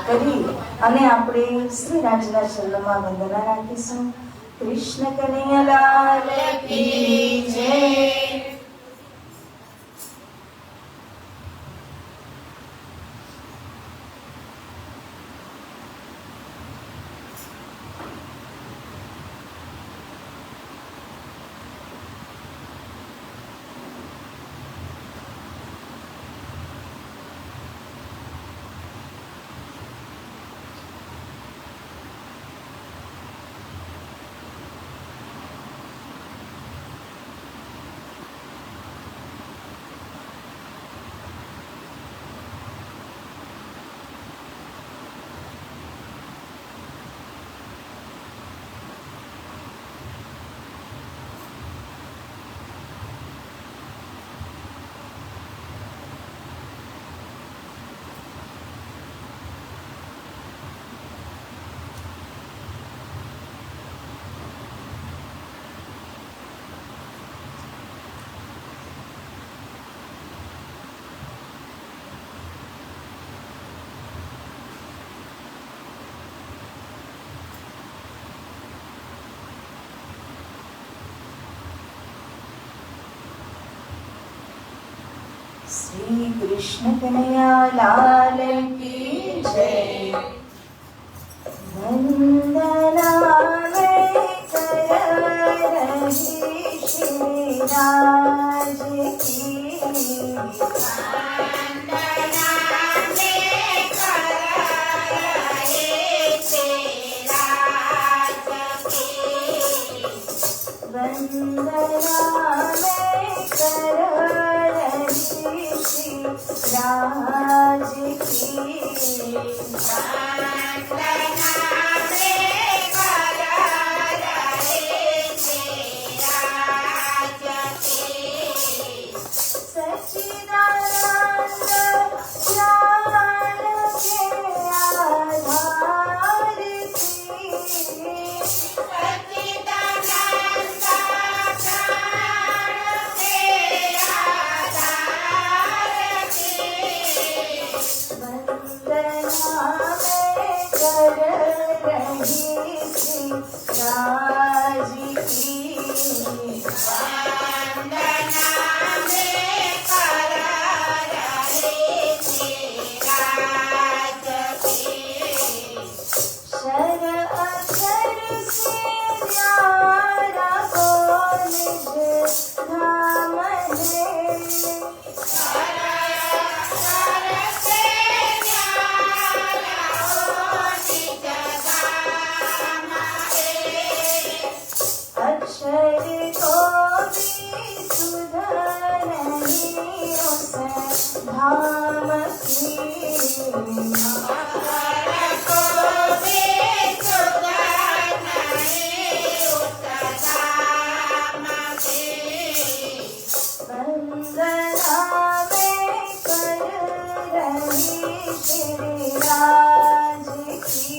કરી અને આપણે શ્રી રાજના ચરણોમાં વંદના રાખીશું. કૃષ્ણ કનૈયા લાલ કી જય. श्री कृष्ण कन्हैया लाल की जय. वंदना मैं कर रही श्री राज की. वंदना मैं कर रही श्री राज की. वंदना मैं कर राज की. वंदना में कर रहे थे राज की. सच्चिदानंद ज्ञान के आधार की. सच्चिदानंद राज की. वंदना में कर रहे थे राज की. शर अक्षर से न्यारा को निज धाम है. अक्षर को भी सुधा नहीं उस धाम की. अक्षर को भी सुधा नहीं उस धाम की. वंदना में कर रही श्री राज की.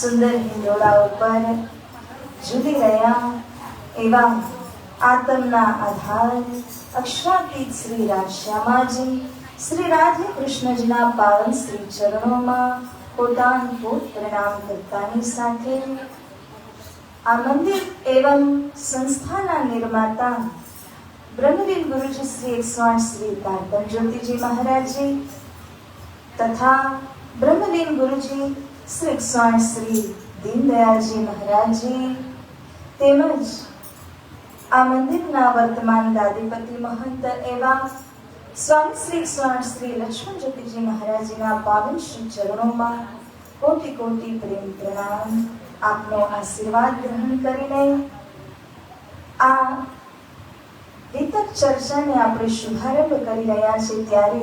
સુંદર હિંડોળા ઉપર ઝૂલી રહ્યા એવા આતમના આધાર અક્ષરાતીત શ્રી રાધશ્યામાજી શ્રી રાધે કૃષ્ણજીના પાવન શ્રી ચરણોમાં પોતાનું પ્રણામ કરતાની સાથે આ મંદિર એવં સંસ્થાના નિર્માતા બ્રહ્મલીન ગુરુજી શ્રી 108 શ્રી તારતમ જ્યોતિજી મહારાજજી તથા બ્રહ્મલીન ગુરુજી શ્રી 108 શ્રી દીનદયાળજી મહારાજજી તેમજ આ મંદિરના વર્તમાન દાદીપતિ મહંત એવા સ્વામી શ્રી 108 શ્રી લક્ષ્મણ જ્યોતિજી મહારાજજીના પાવન શ્રી ચરણોમાં કોટી કોટી પ્રેમ પ્રણામ આપનો આશીર્વાદ ગ્રહણ કરીને આ વિતક ચર્ચાને આપણે શુભારંભ કરી રહ્યા છીએ ત્યારે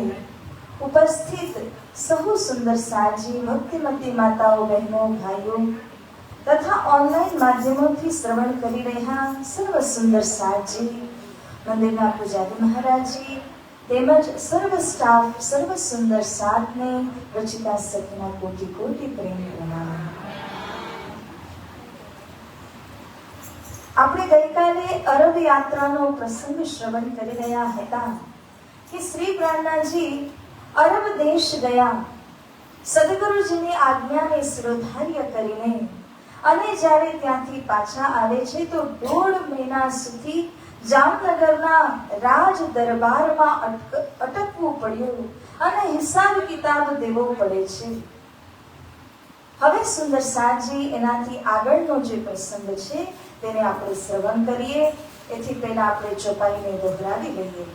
ઉપસ્થિત સહુ સુંદર સાજી ભક્તિમતી માતાઓ બહેનો ભાઈઓ તથા ઓનલાઈન માધ્યમોથી શ્રવણ કરી રહ્યા સર્વ સુંદર સાજી મંદિરના પૂજારી મહારાજી તેમજ સર્વ સ્ટાફ સર્વ સુંદર સાધને રચિતા સખીના કોટી કોટી પ્રેમ પ્રણામ. આપણે ગઈકાલે અરબ યાત્રાનો પ્રસંગ શ્રવણ કરી રહ્યા હતા કે શ્રી પ્રાણનાજી અરબ દેશ ગયા સદગુરુજીની આજ્ઞાને શિરોધાર્ય કરીને અને જ્યારે ત્યાંથી પાછા આવે છે તો 1.5 મહિના સુધી જામનગરના રાજ દરબારમાં અટકવું પડ્યું અને હિસાબ કિતાબ દેવો પડે છે. હવે સુંદર સાજી એનાથી આગળનો જે પ્રસંગ છે તેને આપણે શ્રવણ કરીએ. એથી પહેલા આપણે ચોપાઈને દોહરાવી લઈએ.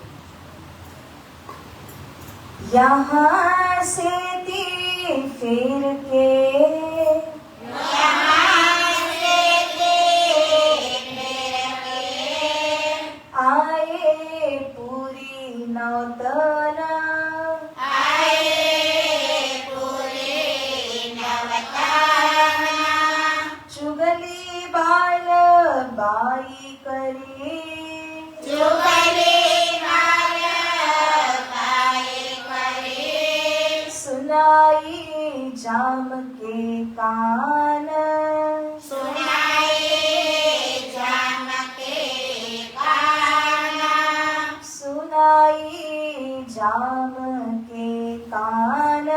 यहाँ से तीर फेर के आए पूरी नौतना चुगली बाल बाई करे सुनाई जाम के कान सुनाई जाम के कान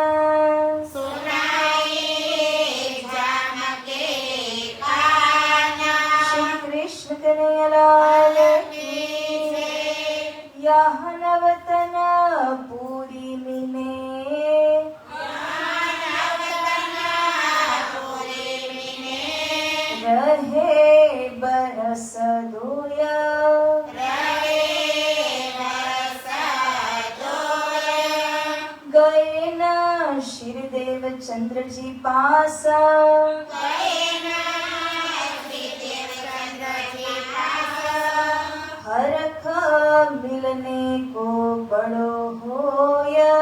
श्री कृष्ण कन्हैयालाल की यह नवतन पूरी मिले વરસદોય ગયે ન શિરદેવ ચંદ્રજી પાસ હરખ મિલને કો બડો હોય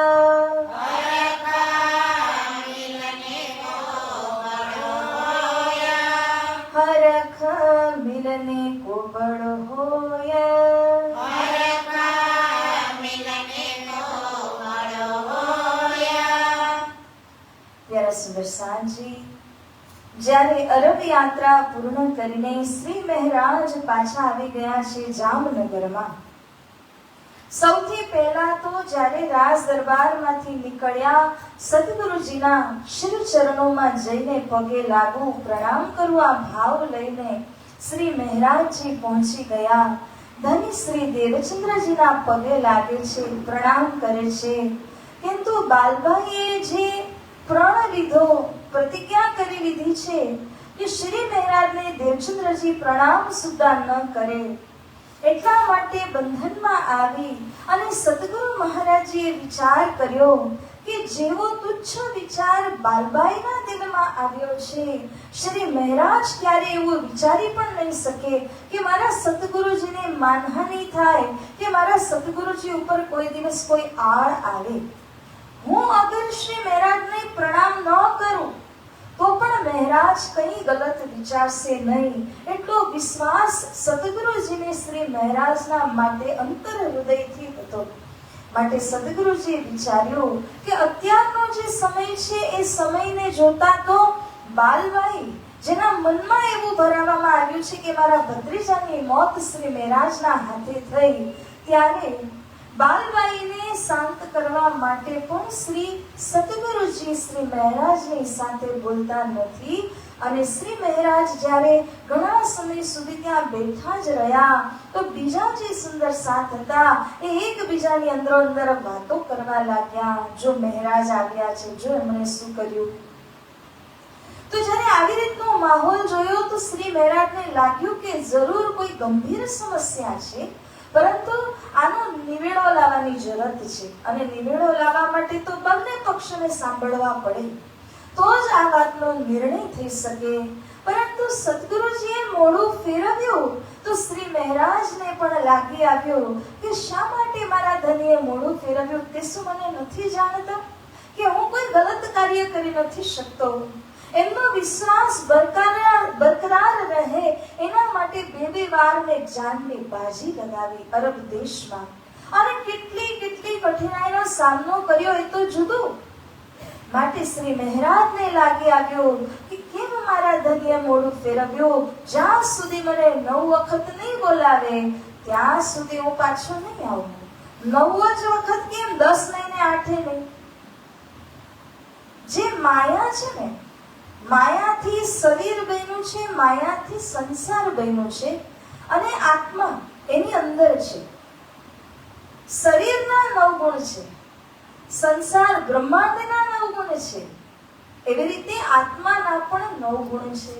હરખ મિલને કો બડો હોય પ્યારા સુંદર સાંજી જ્યારે અરબ યાત્રા પૂર્ણ કરીને શ્રી મહારાજ પાછા આવી ગયા છે જામનગરમાં. સૌથી પહેલા તો જ્યારે રાજ દરબારમાંથી નીકળ્યા સદગુરુજીના શ્રી ચરણોમાં જઈને પગે લાગુ પ્રણામ કરવા ભાવ લઈને શ્રી મહારાજજી પહોંચી ગયા. ધની શ્રી દેવચંદ્રજીના પગે લાગે છે, પ્રણામ કરે છે. પરંતુ બાલભાઈએ જે પ્રણ લીધો, પ્રતિજ્ઞા કરી લીધી છે કે શ્રી મહારાજને દેવચંદ્રજી પ્રણામ સુદ્ધા ન કરે. એટલા માટે બંધનમાં આવી અને સદગુરુ મહારાજીએ વિચાર કર્યો કે જેવો તુચ્છ વિચાર બાલબાઈના દિલમાં આવ્યો છે, શ્રી મહારાજ ક્યારે એવું વિચારી પણ નહીં શકે કે મારા સદગુરુજીને માનહાનિ થાય કે મારા સદગુરુજી ઉપર કોઈ દિવસ કોઈ આળ આવે. હું અગર શ્રી મહારાજને પ્રણામ ન કરું તો પણ મહારાજ કંઈ ગલત વિચારશે નહીં, એટલો વિશ્વાસ સદગુરુજીને શ્રી મહારાજના માટે અંતર હૃદયથી હતો. માટે સદગુરુજીએ વિચાર્યું કે અત્યારનો જે સમય છે એ સમયને જોતા તો બાલબાઈ જેના મનમાં એવું ભરાવવામાં આવ્યું છે કે મારા ભત્રીજાની મોત શ્રી મહારાજના હાથે થઈ, ત્યારે બાલબાઈને શાંત કરવા માટે પણ શ્રી સદગુરુજી શ્રી મહારાજની સાથે બોલતા નથી. અને શ્રી મહારાજ જ્યારે ઘણા સમય સુધી ત્યાં બેઠા જ રહ્યા તો બીજા જે સુંદર સાથ હતા એ એકબીજાની અંદરો અંદર વાતો કરવા લાગ્યા. જો મહારાજ આવ્યા છે, જો એમણે શું કર્યું. તો જ્યારે આવી રીતનો માહોલ જોયો તો શ્રી મહારાજને લાગ્યું કે જરૂર કોઈ ગંભીર સમસ્યા છે, પરંતુ આનો નિવેડો લાવવાની જરૂરત છે. અને નિવેડો લાવવા માટે તો બંને પક્ષને સાંભળવા પડે, તો જ આ વાતનો નિર્ણય થઈ શકે. પરંતુ સદગુરુજીએ મોઢું ફેરવ્યું તો શ્રી મહારાજને પણ લાગી આવ્યું કે શા માટે મારા ધણીએ મોઢું ફેરવ્યું, તે શું મને નથી જાણતા કે હું કોઈ ગલત કાર્ય કરી નથી શકતો. એમનો વિશ્વાસ બરકરાર રહે એના માટે બે વાર મેં જાનની બાજી લગાવી અરબ દેશમાં, અને કેટલી કઠિનાઈનો સામનો કર્યો એ તો જુદું. માટે શ્રી મહારાજને લાગી આવ્યું કે કેમ મારા ધણીએ મોઢું ફેરવ્યું, જ્યાં સુધી મને 9 વખત નહીં બોલાવે ત્યાં સુધી હું પાછો નહીં આવું. 9 જ વખત કેમ, 10 નહીં ને 8 નહીં. જે માયા છે ને, માયાથી શરીર બન્યું છે, માયાથી સંસાર બન્યું છે, અને આત્મા એની અંદર છે. શરીરના 9 ગુણ છે, સંસાર બ્રહ્માંડના 9 ગુણ છે, એવી રીતે આત્માના પણ 9 ગુણ છે.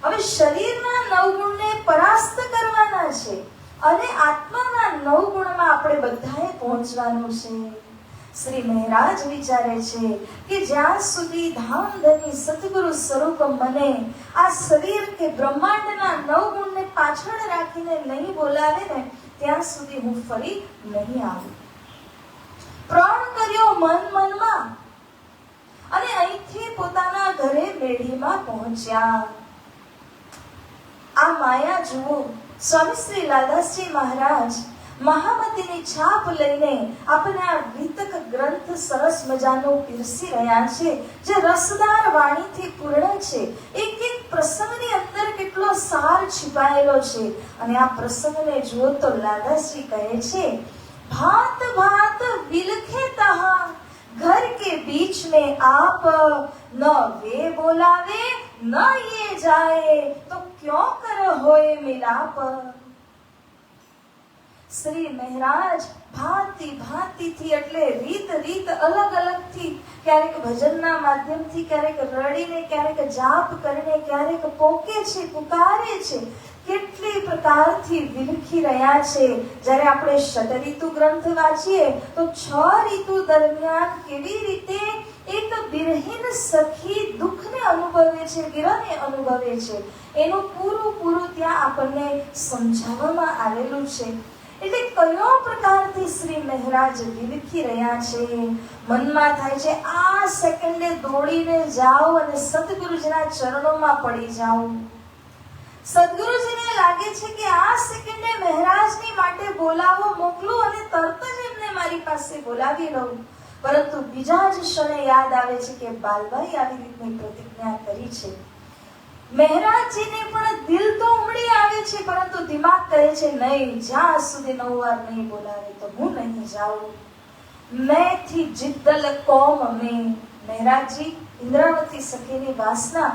હવે શરીરના 9 ગુણને પરાસ્ત કરવાના છે અને આત્માના 9 ગુણમાં આપણે બધાએ પહોંચવાનું છે. શ્રી મહારાજ વિચારે છે કે જ્યાં સુધી ધામધની સદગુરુ સ્વરૂપ મને આ શરીર કે બ્રહ્માંડના 9 ગુણને પાછળ રાખીને નહીં બોલાવે ને ત્યાં સુધી હું ફરી નહીં આવું. પ્રણ કર્યો મનમાં અને અહીંથી પોતાના ઘરે મેઢીમાં પહોંચ્યા. આ માયા જુઓ, સ્વામી શ્રી લાલદાસજી મહારાજ મહામતીની છાપ લઈને આપણે આ વિતક ગ્રંથ સરસ મજાનો પીરસી રહ્યા છે, જે રસદાર વાણીથી પૂર્ણ છે. એક પ્રસંગની અંદર કેટલો સાર छिपाયેલો છે. અને આ પ્રસંગને જુઓ તો લાલદાસજી કહે છે, भात भात विलखे तहाँ घर के बीच में आप न वे बोलावे न ये जाए तो क्यों कर होए मिलाप. શ્રી મહારાજ ભાંતિ થી એટલે રીત અલગ થી કે ક્યારેક ભજનના માધ્યમથી, ક્યારેક રડીને, ક્યારેક જાપ કરીને, ક્યારેક પોકે છે, પુકારે છે, કેટલી પ્રકારથી વિલખી રહ્યા છે. જ્યારે આપણે શતઋતુ ગ્રંથ વાંચીએ તો 6 ઋતુ દરમિયાન કેવી રીતે એક બિરહીન સખી દુઃખને અનુભવે છે, વિરહને અનુભવે છે, એનું પૂરું ત્યાં આપણને સમજાવવામાં આવેલું છે. એટલે કયો પ્રકારથી શ્રી મહારાજ વિલખી રહ્યા છે. મનમાં થાય છે આ સેકન્ડે દોડીને જાઓ અને સદગુરુજીના ચરણોમાં પડી જાઓ. સદગુરુજીને લાગે છે કે આ સેકન્ડે મહારાજની માટે બોલાવો મોકલું અને તરત જ એમને મારી પાસે બોલાવી લઉં. પરંતુ બીજા જ ક્ષણે યાદ આવે છે કે બાલભાઈ આવી રીતની પ્રતિજ્ઞા કરી છે. મહારાજજીને પણ દિલ તો ઉમડી આવે છે, પરંતુ દિમાગ કહે છે નહીં, જ્યાં સુધી 9 વાર નહીં બોલાવે તો હું નહીં જાઉં. મેં થી જિદ્દલ કોમ મેં. મહારાજજી ઇન્દ્રાવતી સખીની વાસના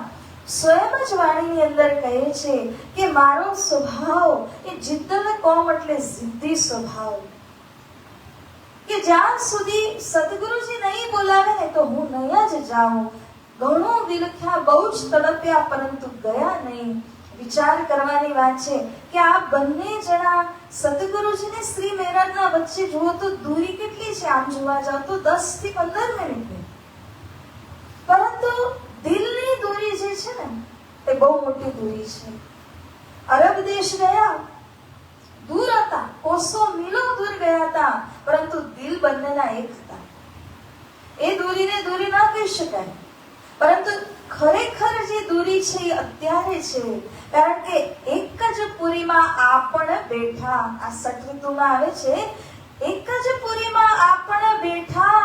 સ્વયં જ વાણીની અંદર કહે છે કે મારો સ્વભાવ એ જિદ્દલ કોમ એટલે જિદ્દી સ્વભાવ, કે જ્યાં સુધી સદગુરુજી નહીં બોલાવે ને તો હું નહીં જ જાઉં. ઘણું વિલખ્યા, બહુ જ તડપ્યા, પરંતુ ગયા નહીં. વિચાર કરવાની વાત છે કે આ બંને જણા સદગુરુજીને શ્રી મહારાજના વચ્ચે જુઓ તો દૂરી કેટલી છે. આમ જોવા જાવ તો 10 થી 15 મિનિટની, પરંતુ દિલની દૂરી જે છે ને એ બહુ મોટી દૂરી છે. અરબ દેશ ગયા, દૂર હતા, કોસો મીલો દૂર ગયા હતા, પરંતુ દિલ બંનેના એક હતા. એ દૂરીને દૂરી ના કહી શકાય, પરંતુ ખરેખર જે દૂરી છે એ અત્યારે છે. કારણ કે એક જ પુરીમાં આપણ બેઠા, આ 6 ઋતુમાં આવે છે, એક જ પુરીમાં આપણ બેઠા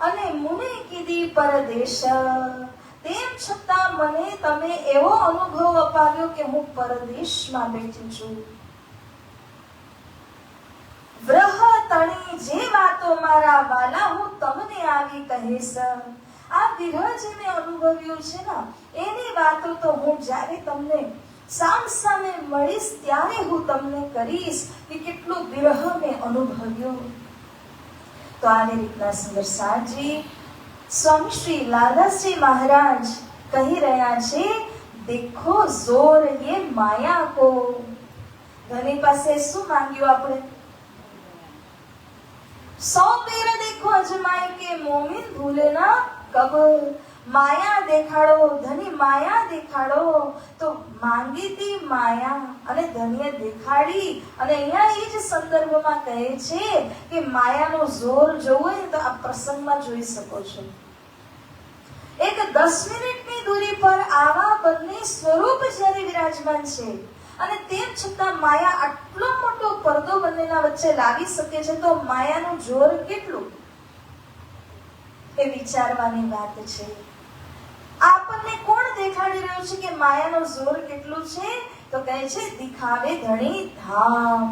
અને મુને કીધી પરદેશ. તેમ છતાં મને તમે એવો અનુભવ અપાવ્યો કે હું પરદેશમાં બેઠી છું. વ્રહ તણી જે વાતો મારા વાલા હું તમને આવી કહીશ. આ વિરહ જે મેં અનુભવ્યું છે ને એની વાતો તો હું જ્યારે તમને સામે મળીશ ત્યારે હું તમને કરીશ કે કેટલું વિરહ મેં અનુભવ્યું. તો આવી રીતના સુંદર સાજી સ્વામી શ્રી લાલદાસજી મહારાજ કહી રહ્યા છે, દેખો જોર યે માયા કો. ધની પાસે શું માંગ્યું આપણે? 100 પેર દેખો અજમાય કે મોમિન ભૂલે ના કબ. માયા દેખાડો, ધની માયા દેખાડો. તો માંગી હતી માયા અને ધનીએ દેખાડી. અને અહીંયા એ જ સંદર્ભમાં કહે છે કે માયાનો જોર જોવો ને તો આ પ્રસંગમાં જોઈ શકો છો. એક 10 મિનિટની દૂરી પર આવા બંને સ્વરૂપ જ્યારે વિરાજમાન છે અને તેમ છતાં માયા આટલો મોટો પડદો બંનેના વચ્ચે લાવી શકે છે, તો માયાનું જોર કેટલું એ વિચારવાની વાત છે. આપણને કોણ દેખાડી રહ્યું છે કે માયાનો જોર કેટલું છે? તો કહે છે દિખાવે ધણી ધામ.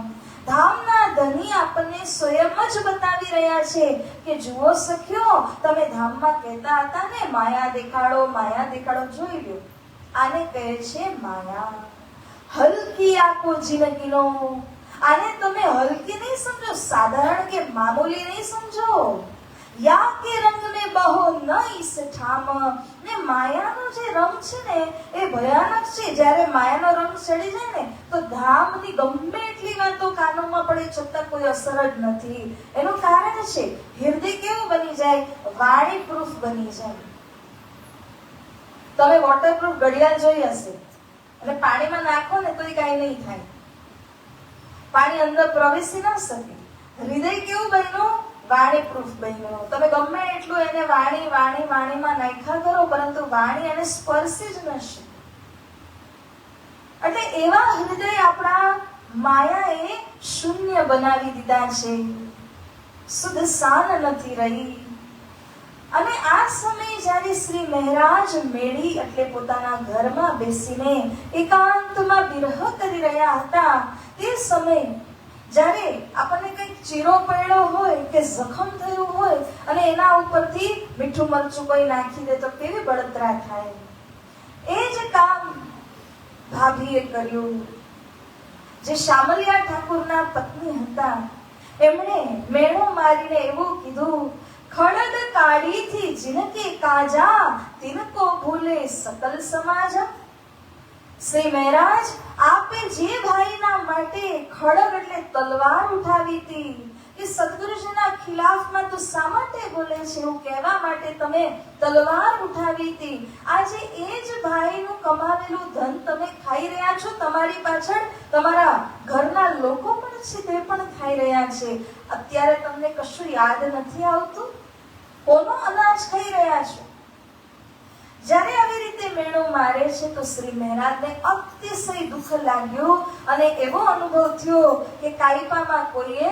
ધામના ધની આપણને સ્વયં જ બતાવી રહ્યા છે કે જુઓ સખ્યો, તમે ધામમાં કહેતા હતા ને માયા દેખાડો, માયા દેખાડો. જોઈ લો, આને કહે છે માયા. હલકી આંખો જિંદગીનો. આને તમે હલકી નહીં સમજો, સાધારણ કે મામૂલી નહીં સમજો. યા કે રંગ में बहो न इस ठाम. ને માયાનો જે રંગ છે ને એ ભયાનક છે. જ્યારે માયાનો રંગ ચડી જાય ને તો ધામની ગમે એટલી વાતો કાનોમાં પડે છતાં કોઈ અસર જ નથી. એનું કારણ છે હૃદય કેવું બની જાય? વાણી પ્રૂફ બની જાય. તમે વોટરપ્રૂફ ઘડિયાળ જોઈ હશે, અને પાણીમાં નાખો ને તો એ કાંઈ નહીં થાય, પાણી અંદર પ્રવેશી ના શકે. હૃદય કેવું બન્યું? વાણી પ્રૂફ બન્યું. તમે ગમે એટલું એને વાણીમાં નાખ્યા કરો, પરંતુ વાણી એને સ્પર્શી જ ન શકે. એટલે એવા હૃદય આપણા માયાએ શૂન્ય બનાવી દીધા છે. શુદ્ધ શાન નથી રહી. અને આ સમયે જ્યારે શ્રી મહારાજ મેળી એટલે પોતાના ઘરમાં બેસીને એકાંતમાં વિરહ કરી રહ્યા હતા, તે સમયે જ્યારે આપણને કંઈક ચીરો પડ્યો હોય કે જખમ થયું હોય અને એના ઉપરથી મીઠું મરચું કોઈ નાખી દે તો કેવી બળતરા થાય. એ જ કામ ભાભીએ કર્યું. જે શામલિયા ઠાકુરના પત્ની હતા, એમણે મેણો મારીને એવું કીધું, खड़ग काढ़ी थी जिनके काजा तिनको भूले सकल समाजा। શ્રી મહારાજ આપે જે ભાઈના માટે ખડગ એટલે તલવાર ઉઠાવી હતી કે સદગુરુજીના ખિલાફમાં તો શા માટે બોલે છે એવું કહેવા માટે તમે તલવાર ઉઠાવી હતી। આજે એ જ ભાઈનું કમાવેલું ધન તમે ખાઈ રહ્યા છો, તમારી પાછળ તમારા ઘરના લોકો પણ છે તે પણ ખાઈ રહ્યા છે। અત્યારે તમને કશું યાદ નથી આવતું કોનો અનાજ ખાઈ રહ્યા છો? જ્યારે આવી રીતે મેણો મારે છે તો શ્રી મહારાજને અતિશય દુઃખ લાગ્યું અને એવો અનુભવ થયો કે કાયપામાં કોઈએ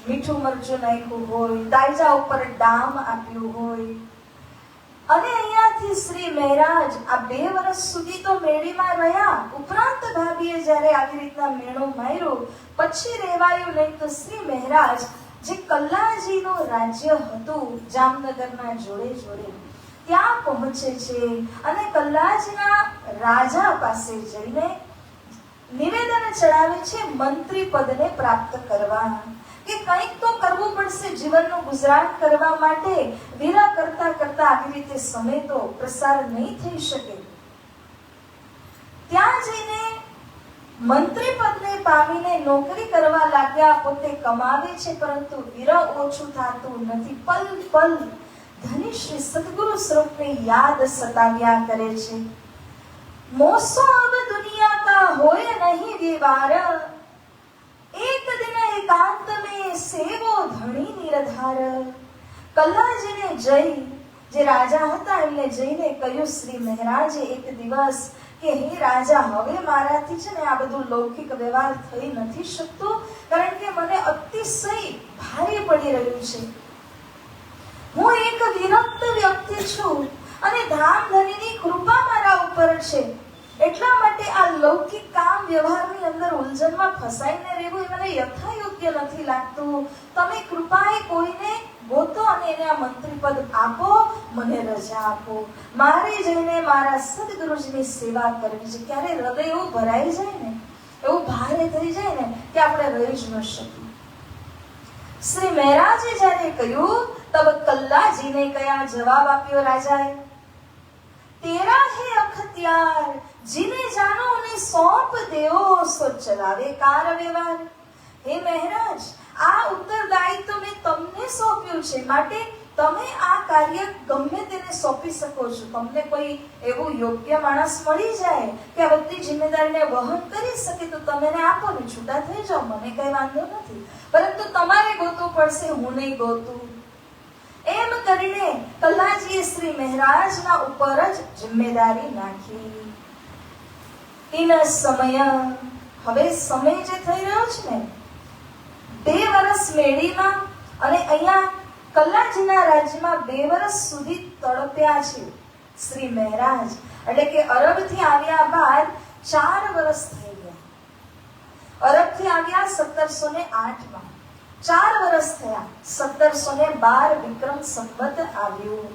મીઠું મરચું નાખ્યું હોય, દાયજા ઉપર ડામ આપ્યું હોય। અને અહીંયાથી શ્રી મહારાજ આ 2 વર્ષ સુધી તો મેળીમાં રહ્યા, ઉપરાંત ભાભીએ જ્યારે આવી રીતના મેળો માર્યો પછી રહેવાયું નહીં તો શ્રી મહારાજ જે કલ્લાજીનું રાજ્ય હતું જામનગરના જોડે જોડે ત્યાં પહોંચે છે અને કલ્લાજના રાજા પાસે જઈને નિવેદન ચડાવે છે મંત્રી પદને પ્રાપ્ત કરવા કે કંઈક તો કરવું પડશે જીવનનું ગુજરાન કરવા માટે। વીરા કરતા કરતા આવી રીતે સમય તો પ્રસાર નહીં થઈ શકે। ત્યાં જઈને મંત્રી પદને પામીને નોકરી કરવા લાગ્યા, પોતે કમાવે છે પરંતુ વીરા ઓછું થતું નથી। પલ પલ ધની શ્રી સદગુરુ સ્વરૂપને યાદ સતાવ્યા કરે છે। મોસો અબ દુનિયા કા હોય નહીં વ્યવહાર, એક દિન એકાંત में સેવો ધણી નિરધાર। કલ્લાજીને જઈ જે રાજા હતા એમને જઈને કહ્યું શ્રી મહારાજે એક દિવસ કે હે રાજા, હવે મારાથી છે ને આ બધું લૌકિક વ્યવહાર થઈ નથી શકતો કારણ કે મને અતિશય ભારે પડી રહ્યું છે। હું એક વિરક્ત વ્યક્તિ છું અને ધામ ધણીની કૃપા મારા ઉપર છે, એટલા માટે આ લૌકિક કામ વ્યવહારની અંદર ઉલઝનમાં ફસાઈને રહેવું એ મને યથાયોગ્ય નથી લાગતું। તમે કૃપાએ કોઈને ગોતો અને એને આ મંત્રી પદ આપો, મને રજા આપો। મારે જઈને મારા સદગુરુજીની સેવા કરવી છે। ક્યારે હૃદય એવું ભરાઈ જાય ને, એવું ભારે થઈ જાય ને કે આપણે રહી જ ન શકીએ। શ્રી મહારાજે જ્યારે કહ્યું તબ કલ્લાજીને કયા જવાબ આપ્યો રાજાએ? તેરા હે અખત્યાર जिने जानो उन्हें सौंप देओ सो चलावे कार व्यवहार। हे महाराज, આ ઉત્તરદાયિત્વ મેં તમને સોંપ્યું છે માટે તમે આ કાર્ય ગમે તેને સોંપી શકો છો। તમને કોઈ એવું યોગ્ય માણસ મળી જાય કે આ બધી જિમ્મેદારીને વહન કરી શકે તો તમે એને આપો ને છૂટા થઈ જાઓ, મને કઈ વાંધો નથી, પરંતુ તમારે ગોતવું પડશે, હું નહીં ગોતું। એમ કરીને કલ્લાજીએ શ્રી મહારાજના ઉપર જ જિમ્મેદારી નાખી। ઇન સમય, હવે સમય જે થઈ રહ્યો છે ને 2 વર્ષ મેળીમાં અને અહીંયા કલ્લાજીના રાજ્યમાં 2 વર્ષ સુધી તડપ્યા છે શ્રી મહારાજ, એટલે કે અરબથી આવ્યા બાદ 4 વર્ષ થઈ ગયા। અરબથી આવ્યા 1708 માં, 4 વર્ષ થયા, 1712 વિક્રમ સંવત આવ્યું।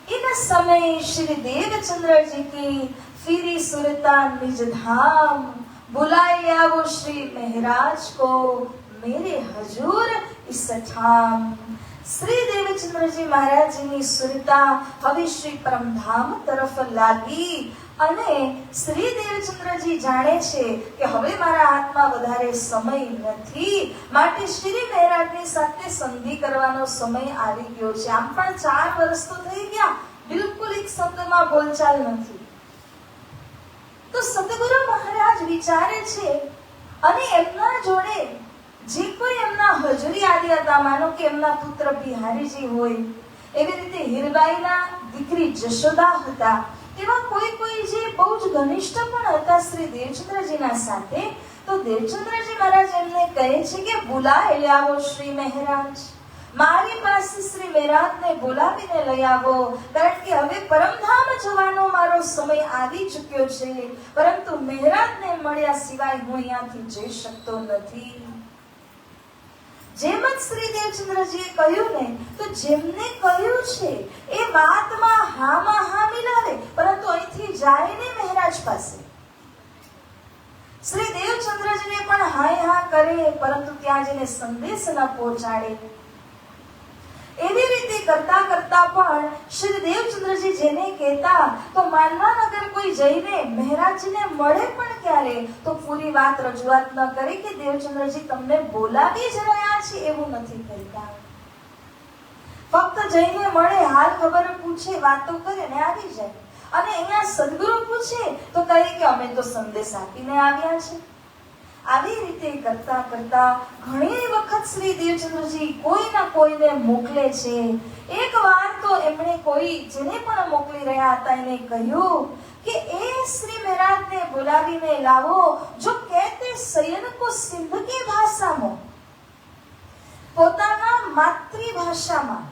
इन समय श्री देवचंद्र जी की फिरी सुरता निज धाम, बुलाए वो श्री महाराज को मेरे हजूर इस ठाम। श्री देवचंद्रजी महाराजની સુરતા હવે શ્રી પરમધામ તરફ લાગી અને શ્રી દેવચંદ્રજી જાણે છે કે હવે મારા હાથમાં વધારે સમય નથી, માટે શ્રી મહારાજની સાથે સંધિ કરવાનો સમય આવી ગયો છે। આમ પણ 4 વર્ષ તો થઈ ગયા, બિલકુલ એક શબ્દમાં બોલચાલ નથી। તો સદગુરુ મહારાજ વિચારે છે અને એમના જોડે જે કોઈ એમના હજુરી આદિ હતા, માનો કે એમના પુત્ર બિહારીજી હોય, એવી રીતે હીરબાઈના દીકરી જશોદા હતા, એવા કોઈ કોઈ જે બહુ જ ઘનિષ્ઠ પણ હતા શ્રી દેવચંદ્રજીના સાથે। તો દેવચંદ્રજી મહારાજ એમને કહે છે કે બોલાય લાવો શ્રી મહારાજ, મારી પાસે શ્રી મહારાજને બોલાવીને લઈ આવો, કારણ કે હવે પરમધામ જવાનો મારો સમય આવી ચૂક્યો છે, પરંતુ મહારાજને મળ્યા સિવાય હું અહીંયાથી જઈ શકતો નથી। જેમ જ શ્રી દેવચંદ્રજીએ કહ્યું ને, તો જેમને કહ્યું છે એ વાતમાં હામાં હા મિલાવે, પરંતુ અહીંથી જાય ને મહારાજ પાસે। શ્રી દેવચંદ્રજીને પણ હાય હા કરે, પરંતુ ત્યાં જઈને સંદેશ ન પહોંચાડે। એવી રીતે કરતા કરતા પણ શ્રી દેવચંદ્રજી જેને કહેતા તો માનવાનગર કોઈ જઈને મહારાજને મળે પણ ક્યારે તો પૂરી વાત રજૂઆત ન કરે કે દેવચંદ્રજી તમને બોલાવી જ રહ્યા છે એવું નથી કહેતા. ફક્ત જઈને મળે, હાલ ખબર પૂછે, વાતો કરે ને આવી જાય. અને અહીંયા સદગુરુ પૂછે તો કહે કે અમે તો સંદેશ આપીને આવ્યા છે. આવી રીતે કરતા કરતા ઘણી વખત શ્રી દેવચંદ્રજી કોઈના કોઈને મોકલે છે. એક વાર તો એમણે કોઈ જેને પણ મોકલી રહ્યા હતા એને કહ્યું કે એ શ્રી મહારાજને બોલાવીને લાવો જો કહેતે શયન કો સિંધ की ભાષામાં, પોતાના માતૃભાષામાં.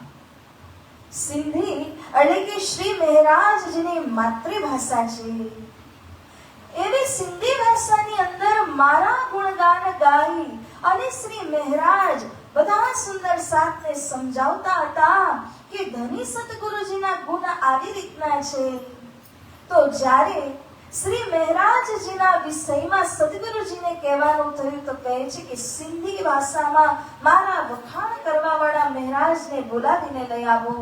સિંધી એટલે કે શ્રી મહારાજજીની માતૃભાષા છે. એવી સિંધી ભાષાની અંદર મારા ગુણગાન ગાઈ અને શ્રી મહારાજ બધા સુંદર સાથને સમજાવતા હતા કે ધની સતગુરુજીના ગુણ આવી રીતના છે. તો જ્યારે શ્રી મહારાજજીના વિષયમાં સદગુરુજીને કહેવાનું થયું તો કહે છે કે સિંધી ભાષામાં મારા વખાણ કરવા વાળા મહારાજને બોલાવીને લઈ આવો.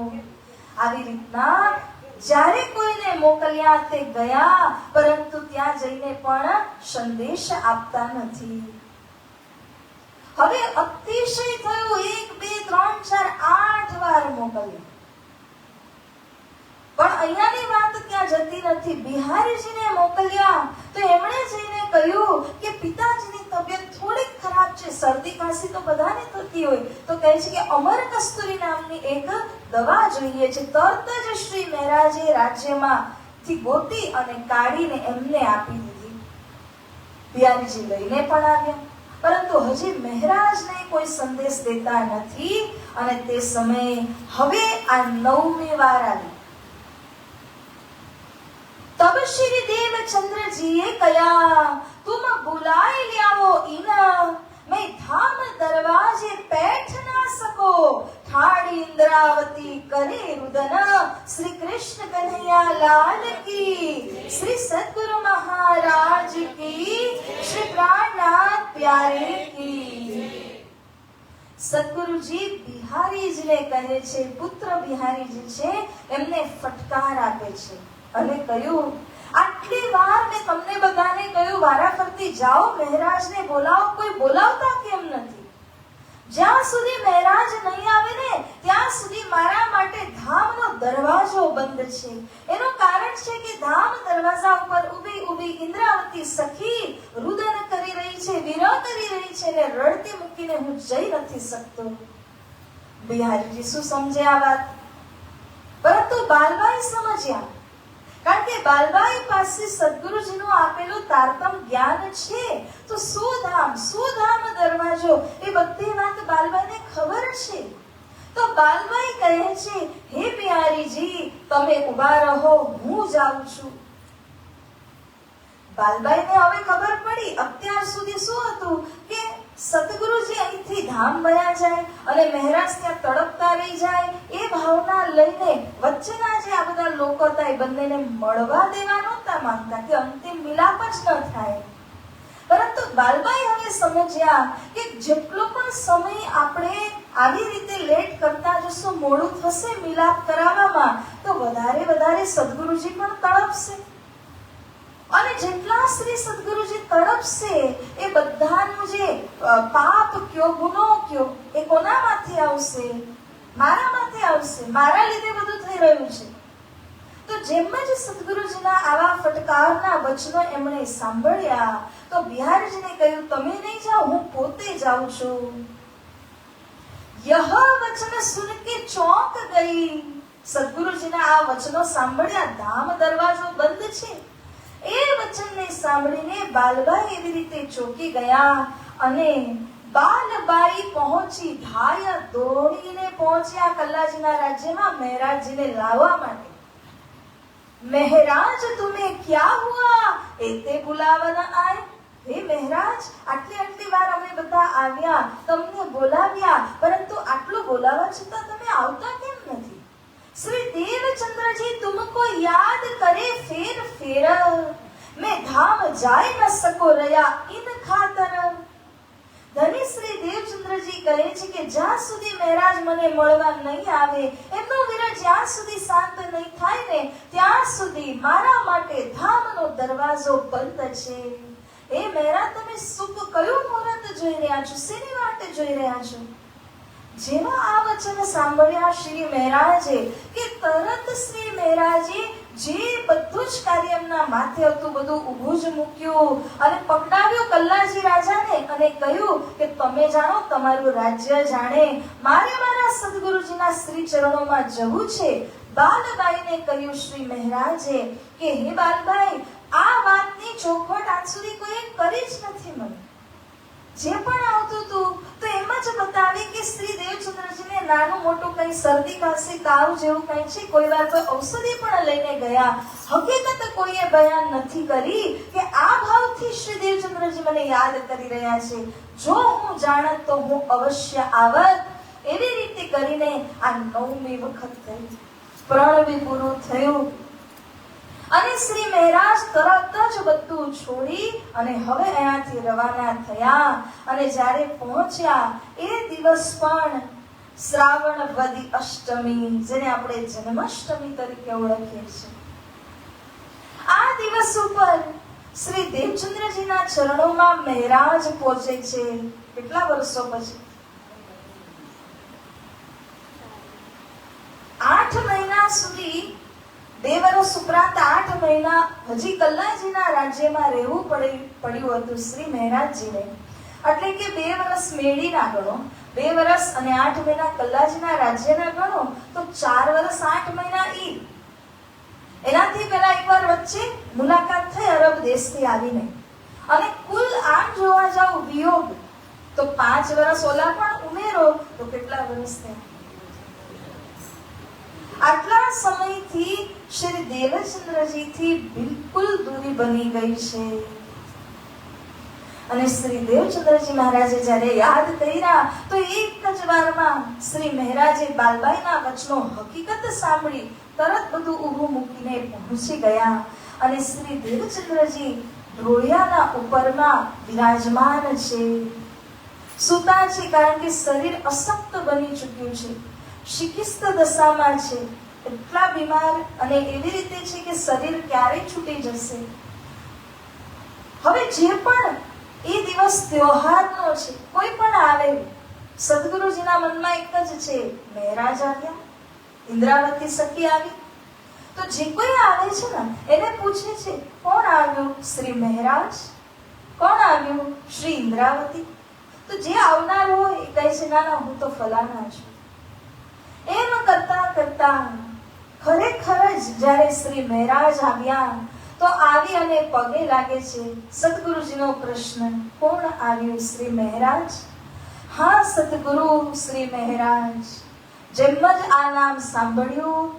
આવી રીતના જ્યારે કોઈને મોકલ્યા તે ગયા, પરંતુ ત્યાં જઈને પણ સંદેશ આપતા નથી. હવે અતિશય થયું, 1 2 3 4 8 વાર મોકલ્યા, પણ અહીંયાની વાત ત્યાં જતી નથી. બિહારીજીને મોકલ્યા તો એમણે જઈને કહ્યું કે પિતાજીની તબિયત થોડીક ખરાબ છે, શરદી ખાંસી તો બધાને થતી હોય, તો કહે છે કે અમર કસ્તુરી નામની એક દવા જોઈએ છે. તરત જ શ્રી મહારાજે રાજ્યમાંથી ગોતી અને કાઢીને એમને આપી દીધી. બિહારીજી લઈને પણ આવ્યા, પરંતુ હજી મહારાજને કોઈ સંદેશ દેતા નથી. અને તે સમયે હવે આ 9મી વાર આવી. तब श्री देवचंद्र जी कया तुम बुलाए लियाओ इना, मैं धाम दरवाजे बैठ ना सको, ठाड़ी इंद्रावती करे रुदन, श्री कृष्ण कन्हैया लाल की, श्री सद्गुरु महाराज की, श्री प्राणनाथ प्यारे की. સદગુરુજી બિહારીજીને કહે છે, પુત્ર બિહારીજી છે એમને ફટકાર આપે છે અને કહ્યું આટલી વાર મેં તમને બધાને કહ્યું વારા ફરતી જાઓ મહારાજને બોલાવો, કોઈ બોલાવતા કેમ નથી? જ્યાં સુધી મહારાજ નહીં આવે ને ત્યાં સુધી મારા માટે ધામનો દરવાજો બંધ છે. એનું કારણ છે કે ધામ દરવાજા ઉપર ઊભી ઊભી ઇન્દ્રાવતી સખી રુદન કરી રહી છે, વિરહ કરી રહી છે ને રડતી મૂકીને હું જઈ નથી શકતો. બિહારીજી શું સમજે આ વાત? પરંતુ બાલબાઈ સમજ્યા, કારણ કે બાલબાઈ પાસે સદગુરુજીનું આપેલું તારતમ જ્ઞાન છે. તો સુધામ દરવાજો એ બધી વાત બાલબાઈને ખબર છે. તો બાલબાઈ કહે છે, હે બિહારીજી તમે ઊભા રહો, હું જાઉં છું. બાલબાઈને હવે ખબર પડી અત્યાર સુધી શું હતું કે સતગુરુજી અહીંથી ધામ વયા જાય અને મહારાજ ત્યાં તડપતા રહી જાય, એ ભાવના લઈને વચ્ચેના જે આ બધા લોકો હતા એ બંનેને મળવા દેવા નહોતા માંગતા કે અંતિમ મિલાપ જ ન થાય. પરંતુ બાલબાઈ હવે સમજ્યા કે જેટલો પણ સમય આપણે આવી રીતે લેટ કરતા જશું, મોડું થશે મિલાપ કરાવવામાં, તો વધારે સદગુરુજી પણ તડપશે. અને જેટલા શ્રી સદગુરુજી તડપશે એ બધાનું જે પાપ કયો, ગુનો કયો, એ કોનામાંથી આવશે? મારામાંથી આવશે. મારા લીધે બધું થઈ રહ્યું છે. તો જેમ જ સદગુરુજીના આવા ફટકારના વચનો એમણે સાંભળ્યા તો બિહારીજીને કહ્યું તમે નહીં જાઓ, હું પોતે જાઉં છું. યહ વચન સુન કે ચોંક ગઈ. સદગુરુજીના આ વચનો સાંભળ્યા, ધામ દરવાજો બંધ છે, એ વચનને સાંભળીને બાલબાઈ એવી રીતે ચોંકી ગયા અને બાલબાઈ પહોંચી, ધાય દોડીને પહોંચ્યા કલ્લાજીના રાજ્યમાં મહારાજજીને લાવવા માટે. મહારાજ તુમે ક્યા હુઆ એતે બુલાવના આય? હે મહારાજ, આટલી વાર અમે બધા આવ્યા, તમને બોલાવ્યા, પરંતુ આટલું બોલાવા છતાં તમે આવતા કેમ નથી? श्री देवचंद्र जी तुमको याद करे फेर फेर, मैं धाम जाय न सको रया इन खातर. ધની શ્રી દેવચંદ્રજી કહે છે કે જ્યાં સુધી મહારાજ મને મળવા નહીં આવે, એમનો વિરહ જ્યાં સુધી શાંત નહીં થાય ને, ત્યાં સુધી મારા માટે ધામનો દરવાજો બંધ છે. એ મહારાજ, તમે શુભ કયું મુહૂર્ત જોઈ રહ્યા છો? શેની વાટે જોઈ રહ્યા છો? જેવા આ વચન સાંભળ્યા શ્રી મહારાજે કે તરત શ્રી મહારાજે જે બધું જ કાર્ય એમના માથે હતું બધું ઊભું જ મૂક્યું અને પકડાવ્યું કલ્લાજી રાજાને અને કહ્યું કે તમે જાણો, તમારું રાજ્ય જાણે, મારે મારા સદગુરુજીના શ્રી ચરણોમાં જવું છે. બાલબાઈને કહ્યું શ્રી મહારાજે કે હે બાલબાઈ, આ વાતની ચોખવટ આજ સુધી કોઈ કરી જ નથી. મને જે પણ આવતું હતું તો એમ જ બતાવે કે શ્રી દેવચંદ્રજીને નાનું મોટું કઈ શરદી ખાંસી તાવ જેવું કઈ છે, કોઈ વાર કોઈ ઔષધિ પણ લઈને ગયા. હકીકત કોઈએ બયાન નથી કરી કે આ ભાવથી શ્રી દેવચંદ્રજી મને યાદ કરી રહ્યા છે. જો હું જાણત તો હું અવશ્ય આવત. એવી રીતે કરીને આ 9મી વખત થઈ. પ્રણ પૂરું થયું અને શ્રી મહારાજ તરત જ બધું છોડી અને હવે અહીંયાથી રવાના થયા. અને જ્યારે પહોંચ્યા એ દિવસ પણ શ્રાવણ વદી અષ્ટમી, જેને આપણે જન્માષ્ટમી તરીકે ઓળખીએ છીએ. આ દિવસ ઉપર શ્રી દેવચંદ્રજીના ચરણોમાં મહારાજ પહોંચે છે. કેટલા વર્ષો પછી? 8 મહિના સુધી, 2 વર્ષ ઉપરાંત 8 મહિના હજી કલ્લાજીના રાજ્યમાં રહેવું પડ્યું હતું શ્રી મહારાજજીને. એટલે કે 2 વર્ષ મેળીના ગણો, 2 વર્ષ અને 8 મહિના કલ્લાજીના રાજ્યના ગણો તો 4 વર્ષ 8 મહિના ઈ. એનાથી પહેલા એકવાર વચ્ચે મુલાકાત થઈ અરબ દેશથી આવીને, અને કુલ આમ જોવા જાવ વિયોગ તો 5 વર્ષ ઓલા પણ ઉમેરો તો કેટલા વર્ષ થયા? આટલા સમયથી શ્રી દેવચંદ્રજીથી બિલકુલ દૂરી બની ગઈ છે. અને શ્રી દેવચંદ્રજી મહારાજે જ્યારે યાદ કર્યા તો એક જ વારમાં શ્રી મહારાજે બાલબાઈના વચનો હકીકત સાંભળી તરત બધું ઊભું મૂકીને પહોંચી ગયા. અને શ્રી દેવચંદ્રજી ઢોળિયાના ઉપરમાં વિરાજમાન છે. સૂતા છે કારણ કે શરીર અશક્ત બની ચૂક્યું છે, શિકિસ્ત દશામાં છે, એટલા બીમાર અને એવી રીતે છે કે શરીર ક્યારે છૂટી જશે. હવે જે પણ એ દિવસ ત્યોહારનો છે, કોઈ પણ આવે, સદગુરુજીના મનમાં એક જ છે, મહારાજ આવ્યા, ઇન્દ્રાવતી સખી આવી. તો જે કોઈ આવે છે ને એને પૂછે છે કોણ આવ્યું? શ્રી મહારાજ. કોણ આવ્યું? શ્રી ઇન્દ્રાવતી. તો જે આવનાર હોય એ કહે છે ના ના, હું તો ફલાના છું. એમ કરતા કરતા ખરેખર જ જ્યારે શ્રી મહારાજ આવ્યા તો આવી અને પગે લાગે છે. સદગુરુજીનો પ્રશ્ન, કોણ આવ્યું? શ્રી મહારાજ. હા સદગુરુ, શ્રી મહારાજ. જેમ જ આ નામ સાંભળ્યું,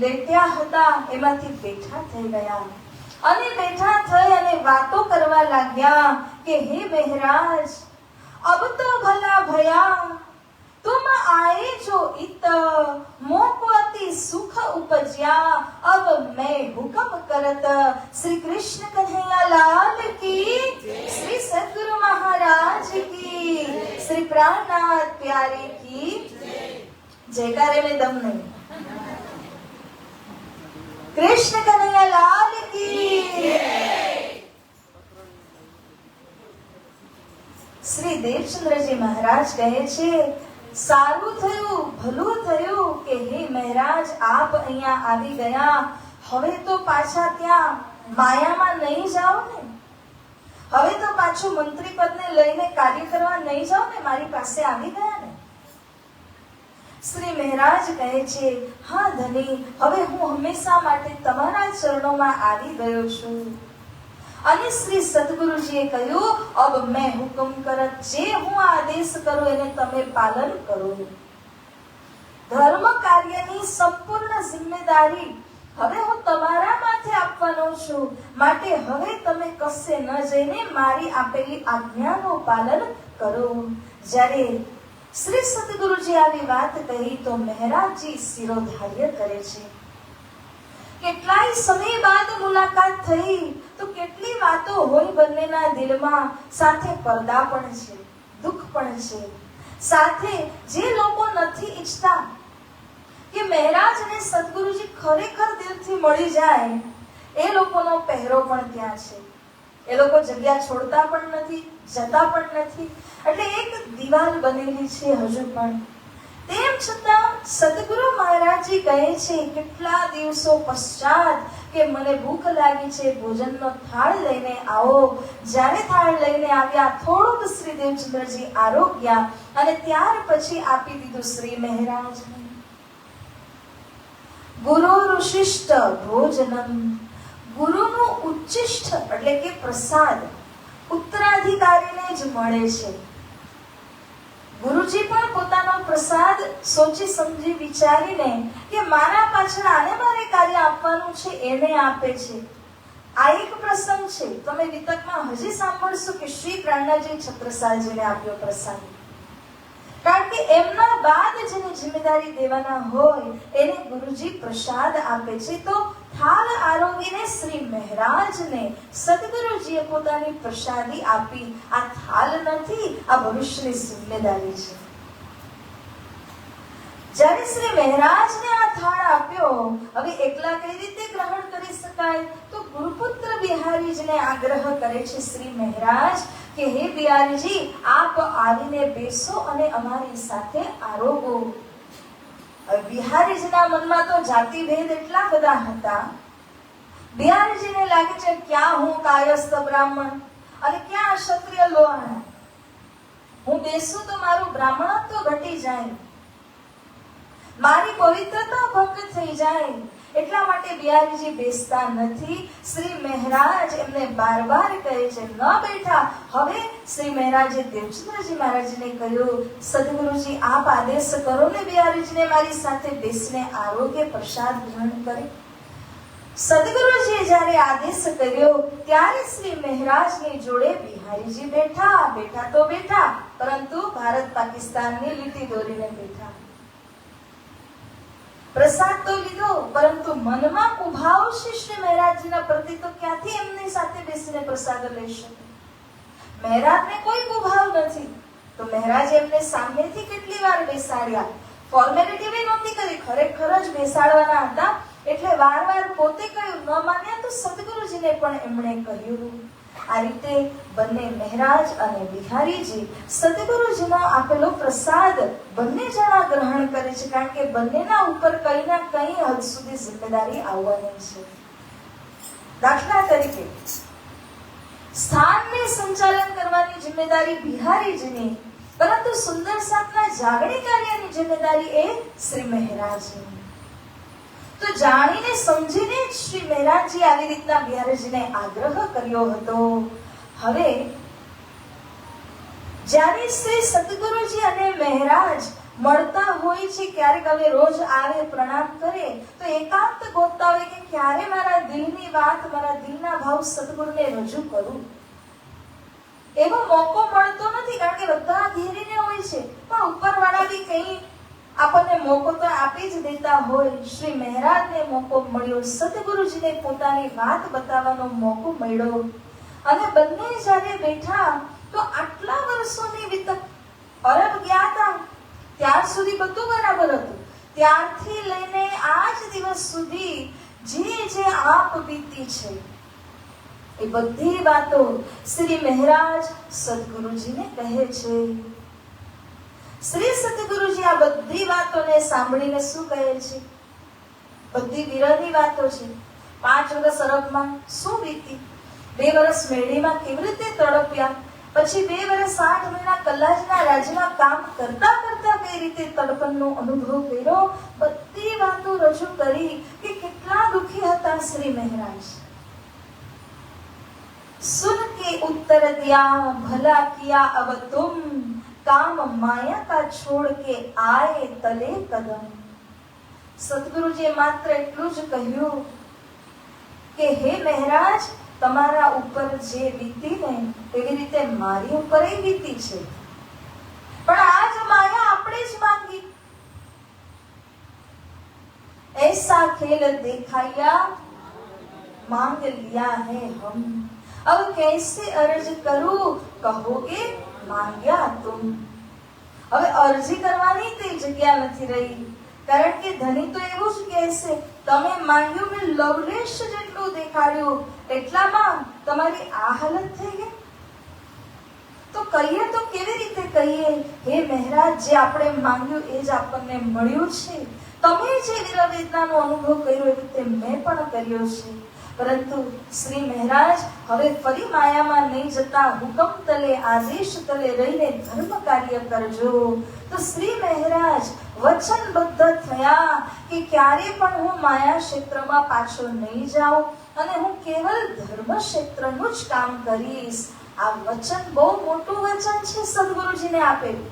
લેટ્યા હતા એમાંથી બેઠા થઈ ગયા અને બેઠા થઈ અને વાતો કરવા લાગ્યા કે હે મહારાજ, અબ તો ભલા ભયા, तुम आए जो इत मोको अति सुख उपज्या, अब मैं हुक्म करत श्री कृष्ण कन्हैया लाल की, श्री सद्गुरु महाराज की, श्री प्राणनाथ प्यारे की जयकारे में दम नहीं. कृष्ण कन्हैया लाल की. श्री देवचंद्रजी महाराज કહે છે, સારું થયું, ભલું થયું કે હે મહારાજ આપ અહીંયા આવી ગયા. હવે તો પાછા ત્યાં માયામાં નહીં જાઓ ને, હવે તો પાછું મંત્રી પદને લઈને કાર્ય કરવા નહીં જાઓ ને, મારી પાસે આવી ગયા ને. શ્રી મહારાજ કહે છે, હા ધની, હવે હું હંમેશા માટે તમારા ચરણોમાં આવી ગયો છું. અને શ્રી સદગુરુજીએ કહ્યું, અબ મેં હુકમ કરત, જે હું આદેશ કરું એને તમે પાલન કરો. ધર્મ કાર્યની સંપૂર્ણ જિમ્મેદારી હવે હું તમારા માથે આપવાનો છું. માટે હવે તમે કશે ન જઈને મારી આપેલી આજ્ઞાનું પાલન કરો. જ્યારે શ્રી સદગુરુજી આવી વાત કહી તો મહારાજજી શિરોધાર્ય કરે છે. કેટલાય સમય બાદ મુલાકાત થઈ તો કેટલી વાતો હોય બંનેના દિલમાં, સાથે પડદા પણ છે, દુઃખ પણ છે. સાથે જે લોકો નથી ઈચ્છતા કે મહારાજ અને સદગુરુજી ખરેખર દિલથી મળી જાય, એ લોકોનો પહેરો પણ ત્યાં છે. એ લોકો જગ્યા છોડતા પણ નથી, જતા પણ નથી. એટલે એક દિવાલ બનેલી છે હજુ પણ. તેમ છતાં સદગુરુ મહારાજજી કહે છે કેટલા દિવસો પશ્ચાત કે મને ભૂખ લાગી છે, ભોજનનો થાળ લઈને આવો. જ્યારે થાળ લઈને આવ્યા, થોડુંક શ્રી દેવચંદ્રજી આરોગ્યા અને ત્યાર પછી આપી દીધું શ્રી મહારાજને. ગુરુરુશિષ્ટ ભોજનમ, ગુરુનું ઉચ્ચિષ્ટ એટલે કે પ્રસાદ ઉત્તરાધિકારીને જ મળે છે. ગુરુજી પણ પોતાનો પ્રસાદ સોચી સમજી વિચારીને કે મારા પાછળ આને મારે કાર્ય આપવાનું છે એને આપે છે. આ એક પ્રસંગ છે. તમે વિતકમાં હજી સાંભળશો કે શ્રી પ્રાણનાજી છત્રસાલજીને આપ્યો પ્રસાદ. કારણ કે એમના બાદ જેને જિમ્મેદારી દેવાના હોય એને ગુરુજી પ્રસાદ આપે છે. તો થાળ આરોગીને શ્રી મહારાજને સદગુરુજીએ પોતાની પ્રસાદી આપી. આ થાળ નથી, આ ભવિષ્યની જિમ્મેદારી છે. જ્યારે શ્રી મહારાજને આ થાળ આપ્યો, હવે એકલા કઈ રીતે ગ્રહણ કરી શકાય? તો ગુરુપુત્ર બિહારીજીને આગ્રહ કરે છે શ્રી મહારાજ કે હે બિહારીજી, આપ આવીને બેસો અને અમારી સાથે આરોગો. બિહારીજીના મનમાં તો જાતિ ભેદ એટલા બધા હતા. બિહારીજીને લાગે છે ક્યાં હું કાયસ્થ બ્રાહ્મણ અને ક્યાં ક્ષત્રિય લોહાણા. હું બેસું તો મારું બ્રાહ્મણત્વ ઘટી જાય, મારી પવિત્રતા ભંગ થઈ જાય. એટલા માટે બિહારીજી બેસતા નથી. શ્રી મહારાજ એમને બાર કહે છે ન બેઠા. હવે શ્રી મહારાજે દેવચંદ્રજી મહારાજને કહ્યું, સદગુરુજી આપ આદેશ કરો ને બિહારીજીને મારી સાથે બેસીને આરોગ્ય પ્રસાદ ગ્રહણ કરે. સદગુરુજીએ જ્યારે આદેશ કર્યો ત્યારે શ્રી મહારાજની જોડે બિહારીજી બેઠા. બેઠા તો બેઠા, પરંતુ ભારત પાકિસ્તાનની લીટી દોરીને બેઠા. પ્રસાદ તો લીધો, પરંતુ મનમાં ઉભાવ છે શ્રી મહારાજજીના પ્રતિ, તો ક્યાંથી એમની સાથે બેસીને પ્રસાદ લઈ શકે? મહારાજને કોઈ ઉભાવ નથી, તો મહારાજે એમને સામેથી કેટલી વાર બેસાડ્યા. ફોર્મેલિટી બી નહોતી કરી, ખરેખર જ બેસાડવાના હતા. એટલે વારવાર પોતે કહ્યું, ન માન્યા તો સદગુરુજીને પણ એમણે કહ્યું. આ રીતે બંને મહારાજ અને બિહારીજી સદગુરુજીનો આપેલો પ્રસાદ બંને જણા ગ્રહણ કરે છે. કારણ કે બંનેના ઉપર કઈ ના કઈ હદ સુધી જિમ્મેદારી આવવાની છે. દાખલા તરીકે સ્થાનને સંચાલન કરવાની જિમ્મેદારી બિહારીજીની, પરંતુ સુંદર સાતના જાગણી કાર્યની જિમ્મેદારી એ શ્રી મહારાજની. તો જાણીને સમજીને શ્રી મહારાજજી આવી રીતના બિહારીજીને આગ્રહ કર્યો હતો. હવે જ્યારે શ્રી સદગુરુજી અને મહારાજ મળતા હોય છે, ક્યારેક હવે રોજ આવે પ્રણામ કરે, તો એકાંત ગોતતા હોય કે ક્યારે મારા દિલની વાત, મારા દિલના ભાવ સદગુરુને રજૂ કરું. એવો મોકો મળતો નથી, કારણ કે બધા ઘેરીને હોય છે. પણ ઉપરવાળા બી કઈ આપણને મોકો તો આપી જ દેતા હોય. શ્રી મહારાજને મોકો મળ્યો, સદગુરુજીને પોતાની વાત બતાવવાનો મોકો મળ્યો. અને બંને જ્યારે બેઠા તો આટલા વર્ષોની વિતક અરબ ગયા હતા ત્યાર સુધી બધું બરાબર હતું. ત્યારથી લઈને આજ દિવસ સુધી જે આપ બીતી છે એ બધી વાતો શ્રી મહારાજ સદગુરુજીને કહે છે. શ્રી સદગુરુજી આ બધી વાતોને સાંભળીને શું કહે છે? બધી વિરહની વાતો છે. 5 વર્ષ અરબમાં શું વીતી, 2 વર્ષ મેળીમાં કેવી રીતે તડપ્યા, પછી 2 વર્ષ 8 મહિના કલ્લાજના રાજ્યમાં કામ કરતા કરતા કઈ રીતે તડપણનો અનુભવ કર્યો, બધી વાતો રજૂ કરી કે કેટલા દુખી હતા શ્રી મહારાજ. सुन के उत्तर दिया भला किया अब तुम, काम माया का छोड़ के आए तले कदम. સદગુરુજીએ માત્ર એટલું જ કહ્યું કે હે મહારાજ, તમારા ઉપર જે વીતી ને એવી રીતે મારી ઉપર વીતી છે, પણ આજ માયા આપણે જ માંગી. ऐसा खेल दिखाया मांग लिया है हम, अब कैसे अर्ज करूं कहोगे માંગ્યા તુમ. હવે અરજી કરવાની તે જગ્યા નથી રહી, કારણ કે ધણી તો એવું જ કહેશે, તમે માંગ્યું મેં લવલેશ જેટલું દેખાડ્યું, એટલામાં તમારી આ હાલત થઈ ગઈ. તો કહીએ તો કેવી રીતે કહીએ, હે મહારાજ, જે આપણે માંગ્યું એ જ આપણને મળ્યું છે. તમે જે વિરવેદનાનો અનુભવ કર્યો એ રીતે મેં પણ કર્યો છે. પરંતુ શ્રી મહારાજ હવે ફરી માયામાં નહીં જતા હુકમ તલે, આદેશ તલે રહીને ધર્મ કાર્ય કરજો. તો શ્રી મહારાજ વચનબદ્ધ થયા કે ક્યારે પણ હું માયા ક્ષેત્રમાં પાછો નહીં જાઉં અને હું કેવલ ધર્મ ક્ષેત્રનું જ કામ કરીશ. આ વચન બહુ મોટું વચન છે સદગુરુજીને આપેલું.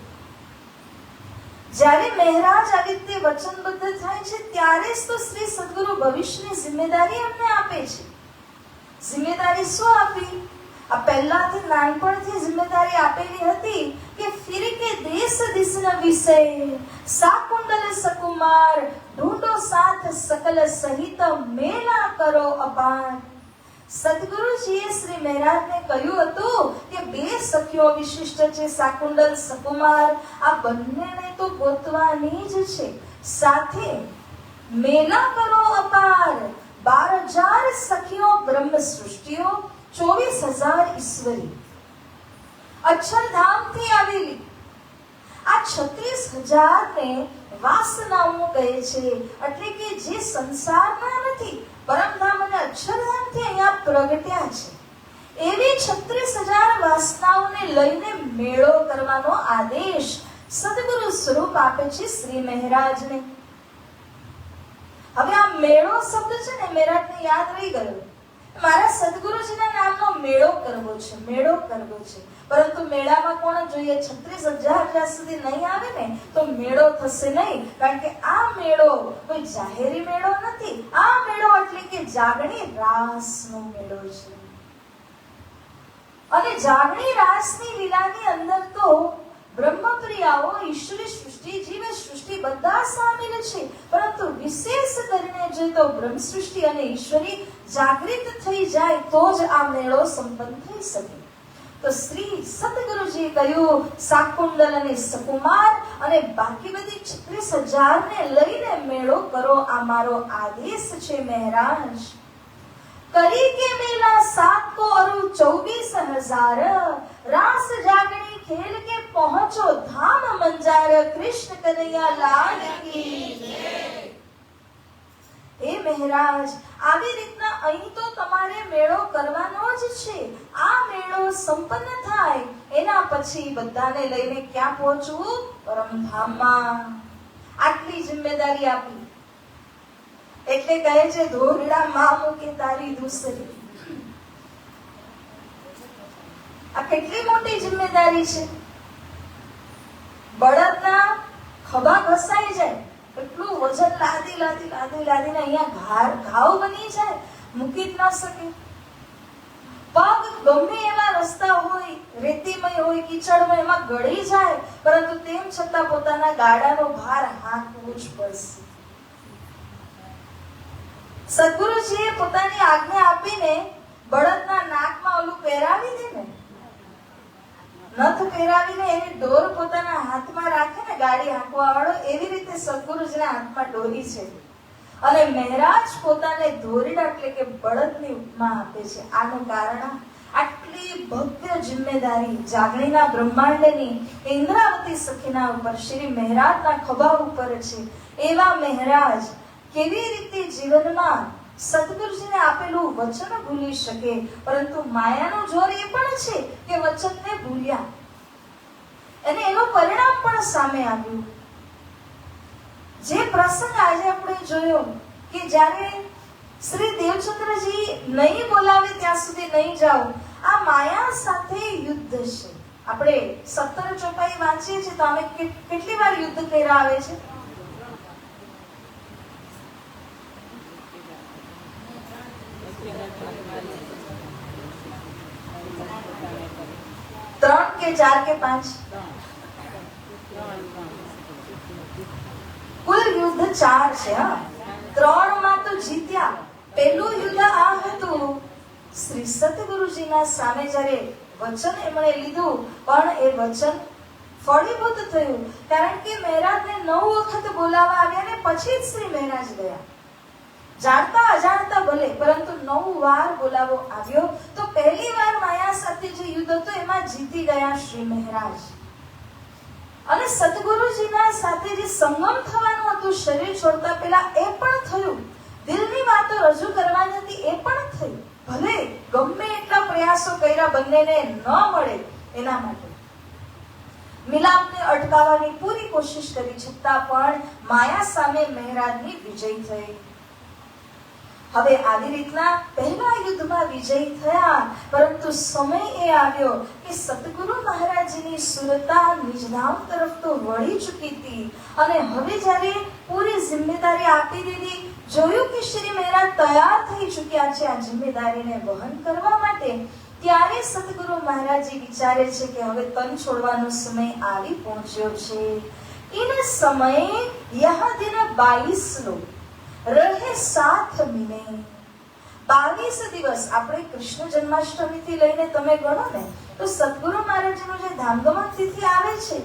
જ્યારે મહારાજ આવી રીતે વચનબદ્ધ થાય છે ત્યારે જ તો શ્રી સદગુરુ ભવિષ્યની જિમ્મેદારી અમને આપે છે. જિમ્મેદારી શું આપી? આ પહેલાથી નાનપણથી જિમ્મેદારી આપેલી હતી કે ફિર કે દેશ દિશન વિશે સાકુંડલ સકુમાર ઢૂંઢો સાથ સકલ સહિત મેલા કરો અપાર. સદગુરુજીએ શ્રી મહારાજને કહ્યું હતું કે બે સખીઓ વિશિષ્ટ છે, સાકુંડલ સકુમાર, આ બંનેને તો ગોતવાની જ છે. સાથે મેલા કરો અપાર, 12,000 સખીઓ બ્રહ્મ સૃષ્ટિઓ, 24,000 ઈશ્વરી. અક્ષરધામથી આવેલી આ 36,000 ને વાસનાઓ કહે છે, એટલે કે જે સંસારના નથી, પરમધામ અને અક્ષરધામથી અહીંયા પ્રગટ્યા છે. એવી 36,000 વાસનાઓને લઈને મેળો કરવાનો આદેશ સદગુરુ સ્વરૂપ આપે છે શ્રી મહારાજને. હવે આ મેળો શબ્દ છે ને, મહારાજને યાદ રહી ગયો, મારા સદગુરુજીના નામનો મેળો કરવો છે, મેળો કરવો છે. પરંતુ મેળામાં કોણ જોઈએ? 36,000 જ્યાં સુધી નહીં આવે ને તો મેળો થશે નહીં. કારણ કે આ મેળો કોઈ જાહેરી મેળો નથી. આ મેળો એટલે કે જાગણી રાસનો મેળો છે. અને જાગણી રાસની લીલાની અંદર તો બ્રહ્મપ્રિયાઓ, ઈશ્વરી સૃષ્ટિ, જીવ સૃષ્ટિ બધા સામેલ છે. પરંતુ વિશેષ કરીને જો તો બ્રહ્મ સૃષ્ટિ અને ઈશ્વરી જાગૃત થઈ જાય તો જ આ મેળો સંપન્ન થઈ શકે. તો શ્રી સદગુરુજીએ કહ્યું સાકુંડલ અને સકુમાર અને બાકી બધી 36,000 ને લઈને મેળો કરો, આ મારો આદેશ છે મહારાજ. કરી કે મેલા 7 को अरु 24,000 रास जागणी खेल के पहुंचो धाम मंजार कृष्ण कन्हैया लाल की जय. હે મહારાજ, આવી રીતના અહીં તો તમારે મેળો કરવાનો જ છે. આ મેળો સંપન્ન થાય એના પછી બધાને લઈને ક્યાં પહોંચવું? પરમધામમાં. આટલી જિમ્મેદારી આપી. એટલે કહે છે ધોરડા માં મૂકે તારી દૂસરી. આ કેટલી મોટી જિમ્મેદારી છે. બળદના ખભા ઘસાઈ જાય, એટલું વજન લાદીને અહીંયા ઘાવ બની જાય, મૂકી જ ન શકે. પગ ગમે એવા રસ્તા હોય, રેતીમય હોય, કીચડમય, એમાં ગળી જાય, પરંતુ તેમ છતાં પોતાના ગાડાનો ભાર હાંકવું જ પડશે. સદગુરુજીએ પોતાની આજ્ઞા આપીને બળદના નાકમાં ઓલું પહેરાવી દે ને, નથ પહેરાવીને એની ડોર પોતાના હાથમાં રાખે ને ગાડી હાંકવા વાળો, એવી રીતે સદગુરુજીના હાથમાં ડોરી છે. અને મહારાજ પોતાને દોરડા એટલે કે બળદની ઉપમા આપે છે. આનું કારણ આટલી ભવ્ય જિમ્મેદારી જાગણીના બ્રહ્માંડની ઇન્દ્રાવતી સખીના ઉપર, શ્રી મહારાજના ખભા ઉપર છે. એવા મહારાજ કેવી રીતે જીવનમાં સદગુરુજીને આપેલું વચન ભૂલી શકે? પરંતુ માયાનું જોર એ પણ છે કે વચનને ભૂલ્યા અને એનું પરિણામ પણ સામે આવ્યું. જે પ્રસંગ આજે આપણે જોયો કે જ્યારે શ્રી દેવચંદ્રજી નહીં બોલાવે ત્યાં સુધી નહીં જાઓ, આ માયા સાથે યુદ્ધ છે. આપણે 17 ચોપાઈ વાંચીએ છીએ તો અમે કેટલી વાર યુદ્ધ કર્યા આવે છે? 3 કે 4 કે 5 કુલ યુદ્ધ 4 છે. 3 માં તો જીત્યા. પહેલું યુદ્ધ આ હતું શ્રી સતગુરુજીના સામે જ્યારે વચન એમણે લીધું, પણ એ વચન ફળીભૂત થયું, કારણ કે મહેરાજને 9 વખત બોલાવવા આવ્યા ને પછી જ શ્રી મહેરાજ ગયા. જાણતા અજાણતા ભલે, પરંતુ 9 વાર બોલાવો આવ્યો તો પહેલી વાર માયા સાથે જે યુદ્ધ હતું એમાં જીતી ગયા શ્રી મહેરાજ. અને સદગુરુજીના સાથે જે સંગમ થવાનું હતું શરીર છોડતા પહેલા એ પણ થયું. દિલની વાતો રજૂ કરવાની હતી એ પણ થઈ. ભલે ગમે એટલા પ્રયાસો કર્યા બંનેને ન મળે એના માટે, મિલાપને અટકાવવાની પૂરી કોશિશ કરી, છતાં પણ માયા સામે મહેરાજની વિજય થઈ. હવે આવી રીતના પહેલા યુદ્ધમાં વિજય થયા, પરંતુ સમય એ આવ્યો કે સતગુરુ મહારાજની સુરતા નિજધામ તરફ તો વળી ચૂકી હતી. અને હવે જ્યારે પૂરી જિમ્મેદારી આપી દીધી, જોયું કે શ્રી મહેરાજ તૈયાર થઈ ચૂક્યા છે આ જિમ્મેદારીને વહન કરવા માટે, ત્યારે સતગુરુ મહારાજજી વિચારે છે કે હવે તન છોડવાનો સમય આવી પહોંચ્યો છે. ઇન સમયે યહ દિન 22 લોગ રહે સાથ મિલે. 22 દિવસ, આપણે કૃષ્ણ જન્માષ્ટમી થી લઈને તમે ગણો ને તો સદગુરુ મહારાજનો જે ધામગમન તિથિ આવે છે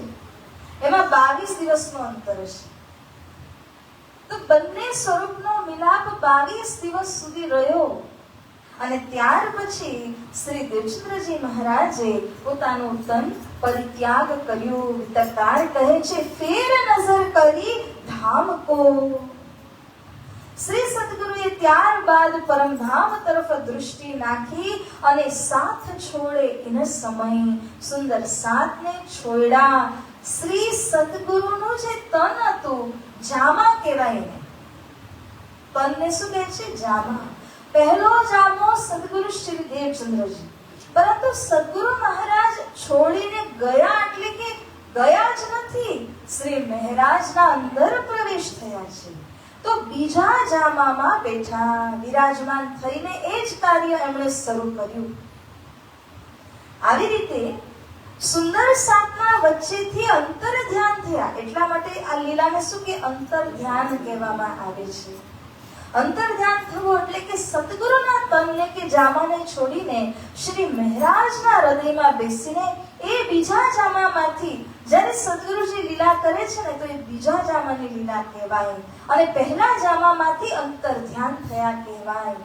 એમાં 22 દિવસનો અંતર છે. તો બંને સ્વરૂપનો મિલાપ 22 દિવસ સુધી રહ્યો. અને ત્યાર પછી શ્રી દેવચંદ્રજી મહારાજે પોતાનું તન પરિત્યાગ કર્યું. વિતરકાર કહે છે, ફેર નજર કરી ધામ કો. શ્રી સદગુરુએ ત્યારબાદ પરમધામ તરફ દૃષ્ટિ નાખી અને સાથ છોડે ઇન સમય, સુંદર સાથને છોડ્યા. શ્રી સદગુરુનું જે તન હતું, જામા કહેવાય એને. તનને શું કહે છે? જામા. પહેલો જામો સદગુરુ શ્રી દેવચંદ્રજી, પરંતુ સદગુરુ મહારાજ છોડીને ગયા એટલે કે ગયા જ નથી, શ્રી મહારાજના અંદર પ્રવેશ થયા છે. તો બીજા જામામાં બેઠા, વિરાજમાન થઈને એ જ કાર્ય એમણે શરૂ કર્યું. આવી રીતે સુંદર સાતના વચ્ચેથી અંતર ધ્યાન થયા. એટલા માટે આ લીલાને શું કે અંતર ધ્યાન કહેવામાં આવે છે. અંતર ધ્યાન થવું એટલે કે સતગુરુના તનને કે જામાને છોડીને શ્રી મહારાજના હૃદયમાં બેસીને એ બીજા જામામાંથી જ્યારે સદગુરુજી લીલા કરે છે ને તો એ બીજા જામાની લીલા કહેવાય, અને પહેલા જામામાંથી અંતર ધ્યાન થયા કહેવાય.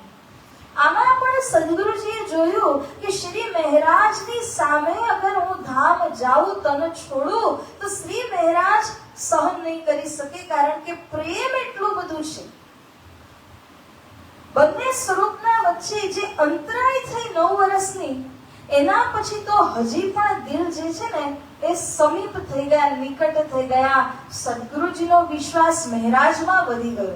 આમાં પણ સદગુરુજીએ જોયું કે શ્રી મહારાજની સામે અગર હું ધામ જાઉં, તન છોડું, તો શ્રી મહારાજ સહન નહીં કરી શકે, કારણ કે પ્રેમ એટલું બધું છે. બંને સ્વરૂપના વચ્ચે જે અંતરાય થઈ 9 વર્ષની, એના પછી તો હજી પણ દિલ જે છે ને એ સમીપ થઈ ગયા, નિકટ થઈ ગયા. સદગુરુજીનો વિશ્વાસ મહારાજમાં વધી ગયો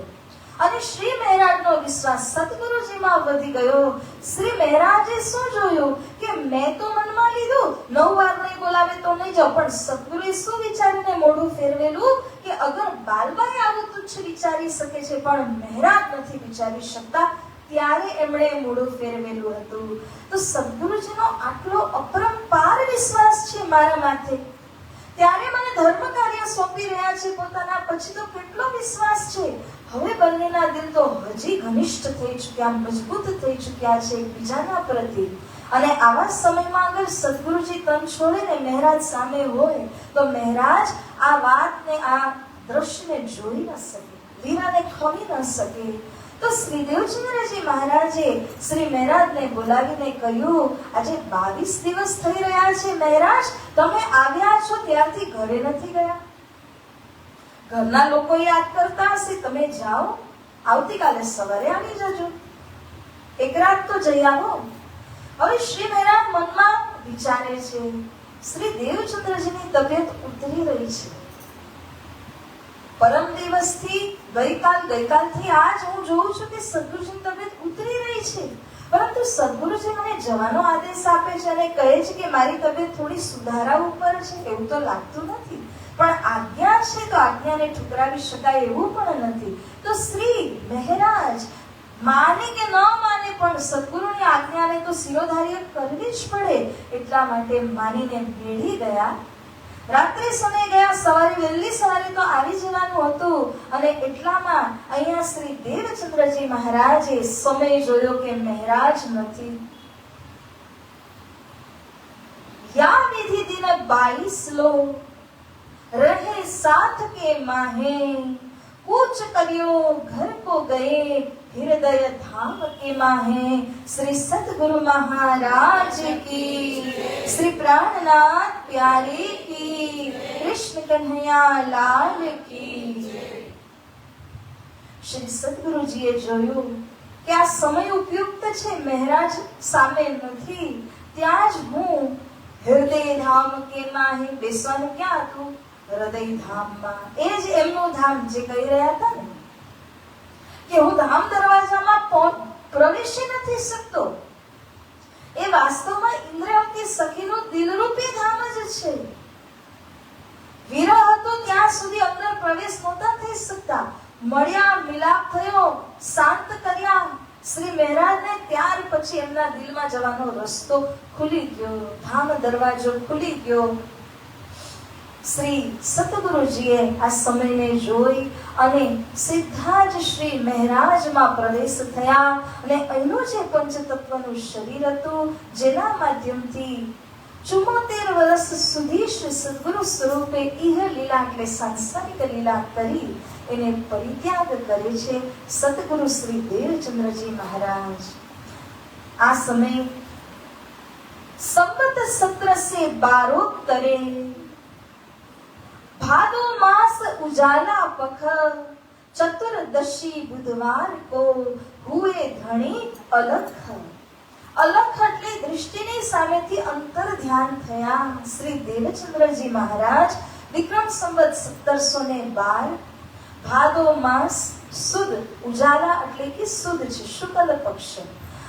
અને શ્રી મહારાજનો વિશ્વાસ સદગુરુજીમાં વધી ગયો. શ્રી મહારાજે શું જોયું કે મેં તો મનમાં લીધું 9 વાર નહીં બોલાવે તો નહીં જાઉં, પણ સદગુરુએ શું વિચારીને મોઢું ફેરવેલું કે અગર બાલબાઈ આવું તુચ્છ વિચારી શકે છે પણ મહારાજ નથી વિચારી શકતા, ત્યારે એમણે મોઢું ફેરવેલું હતું. તો સદગુરુજીનો આટલો અપરંપાર વિશ્વાસ છે મારા માથે, ત્યારે મને ધર્મ કાર્ય સોંપી રહ્યા છે પોતાના, પછી તો કેટલો વિશ્વાસ છે. હવે બંનેના દિલ તો હજી ઘનિષ્ઠ થઈ ચૂક્યા, મજબૂત થઈ ચૂક્યા છે એકબીજાના પ્રતિ. અને આવા સમયમાં અગર સદગુરુજી તન છોડે ને મહારાજ સામે હોય તો મહારાજ આ વાતને, આ દ્રશ્યને જોઈ ન શકે, વીરાને ખમી ન શકે. તો શ્રી દેવચંદ્રજી મહારાજે શ્રી મહારાજને બોલાવીને કહ્યું, આજે 22 દિવસ થઈ રહ્યા છે મહારાજ, તમે આવ્યા છો ત્યારથી ઘરે નથી ગયા. ઘરના લોકો યાદ કરતા હશે, તમે જાઓ, આવતીકાલે સવારે આવી જજો, એક રાત તો જઈ આવો. હવે શ્રી મહારાજ મનમાં વિચારે છે, શ્રી દેવચંદ્રજીની તબિયત ઉતરી રહી છે. પરમ દિવસથી ગઈકાલથી આજ હું જોઉં છું કે સદગુરુજીની તબિયત ઉતરી રહી છે, પરંતુ સદગુરુજી મને જવાનો આદેશ આપે છે અને કહે છે કે મારી તબિયત થોડી સુધારા ઉપર છે, એવું તો લાગતું નથી. પણ આજ્ઞા છે તો આજ્ઞાને ઠુકરાવી શકાય એવું પણ નથી. તો શ્રી મહારાજ માને કે ન માને પણ સદગુરુની આજ્ઞાને તો શિરોધાર્ય કરવી જ પડે, એટલા માટે માનીને ભેળી ગયા. રાત્રે સમય ગયા, સવારે વહેલી સવારે તો આવી જવાનું હતું. અને એટલામાં અહીંયા શ્રી દેવચંદ્રજી મહારાજે સમય જોયો કે મહારાજ નથી. 22 लो, रहे साथ के माहे, कूच करियो घर को गए, हृदय धाम के माहे। श्री सतगुरु महाराज की, श्री प्राणनाथ प्यारे की, कृष्ण कन्हैया लाल की। શ્રી સદગુરુજીએ જોયું કે આ સમય ઉપયુક્ત છે, મહારાજ સામે નથી, ત્યાં જ હું હૃદય ધામ કે માહે બેસવાનું ક્યાં હતું? હૃદય ધામમાં. એ જ એમનું ધામ જે કહી રહ્યા હતા ને કે હું ધામ દરવાજામાં પ્રવેશી નથી શકતો. એ વાસ્તવમાં ઇન્દ્રિયવતી સખીનું દિલરૂપી ધામ જ છે. વિરહ હતો ત્યાં સુધી અંદર પ્રવેશ નહોતા થઈ શકતા. મળ્યા, મિલાપ થયો, શાંત કર્યા શ્રી મહારાજને, ત્યાર પછી એમના દિલમાં જવાનો રસ્તો ખુલી ગયો, ધામ દરવાજો ખુલી ગયો. શ્રી સતગુરુજીએ આ સમયને જોઈ અને સીધા જ શ્રી મહારાજમાં પ્રવેશ થયા અને અહીંનું જે પંચતત્વનું શરીર હતું, જેના માધ્યમથી 74 વર્ષ સુધી શ્રી સદગુરુ સ્વરૂપે ઇહ લીલા એટલે સાંસારિક લીલા કરી એને પરિત્યાગ કરે છે સદગુરુ શ્રી દેવચંદ્રજી મહારાજ. આ સમય સંવત 1712 भादो मास उजाला पख, चतुर्दशी बुधवार को हुए धणी अलख. अलख એટલે દૃષ્ટિની સામેથી અંતર ધ્યાન થયા. શ્રી દેવચંદ્રજી મહારાજ વિક્રમ સંવત 1712 ભાદો માસ સુદ, ઉજાલા એટલે કે સુદ છે, શુક્લ પક્ષ,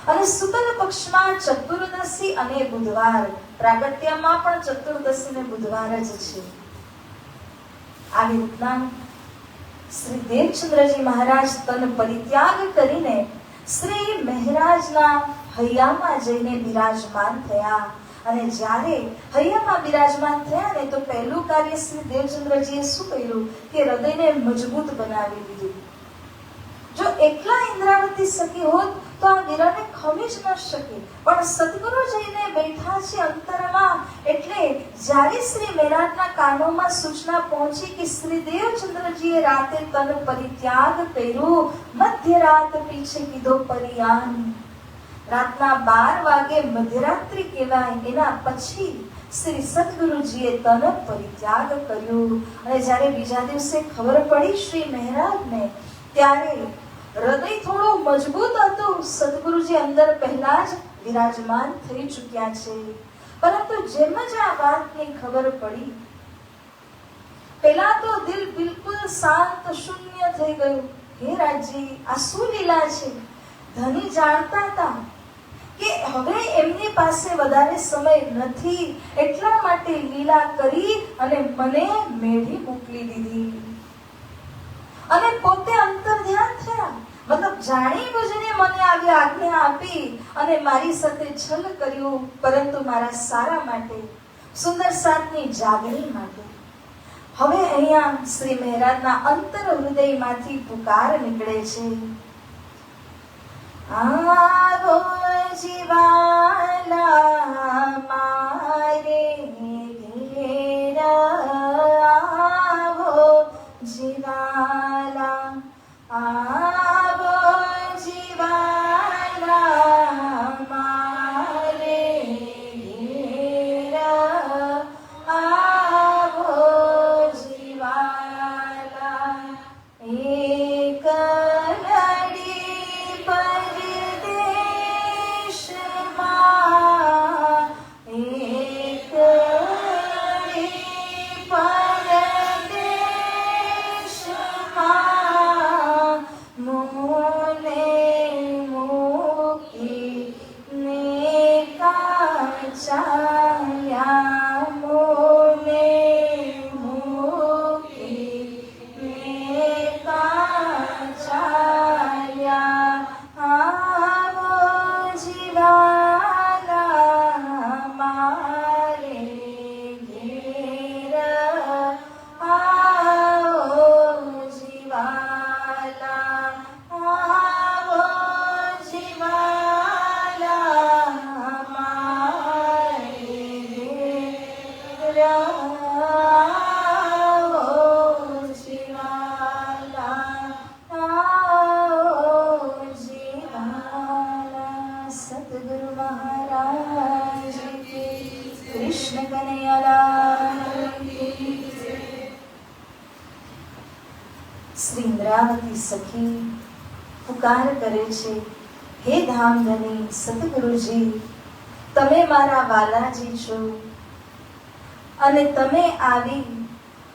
અને શુક્લ પક્ષમાં ચતુર્દશી અને બુધવાર, પ્રાગટ્યમાં પણ ચતુર્દશી ને બુધવાર જ છે. આવી રીતના શ્રી દેવચંદ્રજી મહારાજ તન પરિત્યાગ કરીને શ્રી મહારાજના હૈયામાં જઈને બિરાજમાન થયા. અને જ્યારે હૈયામાં બિરાજમાન થયા ને તો પહેલું કાર્ય શ્રી દેવચંદ્રજીએ શું કર્યું કે હૃદયને મજબૂત બનાવી દીધું. જો એકલા ઇન્દ્રાવતી સખી હોત તો આ વીરાને ખમી જ ન શકે, પણ સદગુરુ જઈને બેઠા છે અંતરમાં, એટલે જ્યારે શ્રી મહારાજના કાનોમાં સૂચના પહોંચી કે શ્રી દેવચંદ્રજીએ રાતે તન પરિત્યાગ કર્યું, મધ્યરાત પીછે કીધો પરિયાન. રાતના 12 વાગે મધ્યરાત્રિ કહેવાય, એના પછી શ્રી સદગુરુજીએ તન પરિત્યાગ કર્યું. અને જ્યારે બીજા દિવસે ખબર પડી શ્રી મહારાજને, ત્યારે હૃદય થોડું મજબૂત હતું. સદગુરુજી અંદર પહેલા જ વિરાજમાન થઈ ચૂક્યા છે. પરંતુ જેમ જ આ વાતની ખબર પડી, પહેલા તો દિલ બિલકુલ શાંત શૂન્ય થઈ ગયું. હે રાજજી, આ શું લીલા છે? ધણી જાણતા હતા કે હવે એમની પાસે વધારે સમય નથી, એટલા માટે લીલા કરી અને મને મેળી મોકલી દીધી. અને પોતે અંતર ધ્યાન થયા, મતલબ જાણી બુજીને મને આવી આજ્ઞા આપી અને મારી સાથે છલ કર્યું, પરંતુ મારા સારા માટે, સુંદર સાતની જાગણી માટે. હવે અહીંયા શ્રી મહારાજના અંતર હૃદયમાંથી પુકાર નીકળે છે, આવો જીવાલા મારે ઘેર, આવો જીવાલા, આવો જીવાલા મારે ઘેર, આવો જીવાલા. એક લડી પરદેશમાં, એક લડી પરદેશમાં, મોને મૂકી ને કાચાયા, મોને મૂકી ને કાચાયા, આવો જીવાલા મારે ઘેર, આવો જીવાલા, આવો જીવાલા મારે કૃષ્ણ કનૈયાલાલ કી જય. શ્રી ઇન્દ્રાવતી સખી પુકાર કરે છે, હે ધામધની સદગુરુજી, તમે મારા વાલાજી છો અને તમે આવી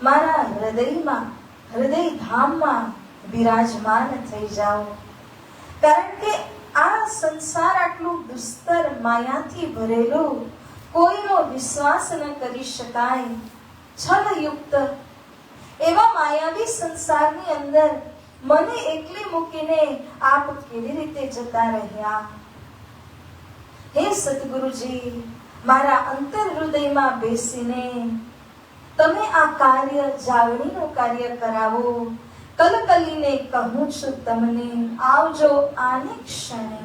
મારા હૃદયમાં, હૃદય ધામમાં બિરાજમાન થઈ જાઓ. કારણ કે આ સંસાર આટલું દુસ્તર માયાથી ભરેલો, કોઈનો વિશ્વાસ ન કરી શકાય, છલયુક્ત એવા માયાવી સંસારની અંદર મને એકલી મૂકીને આપ કેવી રીતે જતા રહ્યા? હે સદગુરુજી, મારા અંતર હૃદયમાં બેસીને તમે આ કાર્ય, જાવણીનું કાર્ય કરાવો. કલકલીને કહું છું તમને, આવજો આને ક્ષણે,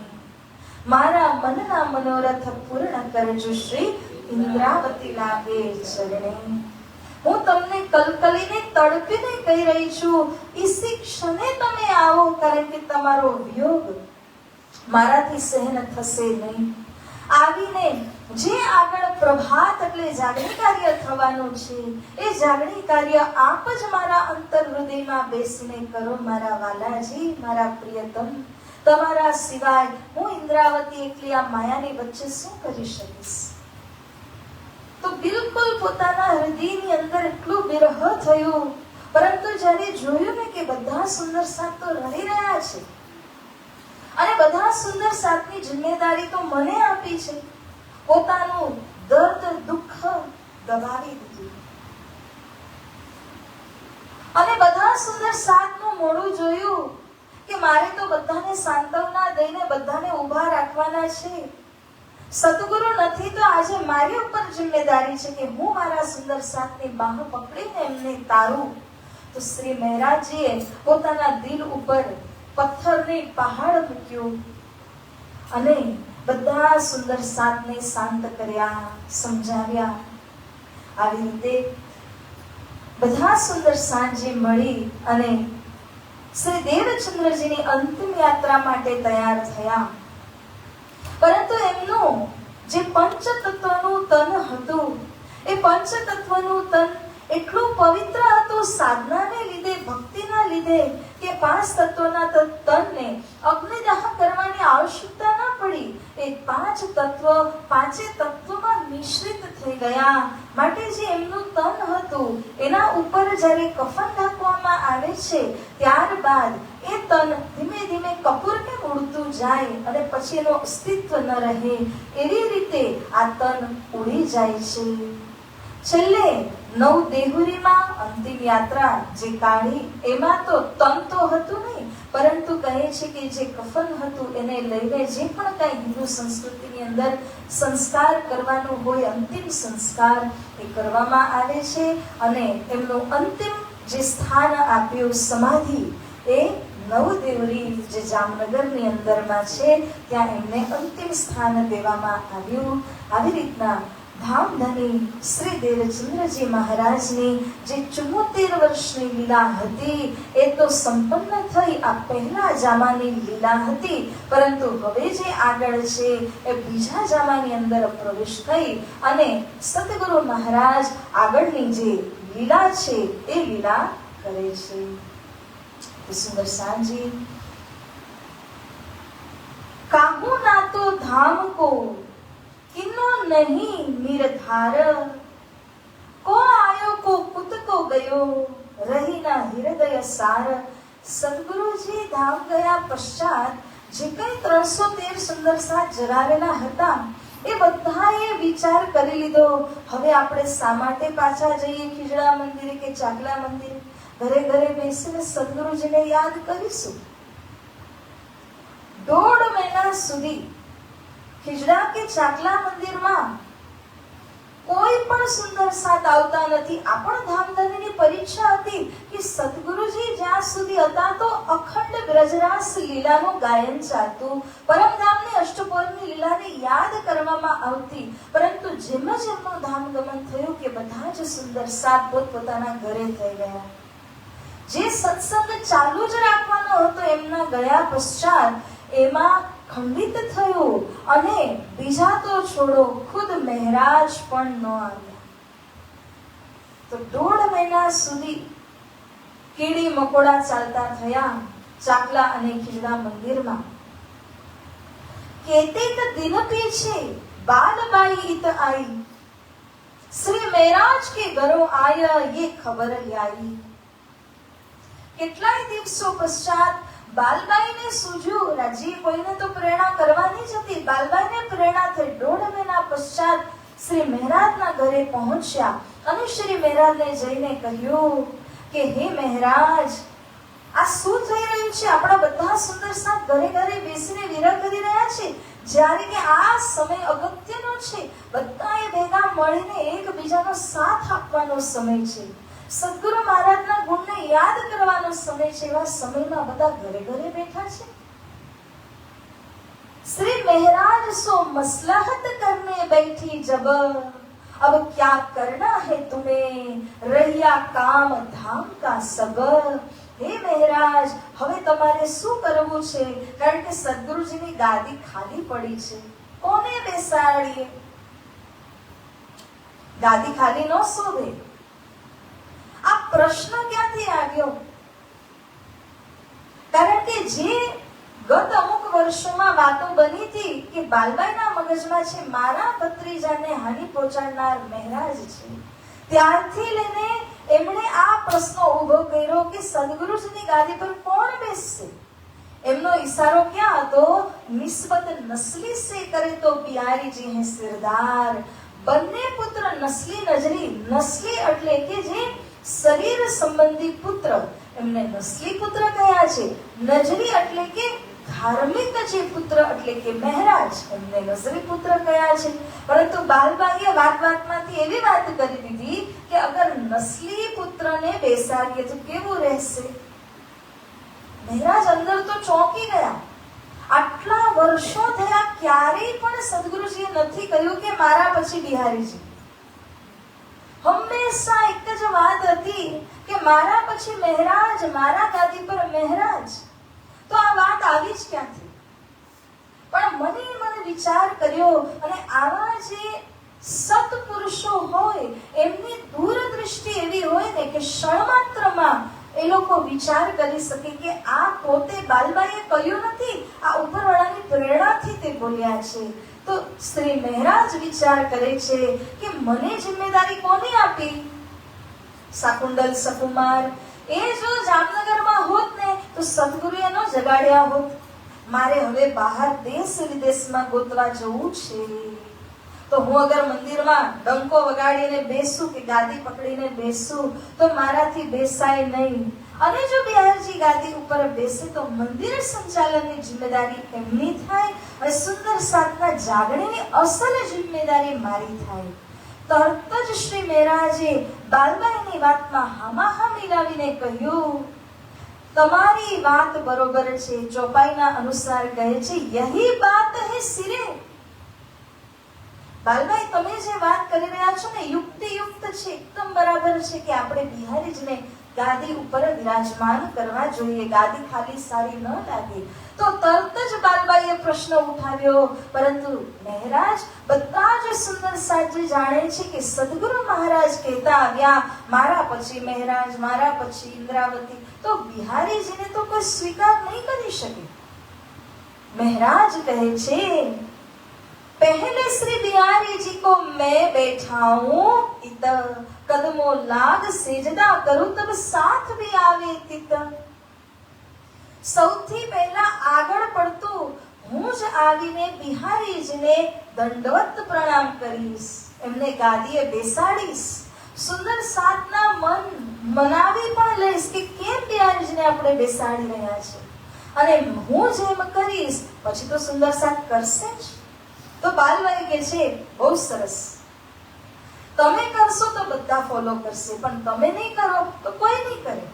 મારા મનના મનોરથ પૂર્ણ કરજો શ્રી ઇન્દ્રાવતી લાગે ચરણે. હું તમને કલકલીને તડપીને કહી રહી છું, ઈસી ક્ષણે તમે આવો, કારણ કે તમારો વિયોગ મારાથી સહન થશે નહીં. આવીને જે આગળ પ્રભાત એટલે જાગણી કાર્ય થવાનું છે, એ જાગણી કાર્ય આપ જ મારા અંતર હૃદયમાં બેસીને કરો મારા વાલાજી, મારા પ્રિયતમ. તમારા સિવાય હું ઇન્દ્રાવતી એકલી આ માયાની વચ્ચે શું કરી શકીશ? તો બિલકુલ પોતાના હૃદયની અંદર એટલું વિરહ થયું. પરંતુ જ્યારે જોયું ને કે બધા સુંદર સાથ તો રહી રહ્યા છે અને બધા સુંદર સાથની જિમ્મેદારી તો મને આપી છે, પોતાનું દર્દ, દુઃખ દબાવી દીધું અને બધા સુંદર સાથનું મોઢું જોયું કે મારે તો બધાને સાંત્વના દઈને બધાને ઊભા રાખવાના છે. સદગુરુ નથી તો આજે મારી ઉપર જિમ્મેદારી છે કે હું મારા સુંદર સાથની બાહ પકડીને એમને તારું. તો શ્રી મહારાજજીએ પોતાના દિલ ઉપર પથ્થરની પહાડ મૂક્યું અને બધા સુંદર સાથને શાંત કર્યા, સમજાવ્યા. આવી રીતે બધા સુંદર સાંજે મળી અને શ્રી દેવચંદ્રજીની અંતિમ યાત્રા માટે તૈયાર થયા. પરંતુ એમનું જે પંચતત્વનું તન હતું, એ પંચતત્વનું તન એટલું પવિત્ર હતું સાધનાને લીધે, ભક્તિના લીધે, કે પાંચ તત્વના તનને અગ્નિદાહ કરવાની આવશ્યકતા ન પડી. એ પાંચ તત્વ પાંચે તત્વમાં મિશ્રિત થઈ ગયા. માટે જે એમનું તન હતું એના ઉપર જ્યારે કફન ઢાંકવામાં આવે છે, ત્યારબાદ એ તન ધીમે ધીમે કપૂર કેમ ઉડતું જાય અને પછી એનું અસ્તિત્વ ન રહે, એવી રીતે આ તન ઉડી જાય છે. છેલ્લે નવ દેહુરીમાં અંતિમ યાત્રા જે કાઢી, એમાં તો તન તો હતું નહીં, પરંતુ કહે છે કે જે કફન હતું એને લઈને જે પણ કઈ હિન્દુ સંસ્કૃતિની અંદર સંસ્કાર કરવાનું હોય, અંતિમ સંસ્કાર એ કરવામાં આવે છે. અને એમનું અંતિમ જે સ્થાન આપ્યું, સમાધિ, એ નવદેવરી જે જામનગરની અંદરમાં છે, ત્યાં એમને અંતિમ સ્થાન દેવામાં આવ્યું. આવી રીતના ધામધની શ્રી દેવચંદ્રજી મહારાજની જે 74 વર્ષની લીલા હતી, એ તો સંપન્ન થઈ. આ પહેલા જામાની લીલા હતી, પરંતુ હવે જે આગળ છે એ બીજા જામાની અંદર પ્રવેશ થઈ અને સદગુરુ મહારાજ આગળની જે લીલા છે એ લીલા કરે છે. સુંદર સાંજી કાહુ ના તો ધામ કો किन्नो नहीं निर्धार, को आयो को कुत को गयो, रही ना हृदय सार. સદગુરુજી ધામ ગયા પશ્ચાત જે કઈ 313 સુંદર સાથ જરાવેલા હતા, એ બધાએ વિચાર કરી લીધો, હવે આપણે શા માટે પાછા જઈએ ખીજડા મંદિરે કે ચાકલા મંદિરે? ઘરે ઘરે બેસીને સદગુરુજીને યાદ કરીશું. 1.5 મહિના સુધી ખીજડા કે ચાકલા મંદિરમાં કોઈ પણ સુંદર સાથ આવતા નથી. આ પણ ધામધનીની પરીક્ષા હતી કે સદગુરુજી જ્યાં સુધી હતા તો અખંડ બ્રજરાસ લીલાનું ગાયન ચાલતું, પરમધામની અષ્ટપોરની લીલાને યાદ કરવામાં આવતી. પરંતુ જેમ જ એમનું ધામ ગમન થયું કે બધા જ સુંદર સાથ પોતપોતાના ઘરે થઈ ગયા. જે સત્સંગ ચાલુ જ રાખવાનો હતો એમના ગયા પશ્ચાત, એમાં ખંડિત થયું અને બીજા તો છોડો ખુદ મહારાજ પણ ન આવ્યા. તો 1.5 મહિના સુધી કીડી મકોડા ચાલતા થયા ચાકલા અને ખીજડા મંદિરમાં. કેતેક દિન પીછે બાલબાઈ इत आई, श्री महाराज के घरों आया ये खबर लाई. કેટલાય દિવસો પશ્ચાત બાલબાઈને સૂઝ્યું, રાજી કોઈને તો પ્રેરણા કરવાની જ હતી. બાલબાઈને પ્રેરણા થઈ. 1.5 મહિના પશ્ચાત શ્રી મહારાજના ઘરે પહોંચ્યા અને શ્રી મહારાજને જઈને કહ્યું કે હે મહારાજ, આ શું થઈ રહ્યું છે? આપણા બધા સુંદર સાથ ઘરે ઘરે બેસીને વિરહ કરી રહ્યા છે, જ્યારે કે આ સમય અગત્યનો છે. બધાએ ભેગા મળીને એકબીજાનો સાથ આપવાનો સમય છે, સદગુરુ મહારાજના ગુણને યાદ કરવાનો સમય છે. એવા સમયમાં બધા ઘરે ઘરે બેઠા છે. श्री महाराज सो मसलहत करने बैठी जब, अब क्या करना है तुम्हें, रहिया काम धाम का सब. हे महाराज, હવે તમારે શું કરવું છે? કારણ કે સદગુરુજીની ગાદી ખાલી પડી છે. કોને બેસાડીએ? ગાદી ખાલી ન શોભે. આ પ્રશ્ન ક્યાંથી આવ્યો? કારણ કે જે ગત અમુક વર્ષોમાં વાતો બની હતી કે બાલબાઈના મગજમાં છે મારા ભત્રીજાને હાનિ પહોંચાડનાર મહારાજ છે, ત્યારથી લઈને એમણે આ પ્રશ્ન ઉભો કર્યો કે સદગુરુજીની ગાદી પર કોણ બેસશે? એમનો ઈશારો ક્યાં હતો? નિસ્બત નસ્લી સે કરે તો પિયારી જી હે સિરદાર. બંને પુત્ર નસ્લી નજરી, નસ્લી એટલે કે જે શરીર સંબંધી પુત્ર, એમને નસ્લી પુત્ર કયા છે. નજરી એટલે કે ધાર્મિક જે પુત્ર એટલે કે મહારાજ, એમને નજરી પુત્ર કયા છે. પરંતુ બાલબાઈએ વાતમાંથી એવી વાત કરી દીધી કે અગર નસ્લી પુત્રને બેસાડીએ તો કેવું રહેશે? મહારાજ અંદર તો ચોંકી ગયા. આટલા વર્ષો થયા, ક્યારેય પણ સદગુરુજીએ નથી કહ્યું કે મારા પછી બિહારીજી. હંમેશા એક જ વાત હતી કે મારા પછી મહારાજ, મારા ગાદી પર મહારાજ. તો આ વાત આવી જ ક્યાંથી? પણ મને વિચાર કર્યો અને આવા જે સત્પુરુષો હોય એમની દૂરદ્રષ્ટિ એવી હોય ને કે ક્ષણમાત્રમાં એ લોકો વિચાર કરી શકે કે આ પોતે બાલબાઈએ કહ્યું નથી, આ ઉપરવાળાની પ્રેરણાથી તે બોલ્યા છે. તો શ્રી મહારાજ વિચાર કરે છે કે મને જિમ્મેદારી કોને આપી? શાકુંડલ સકુમાર એ જો જામનગરમાં હોત ને તો સદગુરુએ ન જગાડ્યા હોત. મારે હવે બહાર દેશ વિદેશમાં ગોતવા જવું છે. તો હું અગર મંદિરમાં ડંકો વગાડીને બેસું કે ગાદી પકડીને બેસું તો મારાથી બેસાય નહીં. અને જો બિહારજી ગાદી ઉપર બેસે તો મંદિર સંચાલનની જિમ્મેદારી એમની થાય અને સુંદર સાધના જાગરણની અસલ જિમ્મેદારી મારી થાય. તરત જ શ્રી મહારાજે બાલબાઈની વાતમાં હામાહા મિલાવીને કહ્યું, તમારી વાત બરોબર છે. ચોપાઈના અનુસાર કહે છે યહી બાત હે સિરે. બાલબાઈ, તમે જે વાત કરી રહ્યા છો ને યુક્તિયુક્ત છે, એકદમ બરાબર છે કે આપણે બિહારીજીને ગાદી ઉપર વિરાજમાન કરવા જોઈએ, ગાદી ખાલી સારી ન લાગે. તો તરત જ બાલબાઈએ પ્રશ્ન ઉઠાવ્યો, પરંતુ મહારાજ બધા જ સુંદર સાજી જાણે છે કે સદગુરુ મહારાજ કહેતા આવ્યા મારા પછી મહારાજ, મારા પછી ઇન્દ્રાવતી, તો બિહારીજીને તો કોઈ સ્વીકાર નહીં કરી શકે. મહારાજ કહે છે पहले श्री बिहारी जी को मैं बैठाऊं इत, कदमों लाग सेजदा करूं तब साथ भी आवे तित. સૌથી પહેલા આગળ પડતું હું જ આવીને બિહારીજીને દંડવત પ્રણામ કરીશ, એમને ગાદીએ બેસાડીશ, સુંદર સાતના મન મનાવી પણ લઈશ કે કેમ બિહારીજીને આપણે બેસાડી રહ્યા છે. અને હું જેમ કરીશ પછી તો સુંદર સાત કરશે જ. તો બાલબાઈ કહે છે બહુ સરસ, તમે કરશો તો બધા ફોલો કરશે, પણ તમે નહીં કરો તો કોઈ નહીં કરે.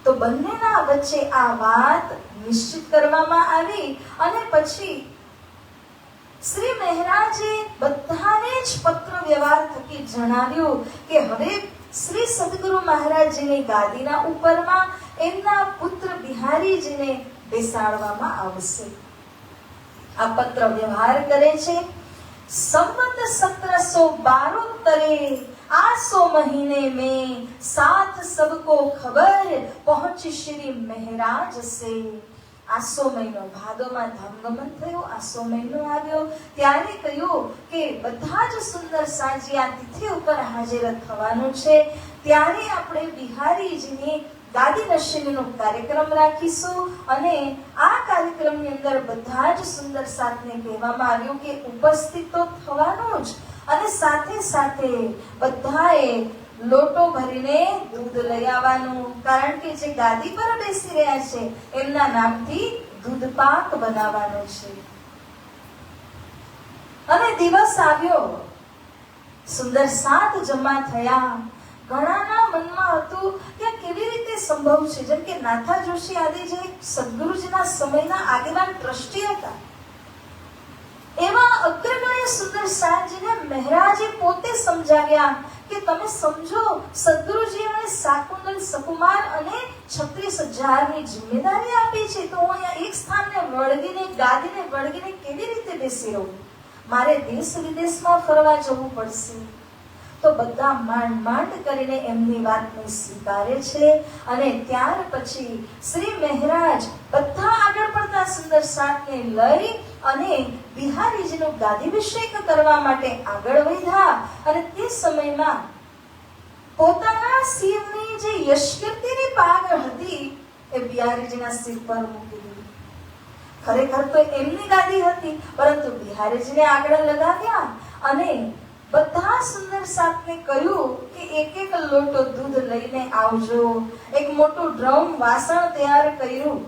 તો બંનેના વચ્ચે આ વાત નિશ્ચિત કરવામાં આવી અને પછી શ્રી મહારાજે બધાને જ પત્ર વ્યવહાર થકી જણાવ્યું કે હવે શ્રી સદગુરુ મહારાજજીની ગાદીના ઉપરમાં એમના પુત્ર બિહારીજીને બેસાડવામાં આવશે. આ પત્ર વ્યવહાર કરે છે। संवत 1772 आसो महीने में साथ सबको खबर पहुंची श्री महाराज से। आसो महीनो भादोમાં ધામગમન થયો, આસો મહિનો આવ્યો ત્યારે કહ્યું કે બધા જ સુંદર સાજી આ તિથિ ઉપર હાજર થવાનું છે, ત્યારે આપણે બિહારીજીની ગાદી નશીનીનો કાર્યક્રમ રાખીશું અને આ કાર્યક્રમની અંદર બધા જ સુંદર સાતને કહેવામાં આવ્યું કે ઉપસ્થિત તો થવાનું જ અને સાથે સાથે બધાએ લોટો ભરીને દૂધ લઈ આવવાનું, કારણ કે જે ગાદી પર બેસી રહ્યા છે એમના નામથી દૂધ પાક બનાવવાનો છે। અને દિવસ આવ્યો, સુંદર સાત જમા થયા। ઘણાના મનમાં હતું કે કેવી રીતે સંભવ છે, જેમ કે નાથા જોશી આદિ જે સદગુરુજીના સમયના આગેવાન ટ્રસ્ટી હતા, એવા અગ્રગણ્ય સુંદર સાતજીને મહારાજે પોતે સમજાવ્યા કે તમે સમજો, સદગુરુજીએ સાકુંડલ સકુમાર અને 36,000 ની જિમ્મેદારી આપી છે, તો હું અહીંયા એક સ્થાનને વળગીને ગાદીને વળગીને કેવી રીતે બેસી રહું, મારે દેશ વિદેશમાં ફરવા જવું પડશે। તો બધા માંડ કરીને એમની વાતને સ્વીકારે છે અને ત્યાર પછી શ્રી મહારાજ બધા આગળ પડતા સુંદર સાતને લઈ અને બિહારીજીનો ગાદીભિષેક કરવા માટે આગળ વધ્યા અને તે સમયમાં પોતાના શિવની જે યશકીર્તિની પાગ હતી એ બિહારીજીના શિવ પર મૂકી દીધી। ખરેખર તો એમની ગાદી હતી, પરંતુ બિહારીજીને આગળ લગાવ્યા અને બધા સુંદર સાતને કહ્યું કે એક એક લોટો દૂધ લઈને આવજો। એક મોટું ડ્રમ વાસણ તૈયાર કર્યું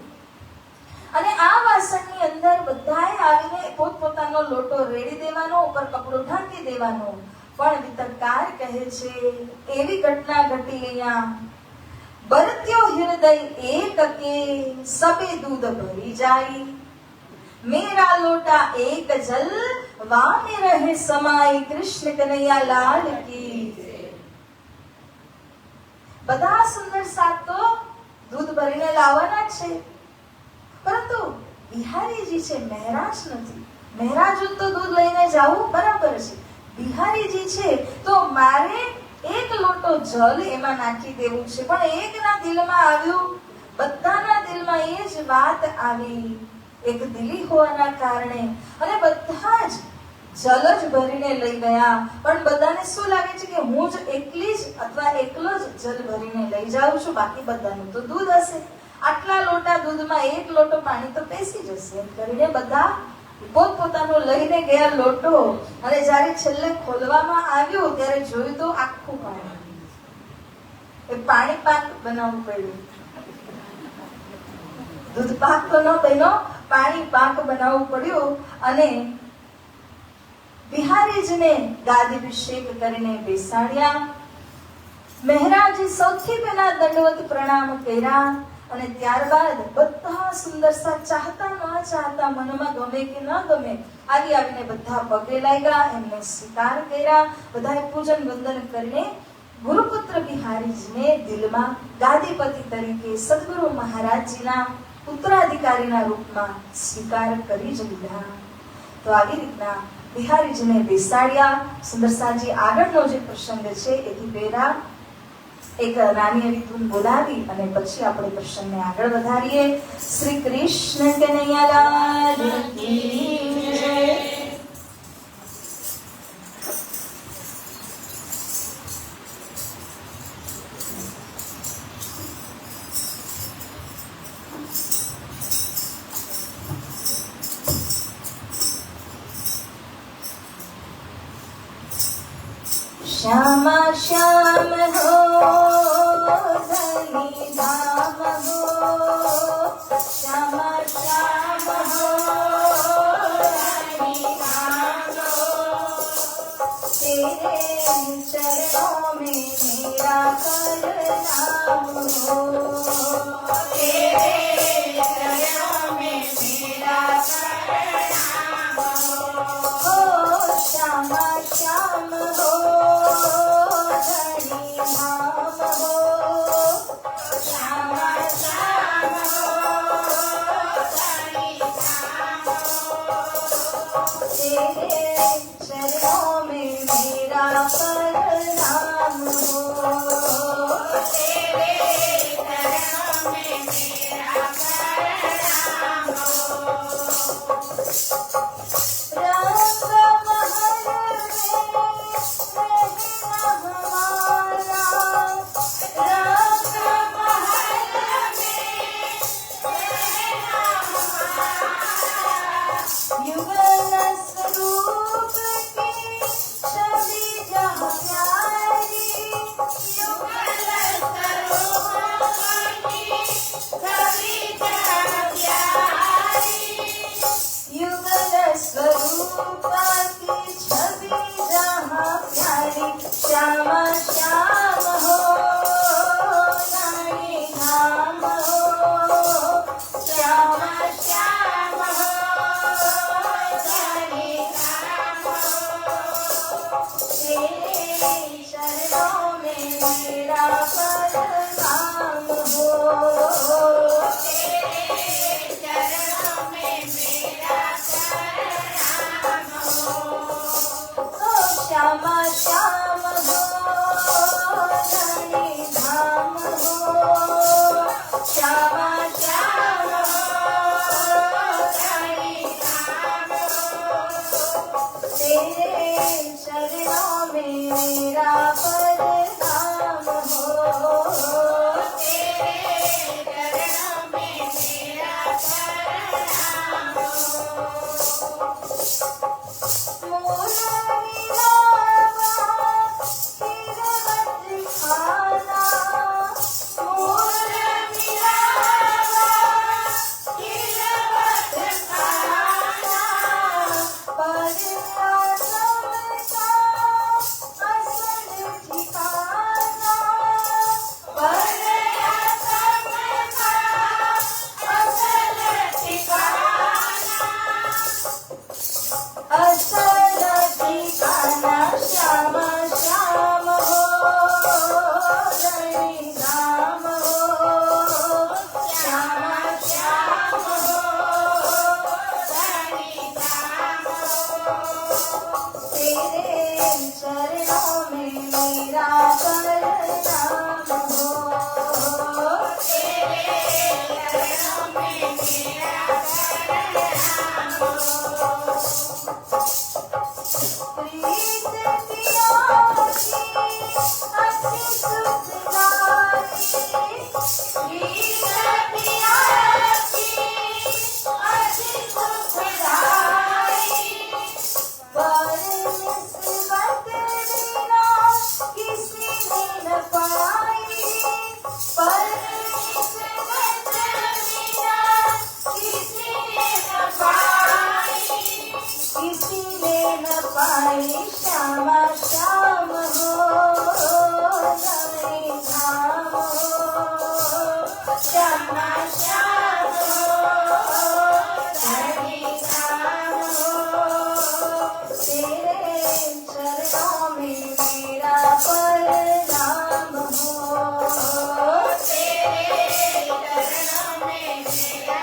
અને આ વાસણની અંદર બધાએ આવીને પોતપોતાનો લોટો રેડી દેવાનો, ઉપર કપડું ઢાંકી દેવાનું। પણ વિતરકાર કહે છે એવી ઘટના ઘટી અહીંયા, બરત્યો હૃદય એક કે સબે દૂધ ભરી જાય, मेरा लोटा एक जल वामे रहे समाई, कृष्ण कन्हैया लाल की। બધા સુંદર સાત તો દૂધ ભરીને લાવવાના છે, પરંતુ બિહારીજી છે, મહારાજ નથી। મહારાજ તો દૂધ લઈને જાવું બરાબર છે, બિહારીજી છે તો મારે એક લોટો જલ એમાં નાખી દેવું છે। પણ એકના દિલમાં આવ્યું, બધાના દિલમાં એ જ વાત આવી, એક દિલી હોવાના કારણે અને બધા જ જલ જ ભરીને લઈ ગયા। પણ બધાને શું લાગે છે કે હું જ એકલી જ અથવા એકલો જ જલ ભરીને લઈ જાઉં છું, બાકી બધાનું તો દૂધ હશે, આટલા લોટા દૂધમાં એક લોટો પાણી તો બેસી જશે, એમ કરીને બધા પોતપોતાનો લઈને ગયા લોટો। અને જ્યારે છેલ્લે ખોલવામાં આવ્યું ત્યારે જોયું તો આખું પાણી, એ પાણી પાક બનાવવું પડ્યું, દૂધ પાક તો ન બન્યો, પાણી પાક બનાવવું પડ્યું। અને બિહારીજીને ગાદીભિષેક કરીને બેસાડ્યા। મહારાજે સૌથી પહેલા દંડવત પ્રણામ કર્યા અને ત્યારબાદ બધા સુંદર સા ચાહતા ન ચાહતા, મનમાં ગમે કે ન ગમે, આવીને બધા પગે લાગ્યા, એમને સ્વીકાર કર્યા। બધાએ પૂજન વંદન કરીને ગુરુપુત્ર બિહારીજીને દિલમાં ગાદીપતિ તરીકે સદગુરુ મહારાજજીના ઉત્તરાધિકારીના રૂપમાં સ્વીકાર કરી જ લીધા। તો આવી રીતના બિહારીજીને બેસાડ્યા। સુંદરસાજી આગળનો જે પ્રસંગ છે એથી પહેલા એક નાની એવી ધૂન બોલાવી અને પછી આપણે પ્રસંગને આગળ વધારીએ। શ્રી કૃષ્ણ કનૈયાલાલ કી જય। श्यामा श्याम हो धनी धाम हो, श्यामा श्याम हो धनी धाम हो, तेरे चरणों में मेरा प्रणाम हो, तेरे चरणों में मेरा प्रणाम हो। श्यामा श्याम हो स्वरूप की छवि जहाँ प्यारी, श्यामा श्याम हो रानी धाम हो, श्यामा श्याम हो रानी धाम हो। तेरे चरणों में मेरा परनाम हो, श्यामा श्याम हो रानी धाम हो, श्यामा श्याम हो रानी धाम हो। तेरे चरणों में मेरा परनाम हो, तेरे चरणों में मेरा परनाम हो। श्यामा श्याम हो रानी धाम हो, श्यामा श्याम हो रानी धाम हो। तेरे चरणों में मेरा परनाम हो, तेरे चरणों में मेरा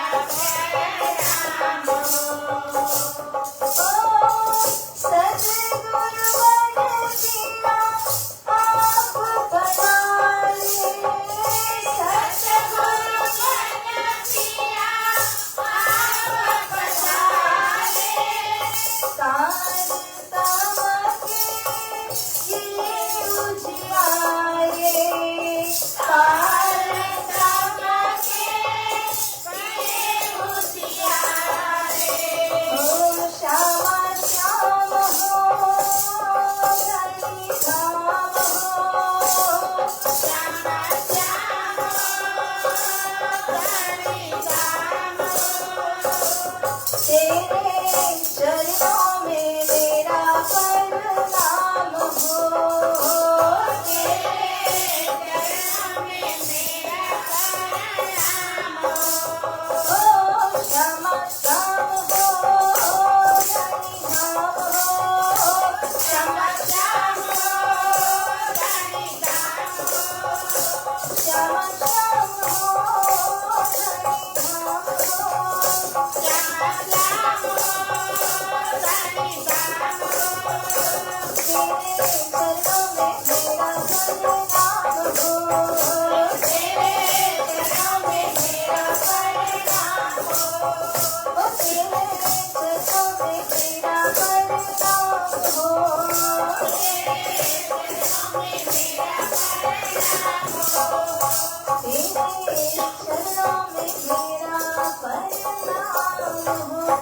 परनाम हो।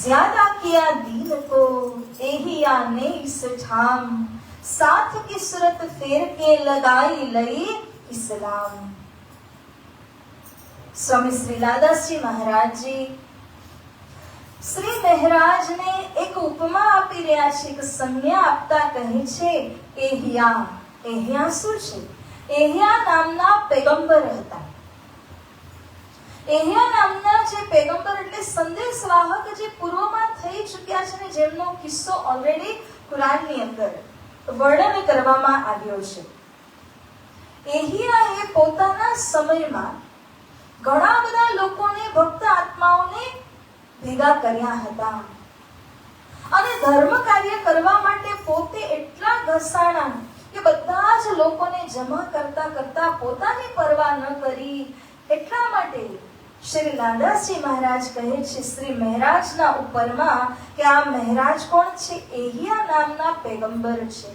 ज्यादा किया दीन को एहिया ने इस ठाम, साथ की सूरत फेर के लगाई लई इस्लाम। स्वामी श्री लादासजी महाराज जी श्री મહારાજ ને એક ઉપમા આપી રહ્યા છે, એક સંજ્ઞા આપતા કહે છે એહિયા. એહિયા શું છે? એહિયા નામના પેગંબર હતા. એહિયા નામના જે પેગંબર એટલે સંદેશવાહક જે પૂર્વમાં થઈ ચૂક્યા છે ને, જેમનો કિસ્સો ઓલરેડી કુરાનની અંદર વર્ણન કરવામાં આવ્યો છે. એહિયાએ પોતાના સમયમાં ઘણા બધા લોકોને, ભક્ત આત્માઓને ભેગા કર્યા હતા અને ધર્મ કાર્ય કરવા માટે પોતે એટલા ઘસાણા કે બધા જ લોકોને જમા કરતા કરતા પોતાની પરવા ન કરી. એટલા માટે શ્રી લાદાસજી મહારાજ કહે છે શ્રી મહારાજના ઉપરમાં કે આ મહારાજ કોણ છે? એહિયા નામના પેગંબર છે.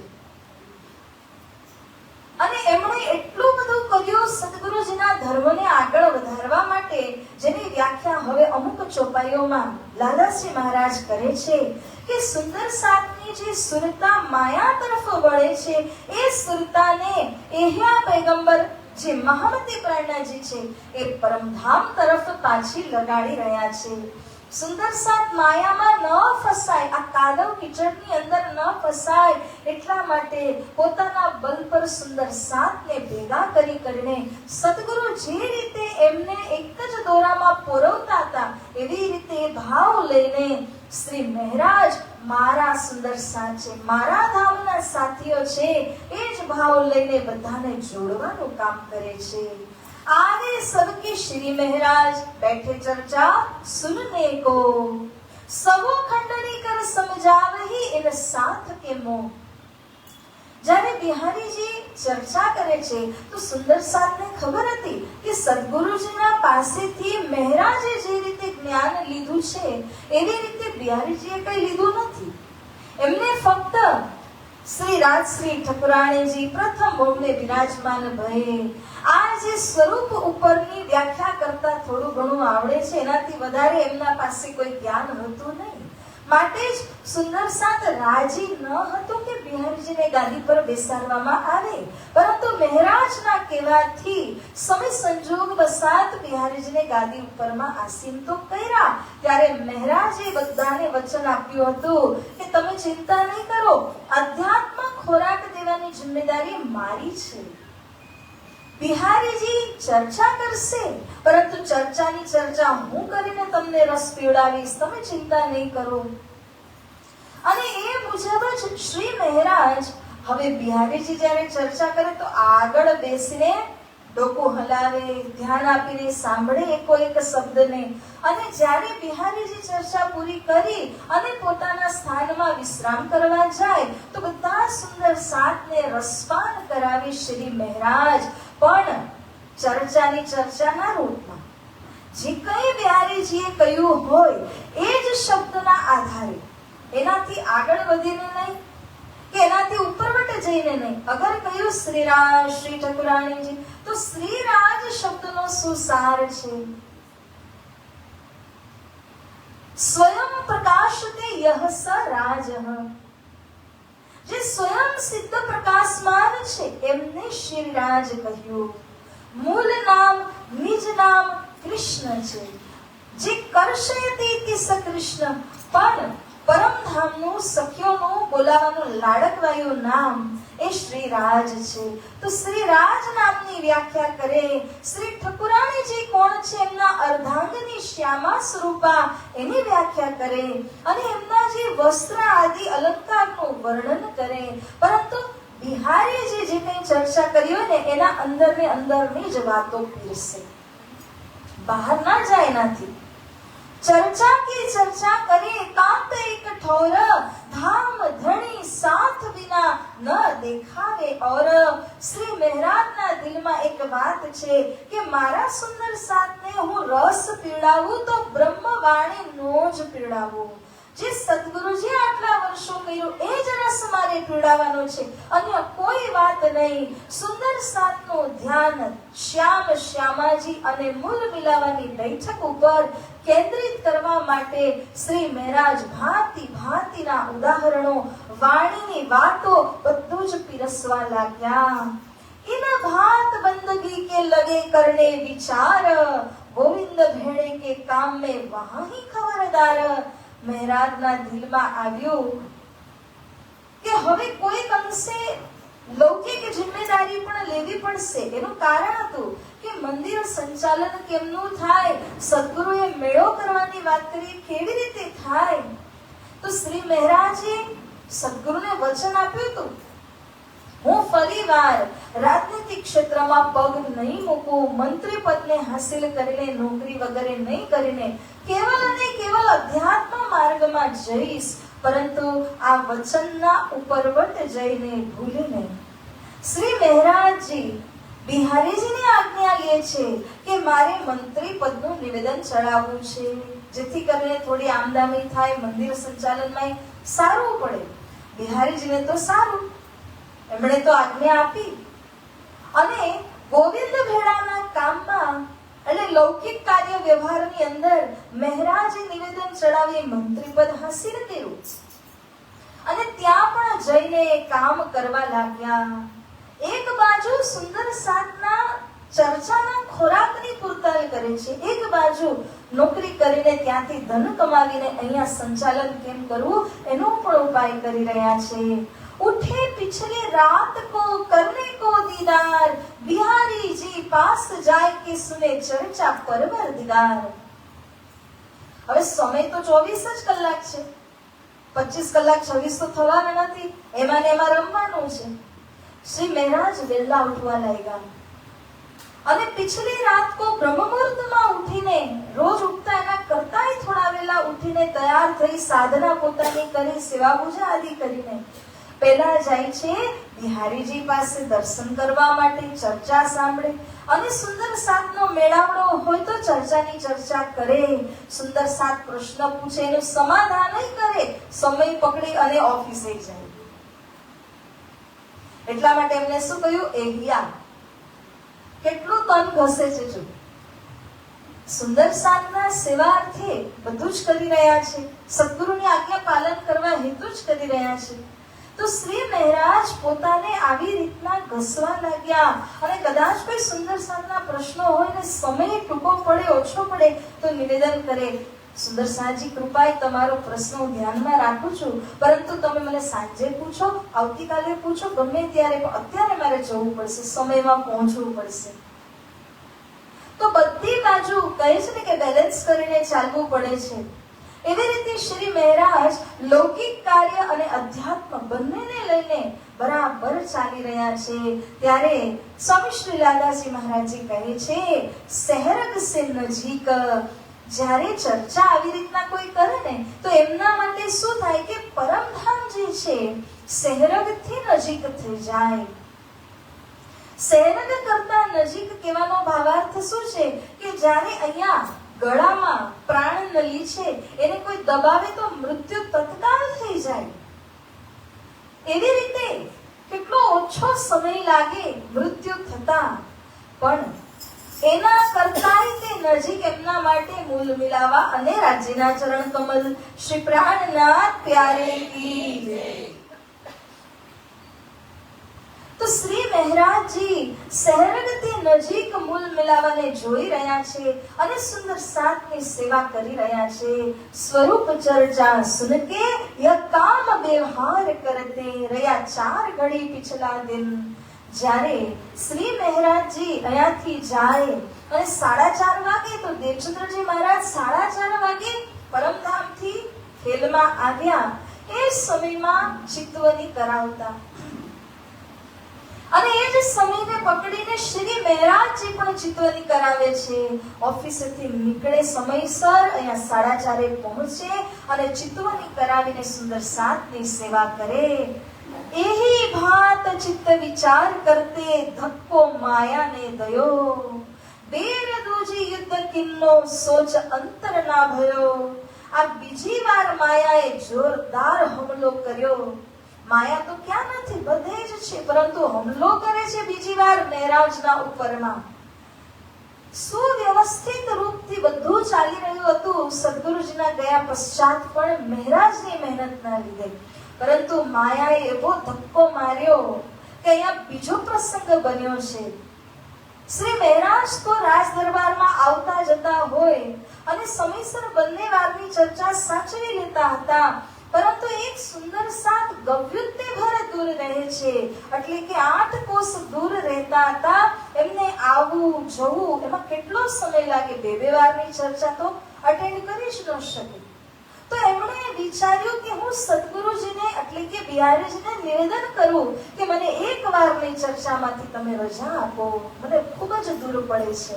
અને એમણે એટલું બધું કર્યું સદગુરુજીના ધર્મને આગળ વધારવા માટે, જેની વ્યાખ્યા હવે અમુક ચોપાઈઓમાં લાલાજી મહારાજ કરે છે કે સુંદર સાતની જે સુરતા માયા તરફ વળે છે, એ સુરતાને એહિયા પેગંબર જે મહામતી પ્રાણનાજી છે એ પરમધામ તરફ પાછી લગાડી રહ્યા છે. સુંદર સાત માયામાં ન ફસાય, આ કાદવ કીચડની અંદર ન ફસાય એટલા માટે પોતાના બલ પર સુંદર સાતને ભેગા કરીને સદગુરુ જે રીતે એમને એક જ દોરામાં પોરવતા હતા, એવી રીતે ભાવ લઈને શ્રી મહારાજ મારા સુંદર સાત છે, મારા ધામના સાથીઓ છે, એ જ ભાવ લઈને બધાને જોડવાનું કામ કરે છે. आगे सबके श्री महाराज बैठे चर्चा सुनने को, सबो खंडनी कर समझावही इन साथ के मोह. જ્યારે બિહારીજી ચર્ચા કરે છે તો સુંદર સાતને ખબર હતી કે સદગુરુજીના પાસેથી મહારાજે જે રીતે જ્ઞાન લીધું છે એવી રીતે બિહારીજીએ કંઈ લીધું નથી. એમને ફક્ત શ્રી રાજશ્રી ઠકુરાણીજી પ્રથમ બોમ્બે વિરાજમાન ભયે આ જે સ્વરૂપ ઉપરની વ્યાખ્યા કરતા થોડું ઘણું આવડે છે, એનાથી વધારે એમના પાસે કોઈ જ્ઞાન હતું નહીં. માટે જ સુંદર સાત રાજી ન હતો કે બિહારીજીને ગાદી પર બેસાડવામાં આવે, પરંતુ મહારાજના કહેવાથી સમય સંજોગ વસાત બિહારીજીને ગાદી ઉપરમાં આસીન તો કર્યા. ત્યારે મહારાજે બધાને વચન આપ્યું હતું કે તમે ચિંતા નહીં કરો, અધ્યાત્મ ખોરાક દેવાની જિમ્મેદારી મારી છે. બિહારીજી ચર્ચા કરશે, પરંતુ ચર્ચાની ચર્ચા હું કરીને તમને રસ પીવડાવીશ, તમે ચિંતા નહીં કરો. અને એ મુજબ જ શ્રી મહારાજ હવે બિહારીજી જ્યારે ચર્ચા કરે તો આગળ બેસીને ડોકું હલાવે, ધ્યાન આપીને સાંભળે એકો એક શબ્દને. અને જ્યારે બિહારીજી ચર્ચા પૂરી કરી અને પોતાના સ્થાનમાં વિશ્રામ કરવા જાય તો બધા સુંદર સાતને રસપાન કરાવી શ્રી મહારાજ પણ ચર્ચાની ચર્ચાના રૂપમાં જે કંઈ બિહારીજીએ કહ્યું હોય એ જ શબ્દના આધારે, એનાથી આગળ વધીને નહીં કે એનાથી ઉપરવટે જઈને નહીં. અગર કહ્યું શ્રીરાજ શ્રી ઠકુરાણીજી તો શ્રીરાજ શબ્દનો સુસાર છે. સ્વયં પ્રકાશતે યહ સ રાજઃ, જે સ્વયં સિદ્ધ પ્રકાશમાન છે એમને શ્રીરાજ કહ્યું. મૂળ નામ નિજ નામ કૃષ્ણ છે, જે કરશયતિ સ કૃષ્ણ, પણ પરમધામનું સખ્યોનું બોલાવાનું લાડકવાયું નામ એ શ્રીરાજ છે. તો શ્રીરાજ નામની વ્યાખ્યા કરે. શ્રી ઠકુરાણીજી કોણ છે? એમના અર્ધાંગની શ્યામા સ્વરૂપા એની વ્યાખ્યા કરે અને એમના જે વસ્ત્ર આદિ અલંકારનું વર્ણન કરે. પરંતુ બિહારીજી જે કંઈ ચર્ચા કરી હોય ને એના અંદરની જ વાતો પીરસે, બહાર ના જાય એનાથી. चर्चा की चर्चा करे एकांत एक ठोर, धाम धणी साथ बिना न देखावे और. श्री મહારાજના દિલમાં એક વાત છે કે મારા સુંદર સાતને હું રસ પીવડાવું તો બ્રહ્મવાણીનો જ પીવડાવું. જે સદગુરુજી આટલા વર્ષો કર્યું એ જ રસ મારે પીવડાવવાનો છે, અન્ય કોઈ વાત નહીં. સુંદર સાતનું ધ્યાન શ્યામ શ્યામાજી અને મૂલ મિલાવાની બેઠક ઉપર કેન્દ્રિત કરવા માટે શ્રી મહારાજ ભાંતિ ભાંતિના ઉદાહરણો, વાણીની વાતો બધું જ પીરસવા લાગ્યા. इन भात बंदगी के लगे करने विचार, गोविंद भेड़े के काम में वहां ही खबरदार. મહારાજના દિલમાં આવ્યું કે હવે કોઈ અંશે લૌકિક જિમ્મેદારી પણ લેવી પડશે. એનું કારણ હતું કે મંદિર સંચાલન કેમનું થાય, સદગુરુએ મેળો કરવાની વાત કરી, કેવી રીતે થાય? તો શ્રી મહારાજે સદગુરુને વચન આપ્યું હતું, હું ફરીવાર રાજનીતિક ક્ષેત્રમાં પગ નહીં મૂકું, મંત્રી પદને હાસિલ કરીને નોકરી વગેરે નહીં કરીને કેવલ અને કેવલ અધ્યાત્મ માર્ગમાં જઈશ, પરંતુ આ વચનના ઉપરવટ જઈને ભૂલીને. શ્રી મહારાજજી બિહારીજીની આજ્ઞા લે છે કે મારે મંત્રી પદનું નિવેદન ચડાવવું છે, જેથી કરીને થોડી આમદાની થાય, મંદિર સંચાલનમાં સારું પડે. બિહારીજીને તો સારું, એમણે તો આજ્ઞા આપી. અને ગોવિંદ ભેળાના કામમાં એટલે લૌકિક કાર્ય વ્યવહારની અંદર મહારાજે નિવેદન ચડાવી મંત્રી પદ હાસિલ કર્યું અને ત્યાં પણ જઈને કામ કરવા લાગ્યા. એક બાજુ સુંદર સાતના ચર્ચાના ખોરાકની પૂર્તાલ કરે છે, એક બાજુ નોકરી કરીને ત્યાંથી ધન કમાવીને અહીંયા સંચાલન કેમ કરવું એનો પણ ઉપાય કરી રહ્યા છે. उठे पिछली रात को करने को दीदार, बिहारी जी पास जाए कि सुने चर्चा परवरदिगार. હવે સમય તો 24 જ કલાક છે, 25 કલાક 26 તો થવાના નથી, એમાં ને એમાં રમવાનું છે. શ્રી મહારાજ વહેલા ઉઠવા લાગ્યા અને પિછલી રાત કો બ્રહ્મ મુહૂર્તમાં ઉઠીને, રોજ ઉઠતા એના કરતાંય થોડા વહેલા ઉઠીને તૈયાર થઈ સાધના પોતાની કરી, સેવા પૂજા આદિ કરીને પહેલા જાય છે બિહારીજી પાસે દર્શન કરવા માટે, ચર્ચા સાંભળે અને સુંદર સાતનો મેળાવડો હોય તો ચર્ચાની ચર્ચા કરે, સુંદર સાત પ્રશ્ન પૂછે, એનું સમાધાન કરે, સમય પકડી અને ઓફિસે જાય. એટલા માટે એમને શું કહ્યું, એહિયા. કેટલું તન ઘસે છે જો. સુંદર સાતના સેવાર્થે બધું જ કરી રહ્યા છે, સદગુરુની આજ્ઞા પાલન કરવા હેતુ જ કરી રહ્યા છે. તો શ્રી મહારાજ પોતાને આવી રીતના ઘસવા લાગ્યા અને કદાચ કોઈ સુંદર સાતના પ્રશ્નો હોય ને સમય ટૂંકો પડે, ઓછો પડે તો નિવેદન કરે, સુંદર સાતજી કૃપાએ તમારો પ્રશ્ન હું ધ્યાનમાં રાખું છું, પરંતુ તમે મને સાંજે પૂછો, આવતીકાલે પૂછો, ગમે ત્યારે, અત્યારે મારે જવું પડશે, સમયમાં પહોંચવું પડશે. તો બધી બાજુ કહે છે ને કે બેલેન્સ કરીને ચાલવું પડે છે. એવી રીતે શ્રી મહારાજ લૌકિક કાર્ય અને અધ્યાત્મ બંનેને લઈને બરાબર ચાલી રહ્યા છે. ત્યારે સ્વામી શ્રી લાલાજી મહારાજજી કહે છે, સહેરગ સે નજીક, જ્યારે ચર્ચા આવી રીતના કોઈ કરે ને તો એમના માટે શું થાય કે પરમધામ જે છે સહેરગથી નજીક થઈ જાય. સહેરગ કરતા નજીક કહેવાનો ભાવાર્થ શું છે કે જ્યારે અહીંયા ગળામાં પ્રાણ નલી છે એને કોઈ દબાવે તો મૃત્યુ તત્કાળ થઈ જાય. એવી રીતે કેટલો ઓછો સમય લાગે મૃત્યુ થતા, પણ એના કરતાંય તે નજીક એમના માટે મૂલ મિલાવા અને રાજ્યના ચરણ કમલ શ્રી પ્રાણનાથ પ્યારે કી જય. તો શ્રી મહારાજજી સહેરગથી નજીક મૂલ મિલાવાને જોઈ રહ્યા છે અને સુંદર સાતની સેવા કરી રહ્યા છે. સ્વરૂપ ચર્ચા સુનકે યહ કામ વ્યવહાર કરતે રહ્યા 4 ઘડી પિછલા દિન. જ્યારે શ્રી મહારાજજી અહીંયાથી જાય અને 4:30 વાગે તો દેવચંદ્રજી મહારાજ 4:30 વાગે પરમધામથી ખેલમાં આવ્યા. એ સમયમાં ચિત્તવની કરાવતા અને એ જ સમયને પકડીને શ્રી મહારાજજી પણ ચિત્તવની કરાવે છે. ઓફિસેથી નીકળે સમયસર, અહીંયા 4:30 પહોંચે અને ચિત્તવની કરાવીને સુંદર સાતની સેવા કરે. એહી ભાત ચિત્ત વિચાર કરતે ધક્કો માયાને દયો, બેર દૂજી યુદ્ધ કિન્નો સોચ અંતર ના ભયો. આ બીજી વાર માયાએ જોરદાર હુમલો કર્યો. માયા તો ક્યાં નથી, બધે જ છે, પરંતુ હુમલો કરે છે બીજી વાર મહેરાજના ઉપરમાં. સુવ્યવસ્થિત રૂપથી બધું ચાલી રહ્યું હતું સદગુરુજીના ગયા પશ્ચાત પણ મહેરાજની મહેનતના લીધે, પરંતુ માયાએ એવો ધક્કો માર્યો કે અહીંયા બીજો પ્રસંગ બન્યો છે. શ્રી મહેરાજ તો રાજ દરબારમાં આવતા જતા હોય અને સમયસર બંને વાતની ચર્ચા સાચવી લેતા હતા, પરંતુ એક સુંદર સાત ગવ્યુત્તે ભર દૂર રહે છે, એટલે કે 8 કોસ દૂર રહેતા હતા. એમને આવવું જવું એમાં કેટલો સમય લાગે, બે વારની ચર્ચા તો અટેન્ડ કરી જ ન શકે. તો એમણે વિચાર્યું કે હું સદગુરુજીને એટલે કે બિહારીજીને નિવેદન કરું કે મને એક વારની ચર્ચામાંથી તમે રજા આપો, મને ખૂબ જ દૂર પડે છે.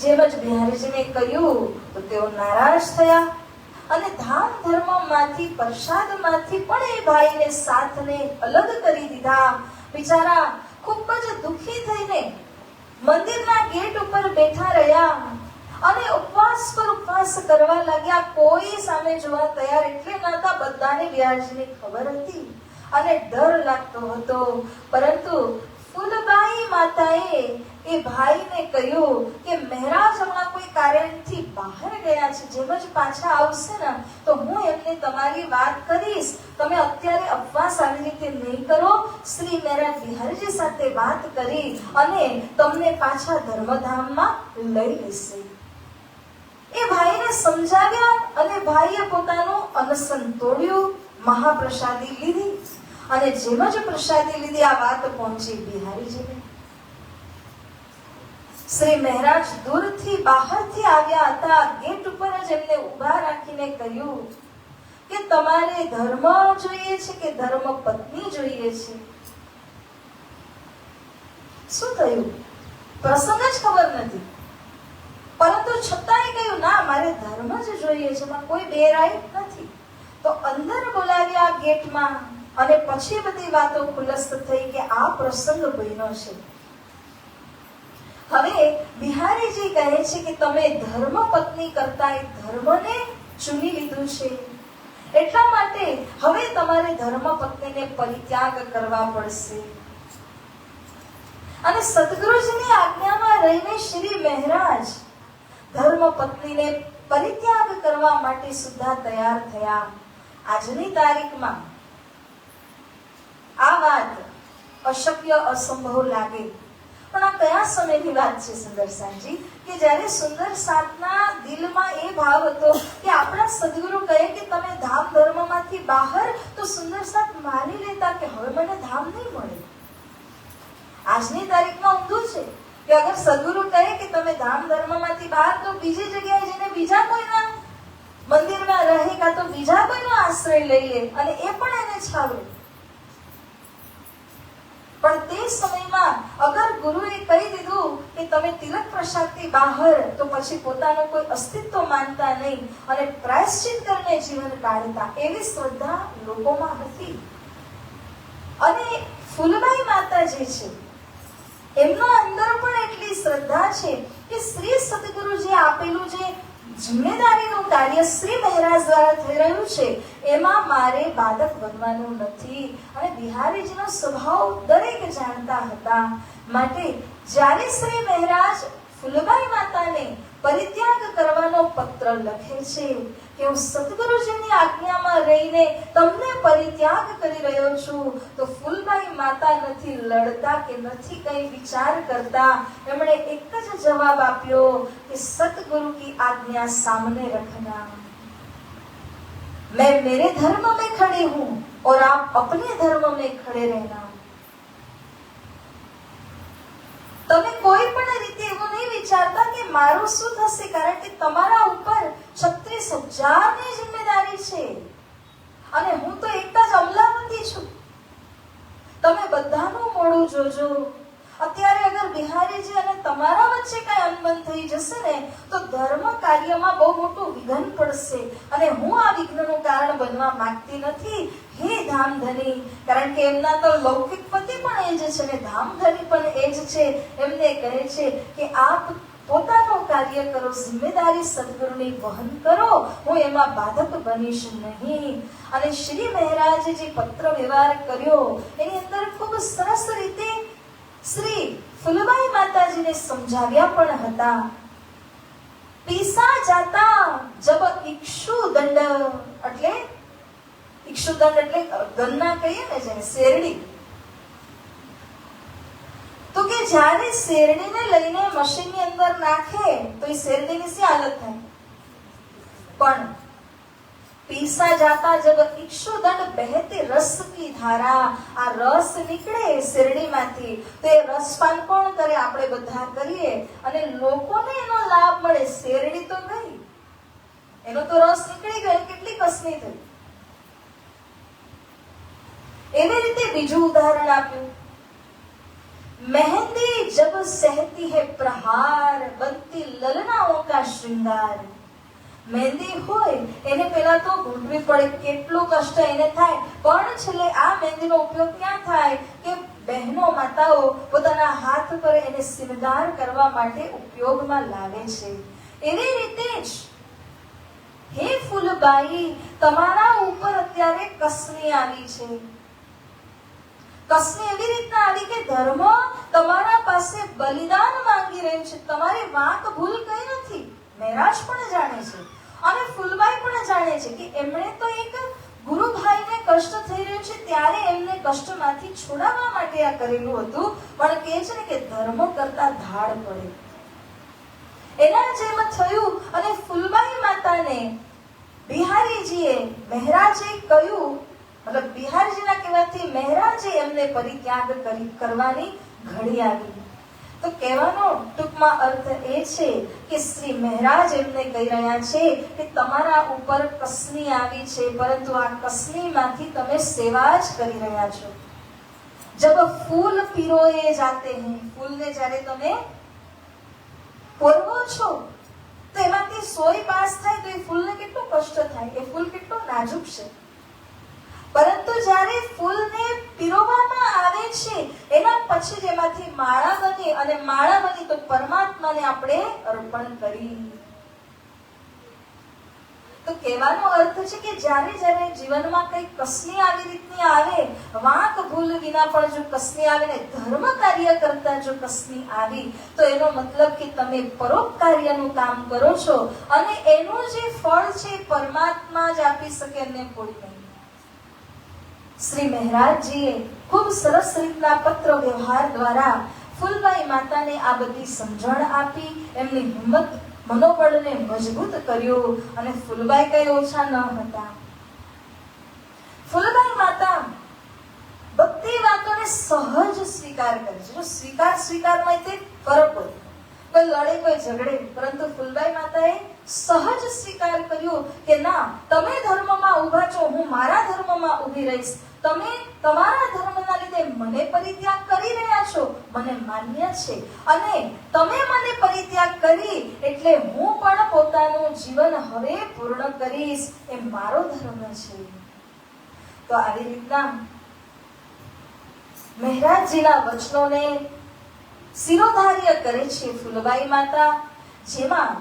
જેમ જ બિહારીજીને કહ્યું તો તેઓ નારાજ થયા અને ધામ ધર્મમાંથી પ્રસાદમાંથી પણ એ ભાઈને સાથને અલગ કરી દીધા. બિચારા ખૂબ જ દુખી થઈને મંદિરના ગેટ ઉપર બેઠા રહ્યા અને ઉપવાસ પર ઉપવાસ કરવા લાગ્યા. કોઈ સામે જોવા તૈયાર એટલે નહોતા, બધાને બિહારીજીની ખબર હતી અને ડર લાગતો હતો. પરંતુ ફૂલબાઈ માતાએ એ ભાઈને કહ્યું કે મહેરાજ હમણાં કોઈ કારણથી બહાર ગયા છે, જેમ જ પાછા આવશે ને તો હું એમને તમારી વાત કરીશ, તમે અત્યારે ઉપવાસ આવી રીતે નહીં કરો. શ્રી મહેરાજ બિહારીજી સાથે વાત કરી અને તમને પાછા ધર્મધામમાં લઈ લેશે. એ ભાઈને સમજાવ્યા અને ભાઈએ પોતાનું અનશન તોડ્યું, મહાપ્રસાદી લીધી અને જેમ જ પ્રસાદી લીધી આ વાત પહોંચી બિહારીજીને. શ્રી મહેરાજ દૂરથી બહારથી આવ્યા હતા, ગેટ ઉપર જ એમને ઊભા રાખીને કહ્યું કે તમારે ધર્મ જોઈએ છે કે ધર્મ પત્ની જોઈએ છે? શું થયું? પ્રસંગ જ ખબર નથી, પરંતુ છતાંય કહ્યું ના, મારે ધર્મ જ જોઈએ છે, માં કોઈ બેરાઈ નથી. તો અંદર બોલાવ્યા ગેટમાં અને પછી બધી વાતો ખુલસ્ત થઈ કે આ પ્રસંગ બન્યો છે. હવે બિહારીજી કહે છે કે તમે ધર્મ પત્ની કરતા એ ધર્મને ચૂની લીધું છે, એટલા માટે હવે તમારે ધર્મ પત્નીને પરિત્યાગ કરવા પડશે. અને સદગુરુજીની આજ્ઞામાં રહીને શ્રી મહેરાજ ધર્મ પત્નીને પરિત્યાગ કરવા માટે સુદ્ધા તૈયાર થયા. આજની તારીખમાં આ વાત અશક્ય અસંભવ લાગે, પણ આ કયા સમયની વાત છે સુંદરસાજી કે જ્યારે સુંદર સાતના દિલમાં એ ભાવ હતો કે આપણા સદગુરુ કહે કે તમે ધામ ધર્મમાંથી બહાર, તો સુંદર સાત માની લેતા કે હવે મને ધામ નહીં મળે. આજની તારીખમાં ઊંધું છે કે અગર સદગુરુ કહે કે તમે ધામ ધર્મમાંથી બહાર, તો બીજી જગ્યાએ જઈને બીજા કોઈના મંદિરમાં રહે કાં તો બીજા કોઈનો આશ્રય લઈ લે અને એ પણ એને છાવે. પણ તે સમયમાં અગર ગુરુએ કહી દીધું કે તમે તિલક પ્રસાદથી બહાર, તો પછી પોતાનું કોઈ અસ્તિત્વ માનતા નહીં અને પ્રાયશ્ચિત કરીને જીવન કાઢતા, એવી શ્રદ્ધા લોકોમાં હતી. અને ફૂલબાઈ માતા જે છે એમનો અંદર પણ એટલી શ્રદ્ધા છે કે શ્રી સદગુરુજી આપેલું જે જિમ્મેદારીનું કાર્ય શ્રી મહેરાજ દ્વારા થઈ રહ્યું છે એમાં મારે બાધક બનવાનું નથી. અને બિહારીજીનો સ્વભાવ દરેક જાણતા હતા, માટે જ્યારે શ્રી મહેરાજ ફૂલબાઈ માતાને પરિત્યાગ કરવાનો પત્ર લખે છે કે હું સદગુરુજીની આજ્ઞામાં રહીને તમને પરિત્યાગ કરી રહ્યો છું, તો ફૂલબાઈ માતા નથી લડતા કે નથી કઈ વિચાર કરતા, એમણે એક જ જવાબ આપ્યો કે सतगुरु की आज्ञा सामने रखना, मैं मेरे धर्म में खड़ी हूं और आप अपने धर्म में खड़े रहना. તમે કોઈ પણ રીતે એવું નહીં વિચારતા કે મારું શું થશે, કારણ કે તમારા ઉપર 36,000 ની જિમ્મેદારી છે અને હું તો એકતા જ અમલાવતી છું. તમે બધાનું મોડું જોજો. અત્યારે અગર બિહારીજી અને તમારા વચ્ચે કઈ અનબન થઈ જશે ને તો ધર્મ કાર્યમાં બહુ મોટું વિઘ્ન પડશે અને હું આ વિઘ્નનું કારણ બનવા માંગતી નથી. હે ધામધની, કારણ કે એમના તો લૌકિક પતિ પણ એ જ છે ને ધામધની પણ એ જ છે. એમને કહે છે કે આપ પોતાનું કાર્ય કરો, જિમ્મેદારી સદગુરુની વહન કરો, હું એમાં બાધક બનીશ નહીં. અને શ્રી મહારાજે જે પત્ર વ્યવહાર કર્યો એની અંદર ખૂબ સરસ રીતે શ્રી ફૂલબાઈ માતાજીને સમજાવ્યા પણ હતા. પીસા જાતા જબ ઇક્ષુદંડ, એટલે ઇક્ષુદંડ એટલે ગન્ના કહીએ ને જેને, શેરડી. તો કે જ્યારે શેરડીને લઈને મશીનની અંદર નાખે તો એ શેરડીની શી હાલત થાય? પણ પીસા જાતા જબ ઇક્ષુદંડ બહેતી રસ કી ધારા, આ રસ નીકળે શેરડીમાંથી તો એ રસપાન કોણ કરે? આપણે બધા કરીએ અને લોકોને એનો લાભ મળે. શેરડી તો ગઈ, એનો તો રસ નીકળી ગયો, કેટલી કસની થઈ. એવી રીતે બીજું ઉદાહરણ આપ્યું. मेहंदी जब सहती है प्रहार, बनती ललनाओं का श्रृंगार. મહેંદી હોય એને પેલા તો ઘૂંટવી પડે, કેટલું કષ્ટ એને થાય, પણ છેલ્લે આ મહેંદીનો ઉપયોગ ક્યાં થાય કે બહેનો માતાઓ પોતાના હાથ પર એને શૃંગાર કરવા માટે ઉપયોગમાં લાવે છે. એવી રીતે જ હે ફૂલબાઈ, તમારા ઉપર અત્યારે કસની આવી છે. કસની એવી રીતના આવી કે ધર્મ તમારા પાસે બલિદાન માંગી રહ્યું છે. તમારી વાંક ભૂલ કઈ નથી, મહારાજ પણ જાણે છે અને ફૂલબાઈ પણ જાણે છે કે એમણે તો એક ગુરુભાઈને કષ્ટ થઈ રહ્યું છે ત્યારે એમને કષ્ટમાંથી છોડાવવા માટે આ કરેલું હતું. પણ કહે છે ને કે ધર્મ કરતા ધાડ પડે, એના જેમ થયું. અને ફૂલબાઈ માતાને બિહારીજીએ, મહારાજે કહ્યું, મતલબ બિહારજીના કહેવાથી મહારાજે એમને પરિત્યાગ કરવાની ઘડી આવી. તો કહેવાનો ટૂંકમાં અર્થ એ છે કે શ્રી મહારાજ એમને કહી રહ્યા છે કે તમારા ઉપર કસની આવી છે, પરંતુ આ કસનીમાંથી તમે સેવા જ કરી રહ્યા છો. જબ ફૂલ પીરોએ જાતે હૈ, ફૂલને જ્યારે તમે પોરવો છો તો એમાંથી સોય પાસ થાય તો એ ફૂલને કેટલું કષ્ટ થાય, એ ફૂલ કેટલું નાજુક છે. પરંતુ જ્યારે ફૂલને પીરવવામાં આવે છે એના પછી જેમાંથી માળા બની, અને માળા બની તો પરમાત્માને આપણે અર્પણ કરી. તો કહેવાનો અર્થ છે કે જ્યારે જ્યારે જીવનમાં કઈ કસની આવી રીતની આવે, વાંક ભૂલ વિના પણ જો કસની આવે ને ધર્મ કાર્ય કરતા જો કસની આવી, તો એનો મતલબ કે તમે પરોપકાર્યનું કામ કરો છો અને એનું જે ફળ છે પરમાત્મા જ આપી શકે, અને કોઈ નહીં. શ્રી મહારાજજીએ ખૂબ સરસ રીતના પત્ર વ્યવહાર દ્વારા ફૂલબાઈ માતાને આ બધી સમજણ આપી, એમની હિંમત મનોબળને મજબૂત કર્યું. અને ફૂલબાઈ કઈ ઓછા ન હતા. ફૂલબાઈ માતા બધી વાતોને સહજ સ્વીકાર કરે છે. જો સ્વીકારમાં તે ફરક હોય, કોઈ લડે કોઈ ઝઘડે, પરંતુ ફૂલબાઈ માતાએ સહજ સ્વીકાર કર્યો કે ના, તમે ધર્મમાં ઊભા છો, હું મારા ધર્મમાં ઊભી રહીશ. તમે તમારા ધર્મના લીધે મને પરિત્યાગ કરી રહ્યા છો, મને માન્ય છે, અને તમે મને પરિત્યાગ કરી એટલે હું પણ પોતાનું જીવન હવે પૂર્ણ કરીશ, એ મારો ધર્મ છે. તો આવી રીતના મહારાજજીના વચનોને શિરોધાર્ય કરે છે ફૂલબાઈ માતા, જેમાં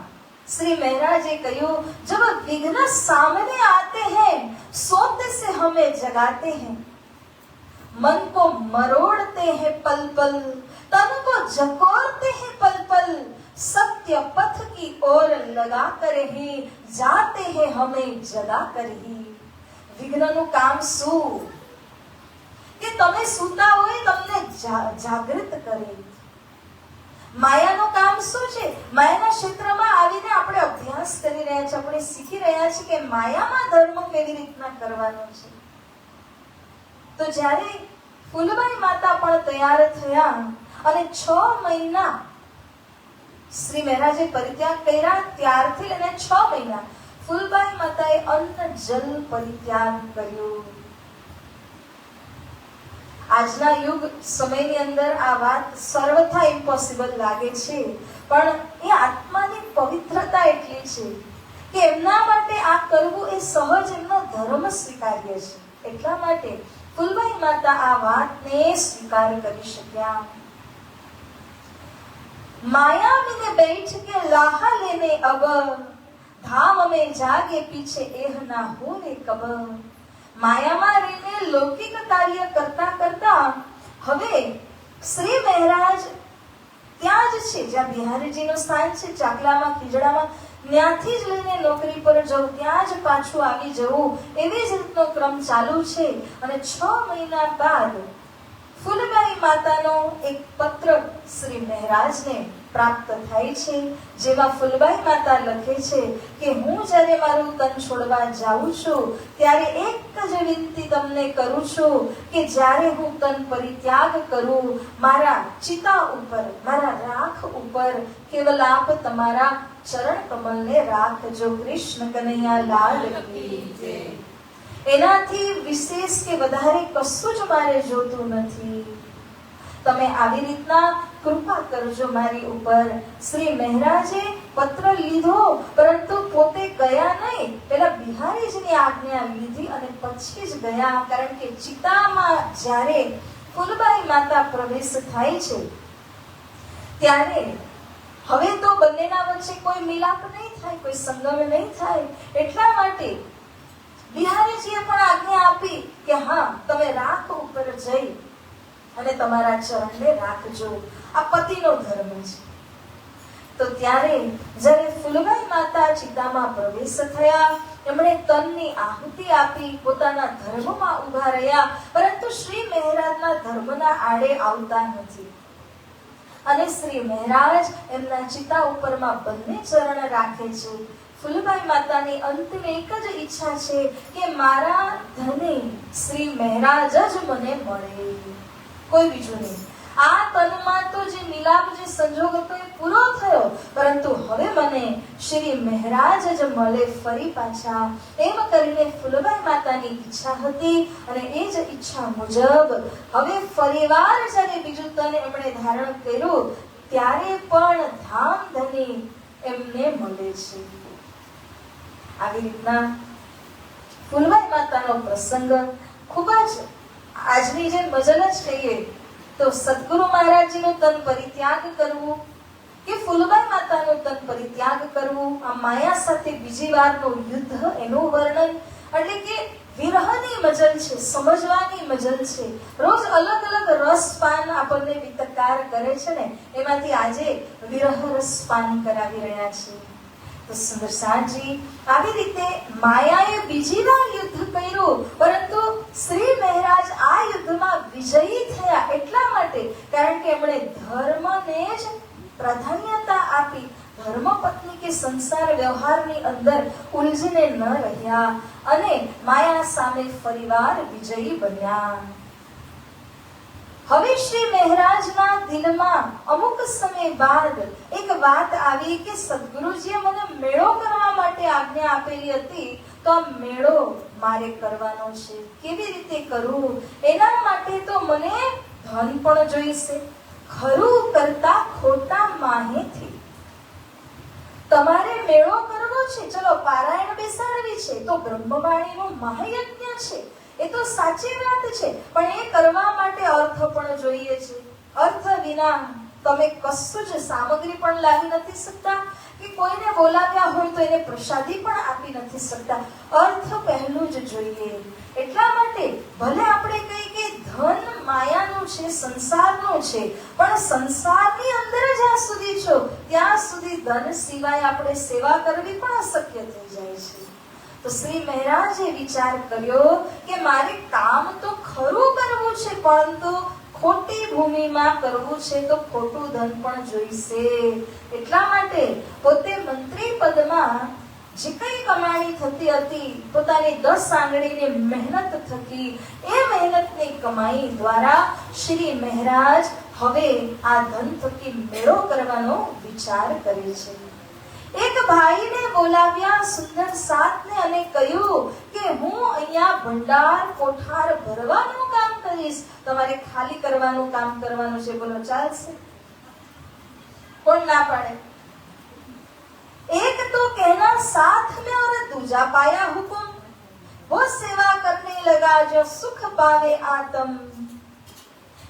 श्री महाराज ने कहूं, जब विघ्न सामने आते हैं सोते से हमें जगाते हैं, मन को मरोड़ते हैं पल पल, तन को झकोरते हैं पल पल, सत्य पथ की ओर लगा कर ही जाते हैं हमें जगा कर ही. વિઘ્નનું કામ શું કે તમે સૂતા હોય તમને જાગૃત કરે. માયાનું કામ શું છે? માયાના ક્ષેત્રમાં આવીને આપણે અભ્યાસ કરી રહ્યા છીએ, આપણે શીખી રહ્યા છીએ કે માયામાં ધર્મ કેવી રીતના કરવાનો છે. તો જ્યારે ફૂલબાઈ માતા પણ તૈયાર થયા અને 6 મહિના શ્રી મહારાજે પરિત્યાગ કર્યા, ત્યારથી લઈને 6 મહિના ફૂલબાઈ માતાએ અન્ન જલ પરિત્યાગ કર્યો. આજના યુગ સમયની અંદર આ વાત સર્વથા ઇમ્પોસિબલ લાગે છે, પણ એ આત્માની પવિત્રતા એટલી છે કે એમના માટે આ કરવું એ સહજ એમનો ધર્મ સ્વીકાર્ય છે. એટલા માટે ફૂલબાઈ માતા આ વાતને સ્વીકાર કરી શક્યા. माया में बैठ के लाहा लेने अब, धाम में जागे पीछे एह ना हो रे कब। માયામાં રહીને લૌકિક કાર્ય કરતા કરતા હવે શ્રી મહારાજ ત્યાં જ છે જ્યાં બિહારીજીનું સ્થાન છે, ચાકલામાં, ખીજડામાં, ત્યાંથી જ લઈને નોકરી પર જવું, ત્યાં જ પાછું આવી જવું, એવી જ રીતનો ક્રમ ચાલુ છે. અને 6 મહિના બાદ ફૂલબાઈ માતાનો એક પત્ર શ્રી મહારાજને પ્રાપ્ત થાય છે, જેમાં ફૂલબાઈ માતા લખે છે કે હું જ્યારે મારું તન છોડવા જાઉં છું ત્યારે એક જ વિનંતી તમને કરું છું કે જ્યારે હું તન પરિત્યાગ કરું, મારા ચિતા ઉપર, મારા રાખ ઉપર કેવલ આપ તમારા ચરણ કમલને રાખજો. કૃષ્ણ કનૈયા લાલ કી જય. એનાથી વિશેષ કે વધારે કશું જ મારે જોતું નથી. તમે આવી રીતના કૃપા કરજો મારી ઉપર. શ્રી મહારાજે પત્ર લીધો, પરંતુ પોતે ગયા નહીં, પેલા બિહારીજીની આજ્ઞા લીધી અને પછી જ ગયા. કારણ કે ચિતામાં જ્યારે ફૂલબાઈ માતા પ્રવેશ થાય છે ત્યારે હવે તો બંનેના વચ્ચે કોઈ મિલાપ નહીં થાય, કોઈ સંગમ નહીં થાય. એટલા માટે બિહારીજીએ પણ આજ્ઞા આપી કે હા, તમે રાખ ઉપર જઈ અને તમારા ચરણને રાખજો. આ પતિનો ધર્મ છે. તો ત્યારે જ્યારે ફૂલબાઈ માતા ચિતામાં પ્રવેશ થયા, એમણે તનની આહુતિ આપી, પોતાના ધર્મમાં ઊભા રહ્યા, પરંતુ શ્રી મહારાજના ધર્મના આડે આવતા નથી. અને શ્રી મહારાજ એમના ચિતા ઉપરમાં બંને ચરણ રાખે છે. ફૂલબાઈ માતાની અંતિમ એક જ ઈચ્છા છે કે મારા ધને શ્રી મહારાજ જ મને મળે, કોઈ બીજું નહીં. આ તનમાં તો જે મિલાપ, જે સંજોગ હતો એ પૂરો થયો, પરંતુ હવે મને શ્રી મહારાજ જ મળે ફરી પાછા. એમ કરીને ફૂલબાઈ માતાની ઈચ્છા હતી અને એ જ ઈચ્છા મુજબ હવે ફરીવાર જ્યારે બીજું તન એમણે ધારણ કર્યું ત્યારે પણ ધામ ધની એમને મળે છે. આવી રીતના ફૂલબાઈ માતાનો પ્રસંગ ખૂબ જ આજની જે મજલ જ કહીએ તો સદગુરુ મહારાજજીનું તન પરિત્યાગ કરવું કે ફૂલબાઈ માતાનું તન પરિત્યાગ કરવું, આ માયા સાથે બીજી વારનું યુદ્ધ, એનું વર્ણન. એટલે કે વિરહની મજલ છે, સમજવાની મજલ છે. રોજ અલગ અલગ રસપાન આપણને વિતકાર કરે છે ને, એમાંથી આજે વિરહ રસપાન કરાવી રહ્યા છે. તો સુંદર સાજી આવી રીતે માયાએ બીજી વાર યુદ્ધ કર્યું, પરંતુ શ્રી મહારાજ આ યુદ્ધમાં વિજયી થયા. એટલા માટે કારણ કે એમણે ધર્મને જ પ્રાધાન્યતા આપી. ધર્મપત્ની કે સંસાર વ્યવહારની અંદર ઉલઝીને ન રહ્યા અને માયા સામે ફરીવાર વિજયી બન્યા. હવે શ્રી મહારાજના દિલમાં અમુક સમય બાદ એક વાત આવી કે સદગુરુજીએ મને મેળો કરવા માટે આજ્ઞા આપેલી હતી, તો આ મેળો મારે કરવાનો છે. કેવી રીતે કરવું? એના માટે તો મને ધન પણ જોઈશે. ખરું કરતા ખોટા માહેથી તમારે મેળો કરવો છે. ચલો પારાયણ બેસાડવી છે તો બ્રહ્મવાણીનો મહાયજ્ઞ છે, એ તો સાચી વાત છે, પણ એ કરવા માટે અર્થ પણ જોઈએ છે. અર્થ વિના તમે કશું જ સામગ્રી પણ લાવી નથી શકતા કે કોઈને બોલાવ્યા હોય તો એને પ્રસાદી પણ આપી નથી શકતા. અર્થ પહેલું જ જોઈએ. એટલા માટે ભલે આપણે કહીએ કે ધન માયાનું છે, સંસારનું છે, પણ સંસારની અંદર જ્યાં સુધી છો ત્યાં સુધી ધન સિવાય આપણે સેવા કરવી પણ અશક્ય થઈ જાય છે. તો શ્રી મહારાજે વિચાર કર્યો કે મારે કામ તો ખરું કરવું છે, પરંતુ ખોટી ભૂમિમાં કરવું છે તો ખોટું ધન પણ જોઈશે. એટલા માટે પોતે મંત્રી પદમાં જે કઈ કમાણી થતી હતી, પોતાની 10 આંગળીની મહેનત થકી, એ મહેનતની કમાઈ દ્વારા શ્રી મહારાજ હવે આ ધન થકી મેળો કરવાનો વિચાર કરે છે. એક ભાઈને બોલાવ્યા, સુંદર સાતને, અને કહ્યું કે હું અહીંયા ભંડાર કોઠાર ભરવાનું કામ કરીશ, તમારે ખાલી કરવાનું કામ કરવાનું છે. બોલો ચાલશે? કોણ ના પાડે? एक तो कहना साथ में और दूजा पाया हुक्म, वो सेवा करने लगा जो सुख पावे आत्म.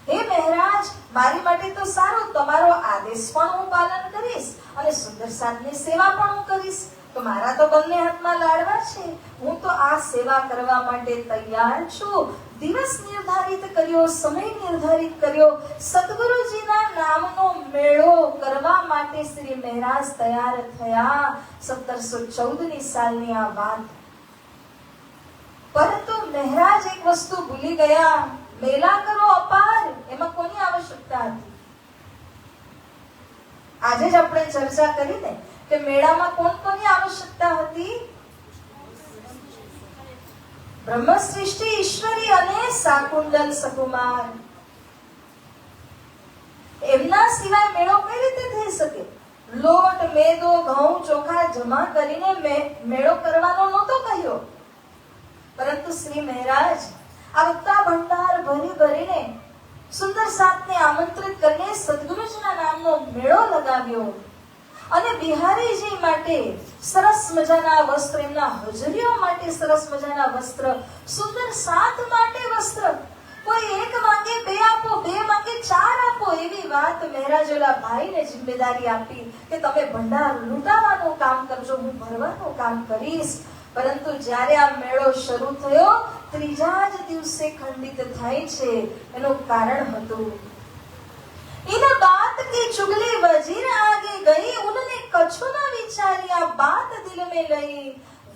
हे महाराज, મારી માટે તો સારું, તમારો આદેશ પણ હું પાલન કરીશ અને સુંદર સાધની સેવા પણ હું કરીશ. તો મારા તો બંને હાથમાં લાડવા છે, હું તો આ સેવા કરવા માટે તૈયાર છું. દિવસ નિર્ધારિત કર્યો, સમય નિર્ધારિત કર્યો, સદગુરુજીના નામનો મેળો કરવા માટે શ્રી મહારાજ તૈયાર થયા. 1714 સાલની આ વાત. પરંતુ મહારાજ એક વસ્તુ ભૂલી ગયા, મેલા કરો અપાર, એમાં કોની આવશ્યકતા હતી? આજે જ આપણે ચર્ચા કરી ને કે મેળામાં કોની આવશ્યકતા હતી? બ્રહ્મ સૃષ્ટિ ઈશ્વરી અને શાકુંડલ સકુમાર. એમના સિવાય મેળો કઈ રીતે થઈ શકે? લોટ, મેદો, ઘઉં, ચોખા જમા કરીને મેળો કરવાનો નહોતો કહ્યો. પરંતુ શ્રી મહારાજ આવતા ભંડાર ભરી ભરીને સુંદર સાતને આમંત્રિત કરીને સદગુરુજીના નામનો મેળો લગાવ્યો. અને બિહારીજી માટે સરસ મજાના વસ્ત્ર, એમના હજરીઓ માટે સરસ મજાના વસ્ત્ર, સુંદર સાત માટે વસ્ત્ર. કોઈ એક માંગે બે આપો, બે માંગે ચાર આપો, એવી વાત મહારાજોલા ભાઈને જિમ્મેદારી આપી કે તમે ભંડાર લૂંટાવાનું કામ કરજો, હું ભરવાનું કામ કરીશ. પરંતુ જ્યારે આ મેળો શરૂ થયો, ત્રીજા જ દિવસે ખંડિત થાય છે. એનું કારણ હતું, इन बात की चुगली वजीर आगे गई, उन्होंने कछु न विचारिया, बात दिल में लई.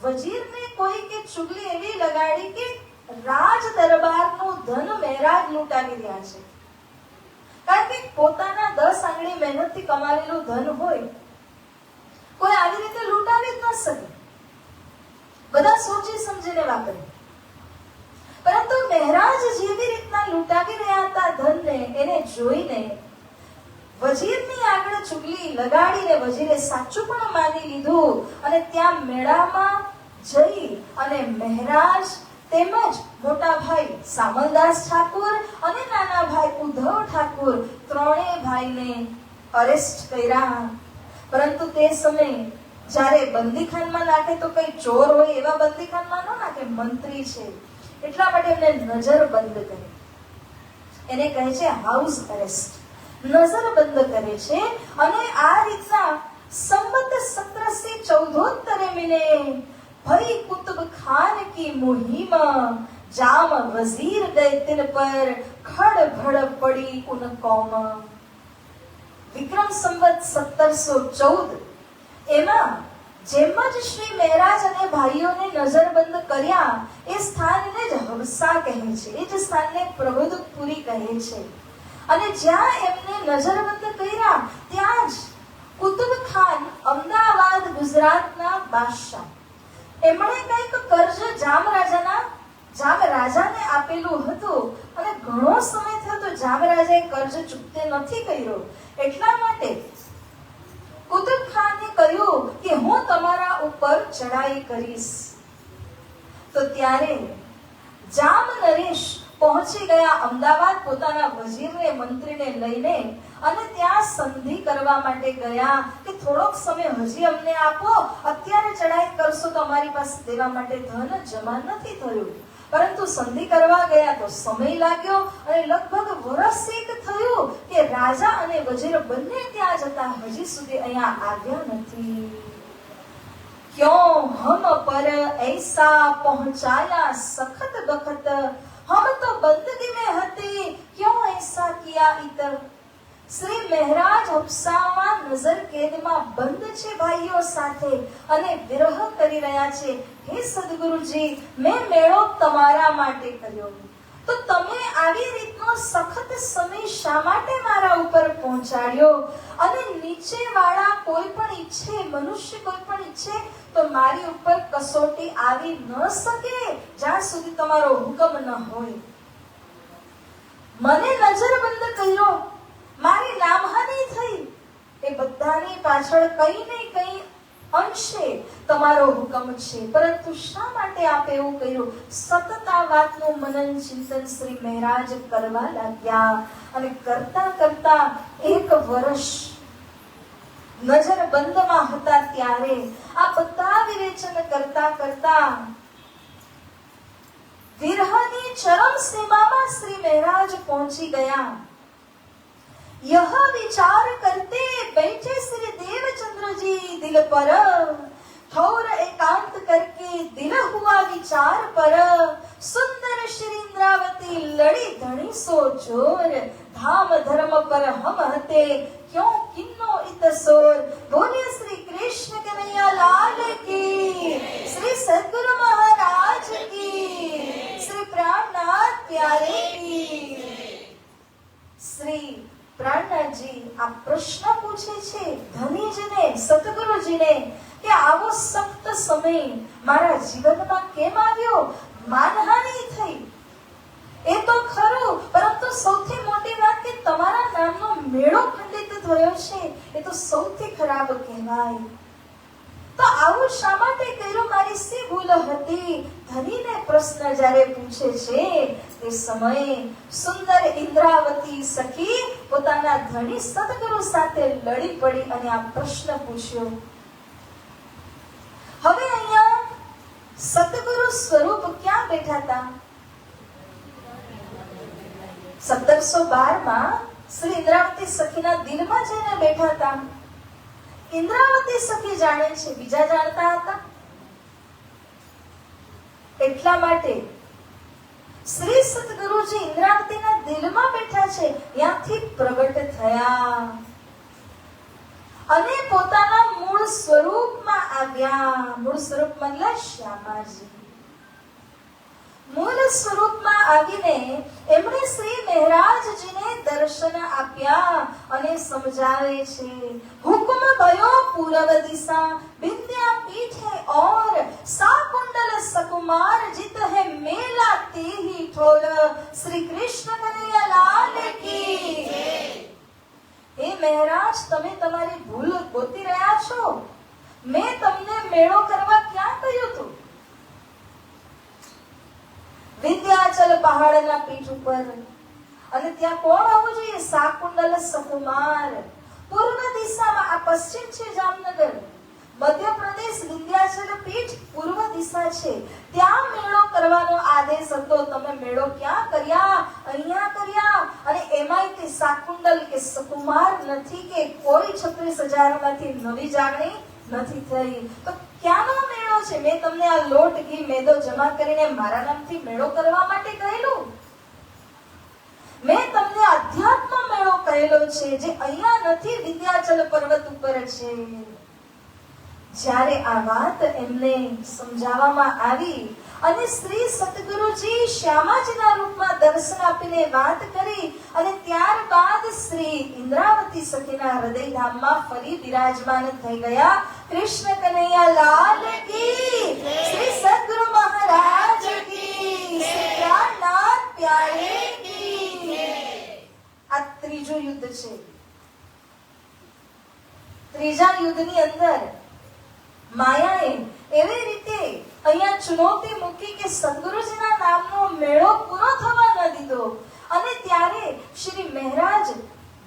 वजीर ने कोई के चुगली एवी लगाड़ी કે રાજ દરબારનું ધન મહારાજ લૂંટાવી રહ્યા છે. કારણ કે પોતાના 10 આંગળી મહેનતથી કમાવેલું ધન હોય, કોઈ આવી રીતે લૂંટાવી જ ન શકે. બધા સોચી સમજીને વાપરે. પરંતુ મહારાજ જેવી રીતના લૂંટાવી રહ્યા હતા ધનને, એને જોઈને વજીરની આગળ ચુગલી લગાડીને વજીરે સાચું પણ માની લીધું. અને ત્યાં મેળામાં જઈ અને મહારાજ તેમજ મોટા ભાઈ સામલદાસ ઠાકુર અને નાના ભાઈ ઉદ્ધવ ઠાકુર ત્રણેય ભાઈને અરેસ્ટ કર્યા. પરંતુ તે સમયે જ્યારે બંદીખાનમાં નાખે તો કઈ ચોર હોય એવા બંદીખાનમાં ન નાખે, મંત્રી છે એટલા માટે એમને નજર બંધ કરી. એને કહે છે હાઉસ અરેસ્ટ, નજર બંધ કરે છે. અને આ રીતના સંવત 1714 મિને ભઈ કુતુબ ખાન કી મુહિમ, જામ વઝીર ગયે તિન પર, ખડ ભડ પડી ઉન કૌમ. વિક્રમ સંવત 1714 એમાં જેમ જ શ્રી મહારાજ અને ભાઈઓને નજરબંધ કર્યા, એ સ્થાનને જ હવસા કહે છે, એ જ સ્થાનને પ્રબોધપુરી કહે છે. અને જ્યાં એમને નજરબંધ કર્યા ત્યાં જ કુતુબ ખાન, અમદાવાદ ગુજરાતના બાદશાહ, એમણે કંઈક કર્જ જામ રાજાને આપેલું હતું અને ઘણો સમય થયો તો જામ રાજાએ કર્જ ચૂકતે નથી કર્યો. એટલા માટે કુતુબ ખાને કહ્યું કે હું તમારા ઉપર ચડાઈ કરીશ. તો ત્યારે જામ નરેશ પહોંચી ગયા અમદાવાદ પોતાના વજીરને, મંત્રીને લઈને, અને ત્યાં સંધિ કરવા માટે ગયા કે થોડોક સમય હજી અમને આપો, અત્યારે ચડાઈ કરશો તો અમારી પાસે દેવા માટે ધન જમા નથી થયું. પરંતુ સંધિ કરવા ગયા તો સમય લાગ્યો અને લગભગ વર્ષ એક થયું કે રાજા અને વજીર બંને ત્યાં જતા હજી સુધી અહીંયા આવ્યા નથી. ક્यों हम पर ऐसा पहुंचाया सखत बखत, हम तो बंदगी में हते, क्यों ऐसा किया इतर. શ્રી મહારાજ હફસામાં નજર કેદમાં બંધ છે ભાઈઓ સાથે અને વિરહ કરી રહ્યા છે. હે સદગુરુજી, મેં મેળો તમારા માટે કર્યો, તો તમે આવી રીતનો સખત સમય શા માટે મારા ઉપર પહોંચાડ્યો? અને નીચે વાળા કોઈ પણ ઈચ્છે, મનુષ્ય કોઈ પણ ઈચ્છે તો મારી ઉપર કસોટી આવી ન શકે જ્યાં સુધી તમારો હુકમ ન હોય. મને નજરબંધ કર્યો, મારી નામહાની થઈ, એ બધાની પાછળ કઈ ને કઈ અંશે તમારો હુકમ છે. પરંતુ શા માટે આપે એવું કર્યું? સતત આ વાતનું મનન ચિંતન શ્રી મહારાજ કરવા લાગ્યા. અને કરતા કરતા 1 વર્ષ નજર બંધમાં હતા ત્યારે આ બધા વિવેચન કરતા કરતા વિરહની ચરમ સીમામાં શ્રી મહારાજ પહોંચી ગયા. यह विचार करते बैठे श्री देवचंद्र जी दिल पर, थोर एकांत करके दिल हुआ विचार पर, सुंदर श्री इंद्रावती लड़ी धनी सो जोर, धाम धर्म पर हम हते क्यों किन्नो इत सोर। बोलिए श्री कृष्ण कन्हैया लाल की, श्री सद्गुरु महाराज की, श्री प्राणनाथ प्यारे की। श्री પ્રાણનાથજી આ પ્રશ્ન પૂછે છે ધનીજીને, સતગુરુજીને કે આવો સખ્ત સમય મારા જીવનમાં કેમ આવ્યો, માનહાનિ થઈ એ તો ખરું, પરંતુ સૌથી મોટી વાત કે તમારા નામનો મેળો ખંડિત થયો છે એ તો સૌથી ખરાબ કહેવાય। તો આવું શા માટે કર્યું, મારી શી ભૂલ હતી? ધનીને પ્રશ્ન જ્યારે પૂછે છે તે સમયે સુંદર ઇન્દ્રાવતી સખી પોતાના ધણી સદગુરુ સાથે લડી પડી અને આ પ્રશ્ન પૂછ્યો। હવે અહીંયા સદગુરુ સ્વરૂપ ક્યાં બેઠા હતા? 1712 માં શ્રી ઇન્દ્રાવતી સખીના દિલમાં જઈને બેઠા હતા। ઇન્દ્રાવતી સખી જાણે છે, બીજા જાણતા હતા? એટલા માટે શ્રી સદગુરુજી ઇન્દ્રાવતીના દિલમાં બેઠા છે, ત્યાંથી પ્રગટ થયા અને પોતાના મૂળ સ્વરૂપમાં આવ્યા। મૂળ સ્વરૂપ મતલબ શ્યામાજી। મૂળ સ્વરૂપમાં આવીને એમણે શ્રી મહારાજજીને દર્શન આપ્યા અને સમજાવે છે, હુકમ ભયો પૂર્વ દિશા વિદ્યા પીઠે ઓર સાકુંડલ સકુમાર જીત હે મેલા તેહી ઠોર। શ્રી કૃષ્ણ કનૈયા લાલ કી જય। હે મહારાજ, તમે તમારી ભૂલ ગોતી રહ્યા છો, મેં તમને મેળો કરવા ક્યાં કહ્યું હતું? વિંધ્યાચલ પહાડના પીઠ ઉપર, અને ત્યાં કોણ આવવું જોઈએ? સાકુંડલ સકુમાર। પૂર્વ દિશામાં, આ પશ્ચિમ છે જામનગર, મધ્યપ્રદેશ વિંધ્યાચલ પીઠ પૂર્વ દિશા છે, ત્યાં મેળો કરવાનો આદેશ હતો। તમે મેળો ક્યાં કર્યા? અહીંયા કર્યા। અને એમાંય તે સાકુંડલ કે સકુમાર નથી કે કોઈ 36,000 માંથી નવી જાગણી નથી થઈ, તો ક્યાંનો મેળો છે? મેં તમને આ લોટ ઘી મેદો જમા કરીને મારા નામથી મેળો કરવા માટે કહેલું? મેં તમને અધ્યાત્મ મેળો કહેલો છે, જે અહીંયા નથી, વિંધ્યાચલ પર્વત ઉપર છે। જ્યારે આ વાત એમને સમજાવવામાં આવી અને શ્રી સતગુરુજી શ્યામાજીના રૂપમાં દર્શન આપીને વાત કરી અને ત્યારબાદ શ્રી ઇન્દ્રાવતી સખીના હૃદયધામમાં ફરી બિરાજમાન થઈ ગયા। કૃષ્ણ કનૈયા લાલ કી, શ્રી સદગુરુ મહારાજ કી, શ્રી પ્રાણનાથ પ્યારે કી। આ ત્રીજું યુદ્ધ છે। ત્રીજા યુદ્ધની અંદર માયાએ એવી રીતે અહીંયા ચુનૌતી મૂકી કે સદગુરુજીના નામનો મેળો પૂરો થવા ન દીધો, અને ત્યારે શ્રી મહારાજ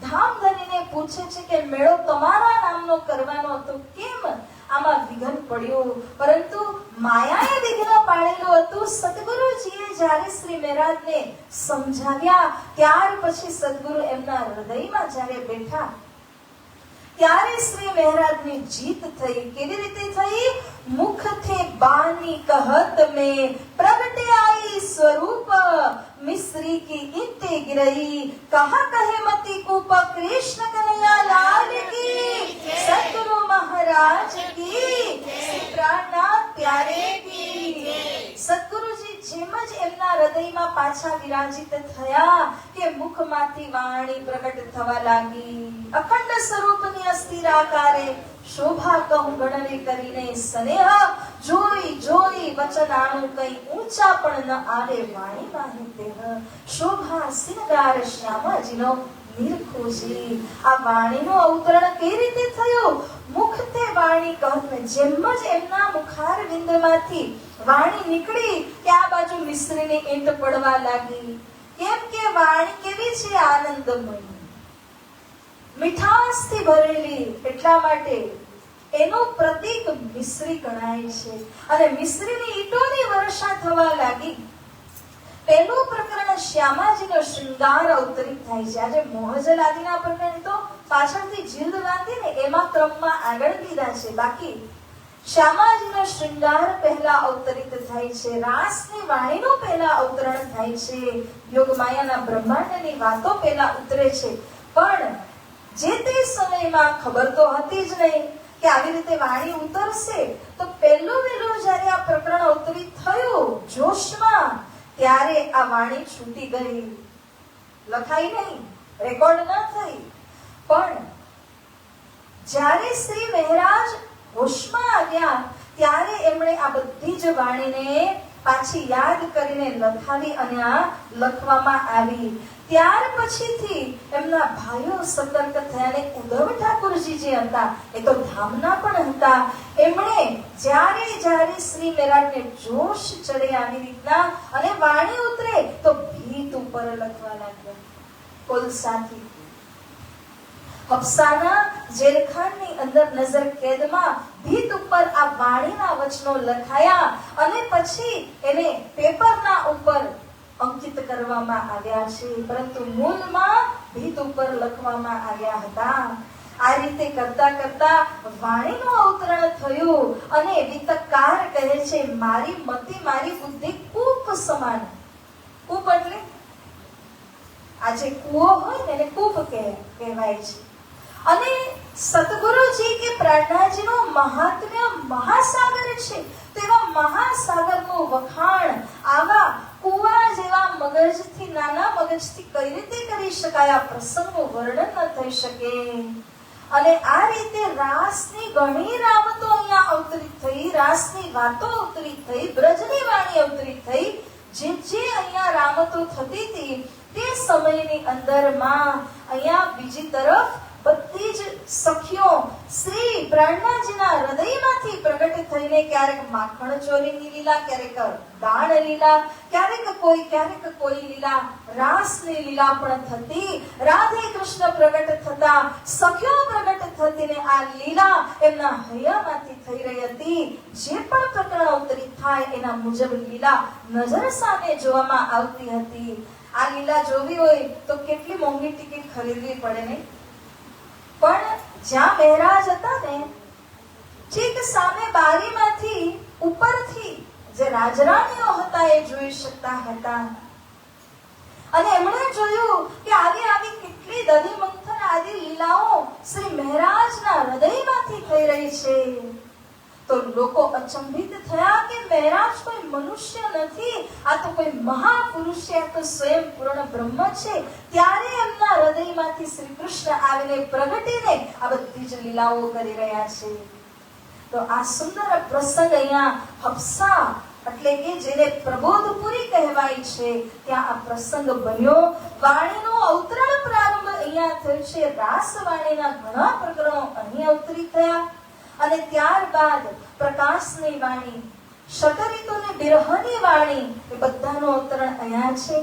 ધામધનીને પૂછે છે કે મેળો તમારા નામનો કરવાનો હતો, કેમ આમાં વિઘ્ન પડ્યું? પરંતુ માયાએ વિઘ્ન પાડેલું હતું। સદગુરુજીએ જ્યારે શ્રી મહારાજને સમજાવ્યા, ત્યાર પછી સદગુરુ એમના હૃદયમાં જ્યારે બેઠા ત્યારે શ્રી મહારાજની જીત થઈ। કેવી રીતે થઈ? મુખથી બાની કહત में प्रगटे आई स्वरूप मिस्री की इत्ते गिरई कहा कहे मती कूप। कृष्ण कन्हैया लाल की, सद्गुरु महाराज की, श्री प्राणनाथ प्यारे की। સદગુરુજી જેમ જ એમના હૃદયમાં પાછા વિરાજિત થયા કે મુખમાંથી વાણી પ્રગટ થવા લાગી। અખંડ સ્વરૂપની અસ્થિર આકારે શોભા કહું ગણને કરીને સ્નેહ જોઈ જોઈ વચનાણું કઈ ઊંચા પણ ન આવે વાણી વાહી દેહ શોભા સિંગાર શ્યામાજીનો નિરખોજી। આ વાણીનો અવતરણ કેવી રીતે થયું? મુખતે વાણી કહત, જેમ જ એમના મુખારવિંદમાંથી વાણી નીકળી કે આ બાજુ મિશ્રીની ઈંટ પડવા લાગી। કેમ કે વાણી કેવી છે? આનંદમય, મીઠાશથી ભરેલી, એટલા માટે એનું પ્રતીક મિશ્રી ગણાય છે। અને મિશ્રીની ઈંટોની વર્ષા થવા લાગી। પહેલું પ્રકરણ શ્યામાજીનો શૃંગાર અવતરિત થાય છે. આજે મોહજલ આદિના પ્રકરણ તો પાછળથી જીલ્દ બાંધી ને એમાં ક્રમમાં આગળ લીધા છે. બાકી શ્યામાજીનો શૃંગાર પહેલા અવતરિત થાય છે. રાસની વાણીનું પહેલા અવતરણ થાય છે. યોગમાયાના બ્રહ્માંડની વાતો પહેલા ઉતરે છે. પણ જે તે સમયમાં ખબર તો હતી જ નહીં કે આવી રીતે વાણી ઉતરશે. તો પહેલું જ્યારે આ પ્રકરણ અવતરિત થયું જોશમાં, ત્યારે આ વાણી છૂટી ગઈ. લખાઈ નહીં, રેકોર્ડ ન થઈ. પણ જ્યારે શ્રી મહારાજ હોશમાં આવ્યા ત્યારે એમણે આ બધી જ વાણીને પાછી યાદ કરીને લખાવી અને આ લખવામાં આવી. ત્યાર પછીથી એમના ભાઈઓ સતર્ક થયા ને ઉદ્ધવ ઠાકોરજી જે હતા એ તો ધામના પણ હતા. એમણે જ્યારે શ્રી મહારાજને જોશ ચડે આવી રીતના અને વાણી ઉતરે તો ભીત ઉપર લખવા લાગ્યા કોલસાથી. હફસાના જેલખાનની અંદર નજર કેદમાં ભીત ઉપર આ વાણીના વચનો લખાયા અને પછી એને પેપરના ઉપર અંકિત કરવામાં આવ્યા છે. પરંતુ મૂળમાં ભીત ઉપર લખવામાં આવ્યા હતા. આ રીતે કરતા કરતા વાણીનું અવતરણ થયું અને વિતકાર કહે છે મારી મતિ મારી બુદ્ધિ કૂપ સમાન. કૂપ એટલે આજે કૂવો હોય ને એને કૂપ કહેવાય છે. અને સતગુરુજી કે પ્રાર્થનાજીનું મહાત્મ્ય મહાસાગર છે. તો એવા મહાસાગરનું વખાણ આવા કુવા જેવા મગજથી, નાના મગજથી કઈ રીતે કરી શકાય? આ પ્રસંગનું વર્ણન ન થઈ શકે. અને આ રીતે રાસની ઘણી રામતો અહીંયા અવતરિત થઈ, રાસની વાતો અવતરિત થઈ, બ્રજની વાણી અવતરિત થઈ. જે અહીંયા રામતો થતી હતી તે સમયની અંદરમાં અહીંયા બીજી તરફ બધી જ સખીઓ શ્રી પ્રાણનાજીના હૃદયમાંથી પ્રગટ થઈને ક્યારેક માખણ ચોરીની લીલા, ક્યારેક દાણ લીલા, ક્યારેક કોઈ લીલા, રાસની લીલા પણ થતી. રાધે કૃષ્ણ પ્રગટ થતા, સખીઓ પ્રગટ થતીને આ લીલા એમના હૈયામાંથી થઈ રહી હતી. જે પણ પ્રકરણ અવતરિત થાય એના મુજબ લીલા નજર સામે જોવામાં આવતી હતી. આ લીલા જોવી હોય તો કેટલી મોંઘી ટિકિટ ખરીદવી પડે નહીં? પણ જ્યાં મહારાજ હતા ને ઠીક સામે બારીમાંથી ઉપરથી જે રાજરાણીઓ હતા એ જોઈ શકતા હતા. અને એમણે જોયું કે આવી કેટલી દધી મંથન આદિ લીલાઓ શ્રી મહારાજના હૃદયમાંથી થઈ રહી છે. તો લોકો અચંબિત થયા કે મહારાજ કોઈ મનુષ્ય નથી, આ તો કોઈ મહાપુરુષ છે, આ તો સ્વયં પૂર્ણ બ્રહ્મ છે. ત્યારે એમના હૃદયમાંથી શ્રી કૃષ્ણ આવીને પ્રગટીને આ બધી જ લીલાઓ કરી રહ્યા છે. તો આ સુંદર પ્રસંગ અહીંયા હફસા એટલે કે જેને પ્રબોધપુરી કહેવાય છે ત્યાં આ પ્રસંગ બન્યો. વાણીનો અવતરણ પ્રારંભ અહીંયા થયો છે. રાસ વાણીના ઘણા પ્રકરણો અહીં અવતરિત થયા અને ત્યારબાદ પ્રકાશની વાણી, શતરિતુની બિરહની વાણી એ બધાનો અવતરણ અહીંયા છે.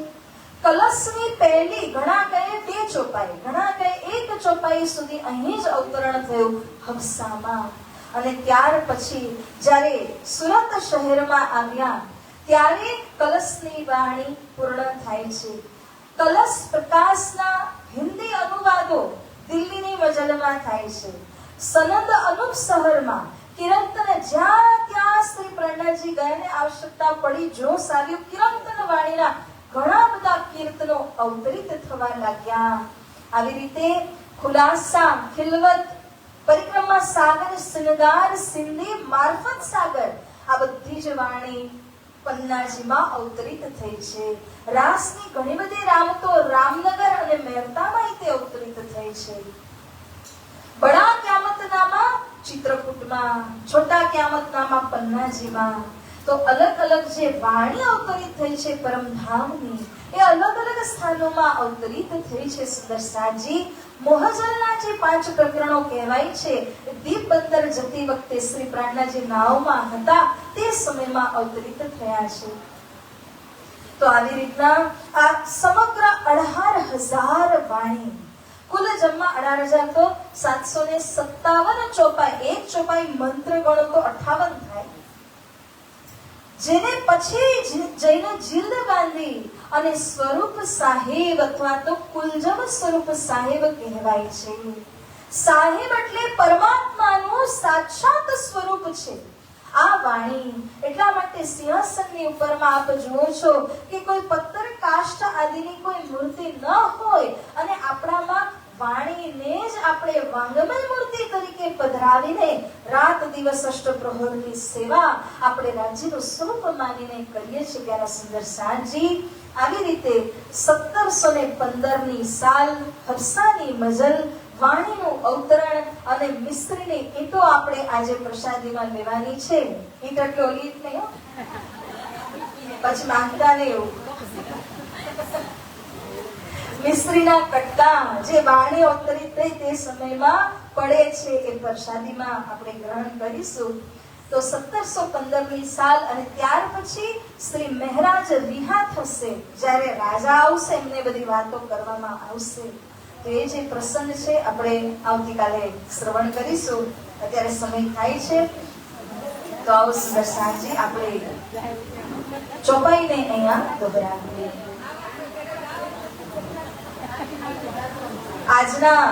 કલશની પહેલી ઘણા કહે 2 ચોપાઈ, ઘણા કહે 1 ચોપાઈ સુધી અહીં જ અવતરણ થયું હફસામાં. અને ત્યાર પછી જ્યારે સુરત શહેરમાં આવ્યા ત્યારે કલશની વાણી પૂર્ણ થાય છે. કલશ પ્રકાશના હિન્દી અનુવાદો દિલ્હીની મજલમાં થાય છે. સનંદ અનુપ શહેરમાં કિરંતન જ્યાં ત્યાં શ્રી પ્રાણનાજી ગયાને આવશ્યકતા પડી, જોશ આવ્યું, કિરંતન વાણીના ઘણા બધા કીર્તનો અવતરિત થવા લાગ્યા. આવી રીતે ખુલાસા, ખિલવત, પરિક્રમા સાગર, સિનદાર, સિંધી, મારફત સાગર આ બધી જ વાણી પન્નાજીમાં અવતરિત થઈ છે. રાસની ઘણી બધી રામતો રામનગર અને મહેતામાં તે અવતરિત થઈ છે. બડા ક્યામતનામા ચિત્રકૂટમાં, છોટા ક્યામતનામા પન્નાજીમાં. તો અલગ અલગ જે વાણી અવતરિત થઈ છે પરમધામની એ અલગ અલગ સ્થાનોમાં અવતરિત થઈ છે. સુંદરસાજી મોહજલના જે 5 પ્રકરણો કહેવાય છે દીપ બંદર જતી વખતે શ્રી પ્રાણનાજી નાવમાં હતા તે સમયમાં અવતરિત થયા છે. તો આવી રીતના આ સમગ્ર 18,000 વાણી, કુલ જમા 18,000 તો 757 ચોપાઈ, 1 ચોપાઈ મંત્ર ગણો તો 58 થાય. જેને પછી જઈને જીર્દ બાંધી અને સ્વરૂપ સાહેબ અથવા તો કુલજમ સ્વરૂપ સાહેબ કહેવાય છે. સાહેબ એટલે પરમાત્માનું સાક્ષાત સ્વરૂપ છે આ વાણી. એટલા માટે સિંહાસનની ઉપરમાં આપ જુઓ છો કે કોઈ પત્તર કાષ્ઠ આદિની કોઈ મૂર્તિ ન હોય અને આપણામાં વાણીને જ આપણે વાંગમય મૂર્તિ તરીકે પધરાવીને રાત દિવસ અષ્ટપ્રહરની સેવા આપણે રાજ્યનું સ્વરૂપ માનીને કરીએ છીએ. ત્યારે સુંદર સાંજી આવી રીતે 1715ની સાલ હર્ષાની મજલ વાણીનું અવતરણ અને મિસ્ત્રીની ઈંટો આપણે આજે પ્રસાદીમાં લેવાની છે. ઈંટ એટલે ઓલી ઈંટ નહીં હો, પછી માંગતા નહીં એવું. મિસ્ત્રીના કટકા જે વાણી અવતરિત થઈ તે સમયમાં પડે છે એ પ્રસાદીમાં આપણે ગ્રહણ કરીશું. તો 1715ની સાલ અને ત્યાર પછી શ્રી મહારાજ રિહા થશે, જ્યારે રાજા આવશે એમને બધી વાતો કરવામાં આવશે. તો એ જે પ્રસંગ છે આપણે આવતીકાલે શ્રવણ કરીશું. અત્યારે સમય થાય છે તો આવો સુંદર સાંજે આપણે ચોપાઈને અહીંયા દોહરાવીએ. આજના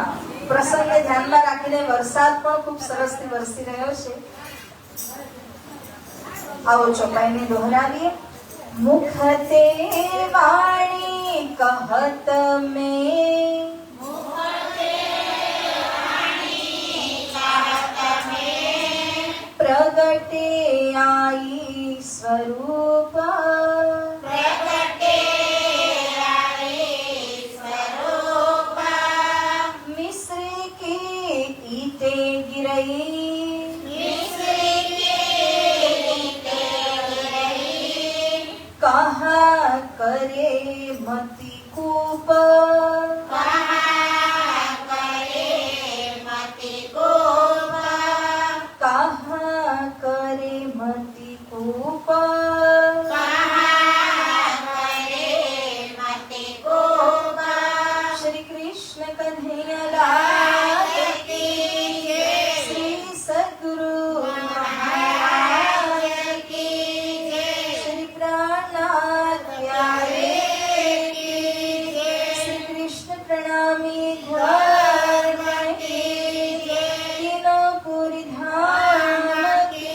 પ્રસંગને ધ્યાનમાં રાખીને વરસાદ પણ ખૂબ સરસથી વરસી રહ્યો છે. આવો ચોપાઈને દોહરાવીએ. મુખતે વાણી કહત મેં प्रगटे आई स्वरूप मिस्र के ईटे गिरई कहा करे मति कूप श्री कृष्ण कन्हैया लाल की जय. श्री सद्गुरु महाराज की जय. श्री प्राणनाथ प्यारे की जय. श्री कृष्ण प्रणामी धर्म की जय. तीनों धाम की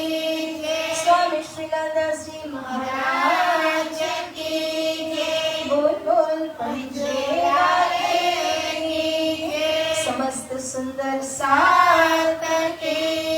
जय. स्वामी श्रीलादास जी महाराज की जय. बोल बोल पंजे समस्त सुंदर सात के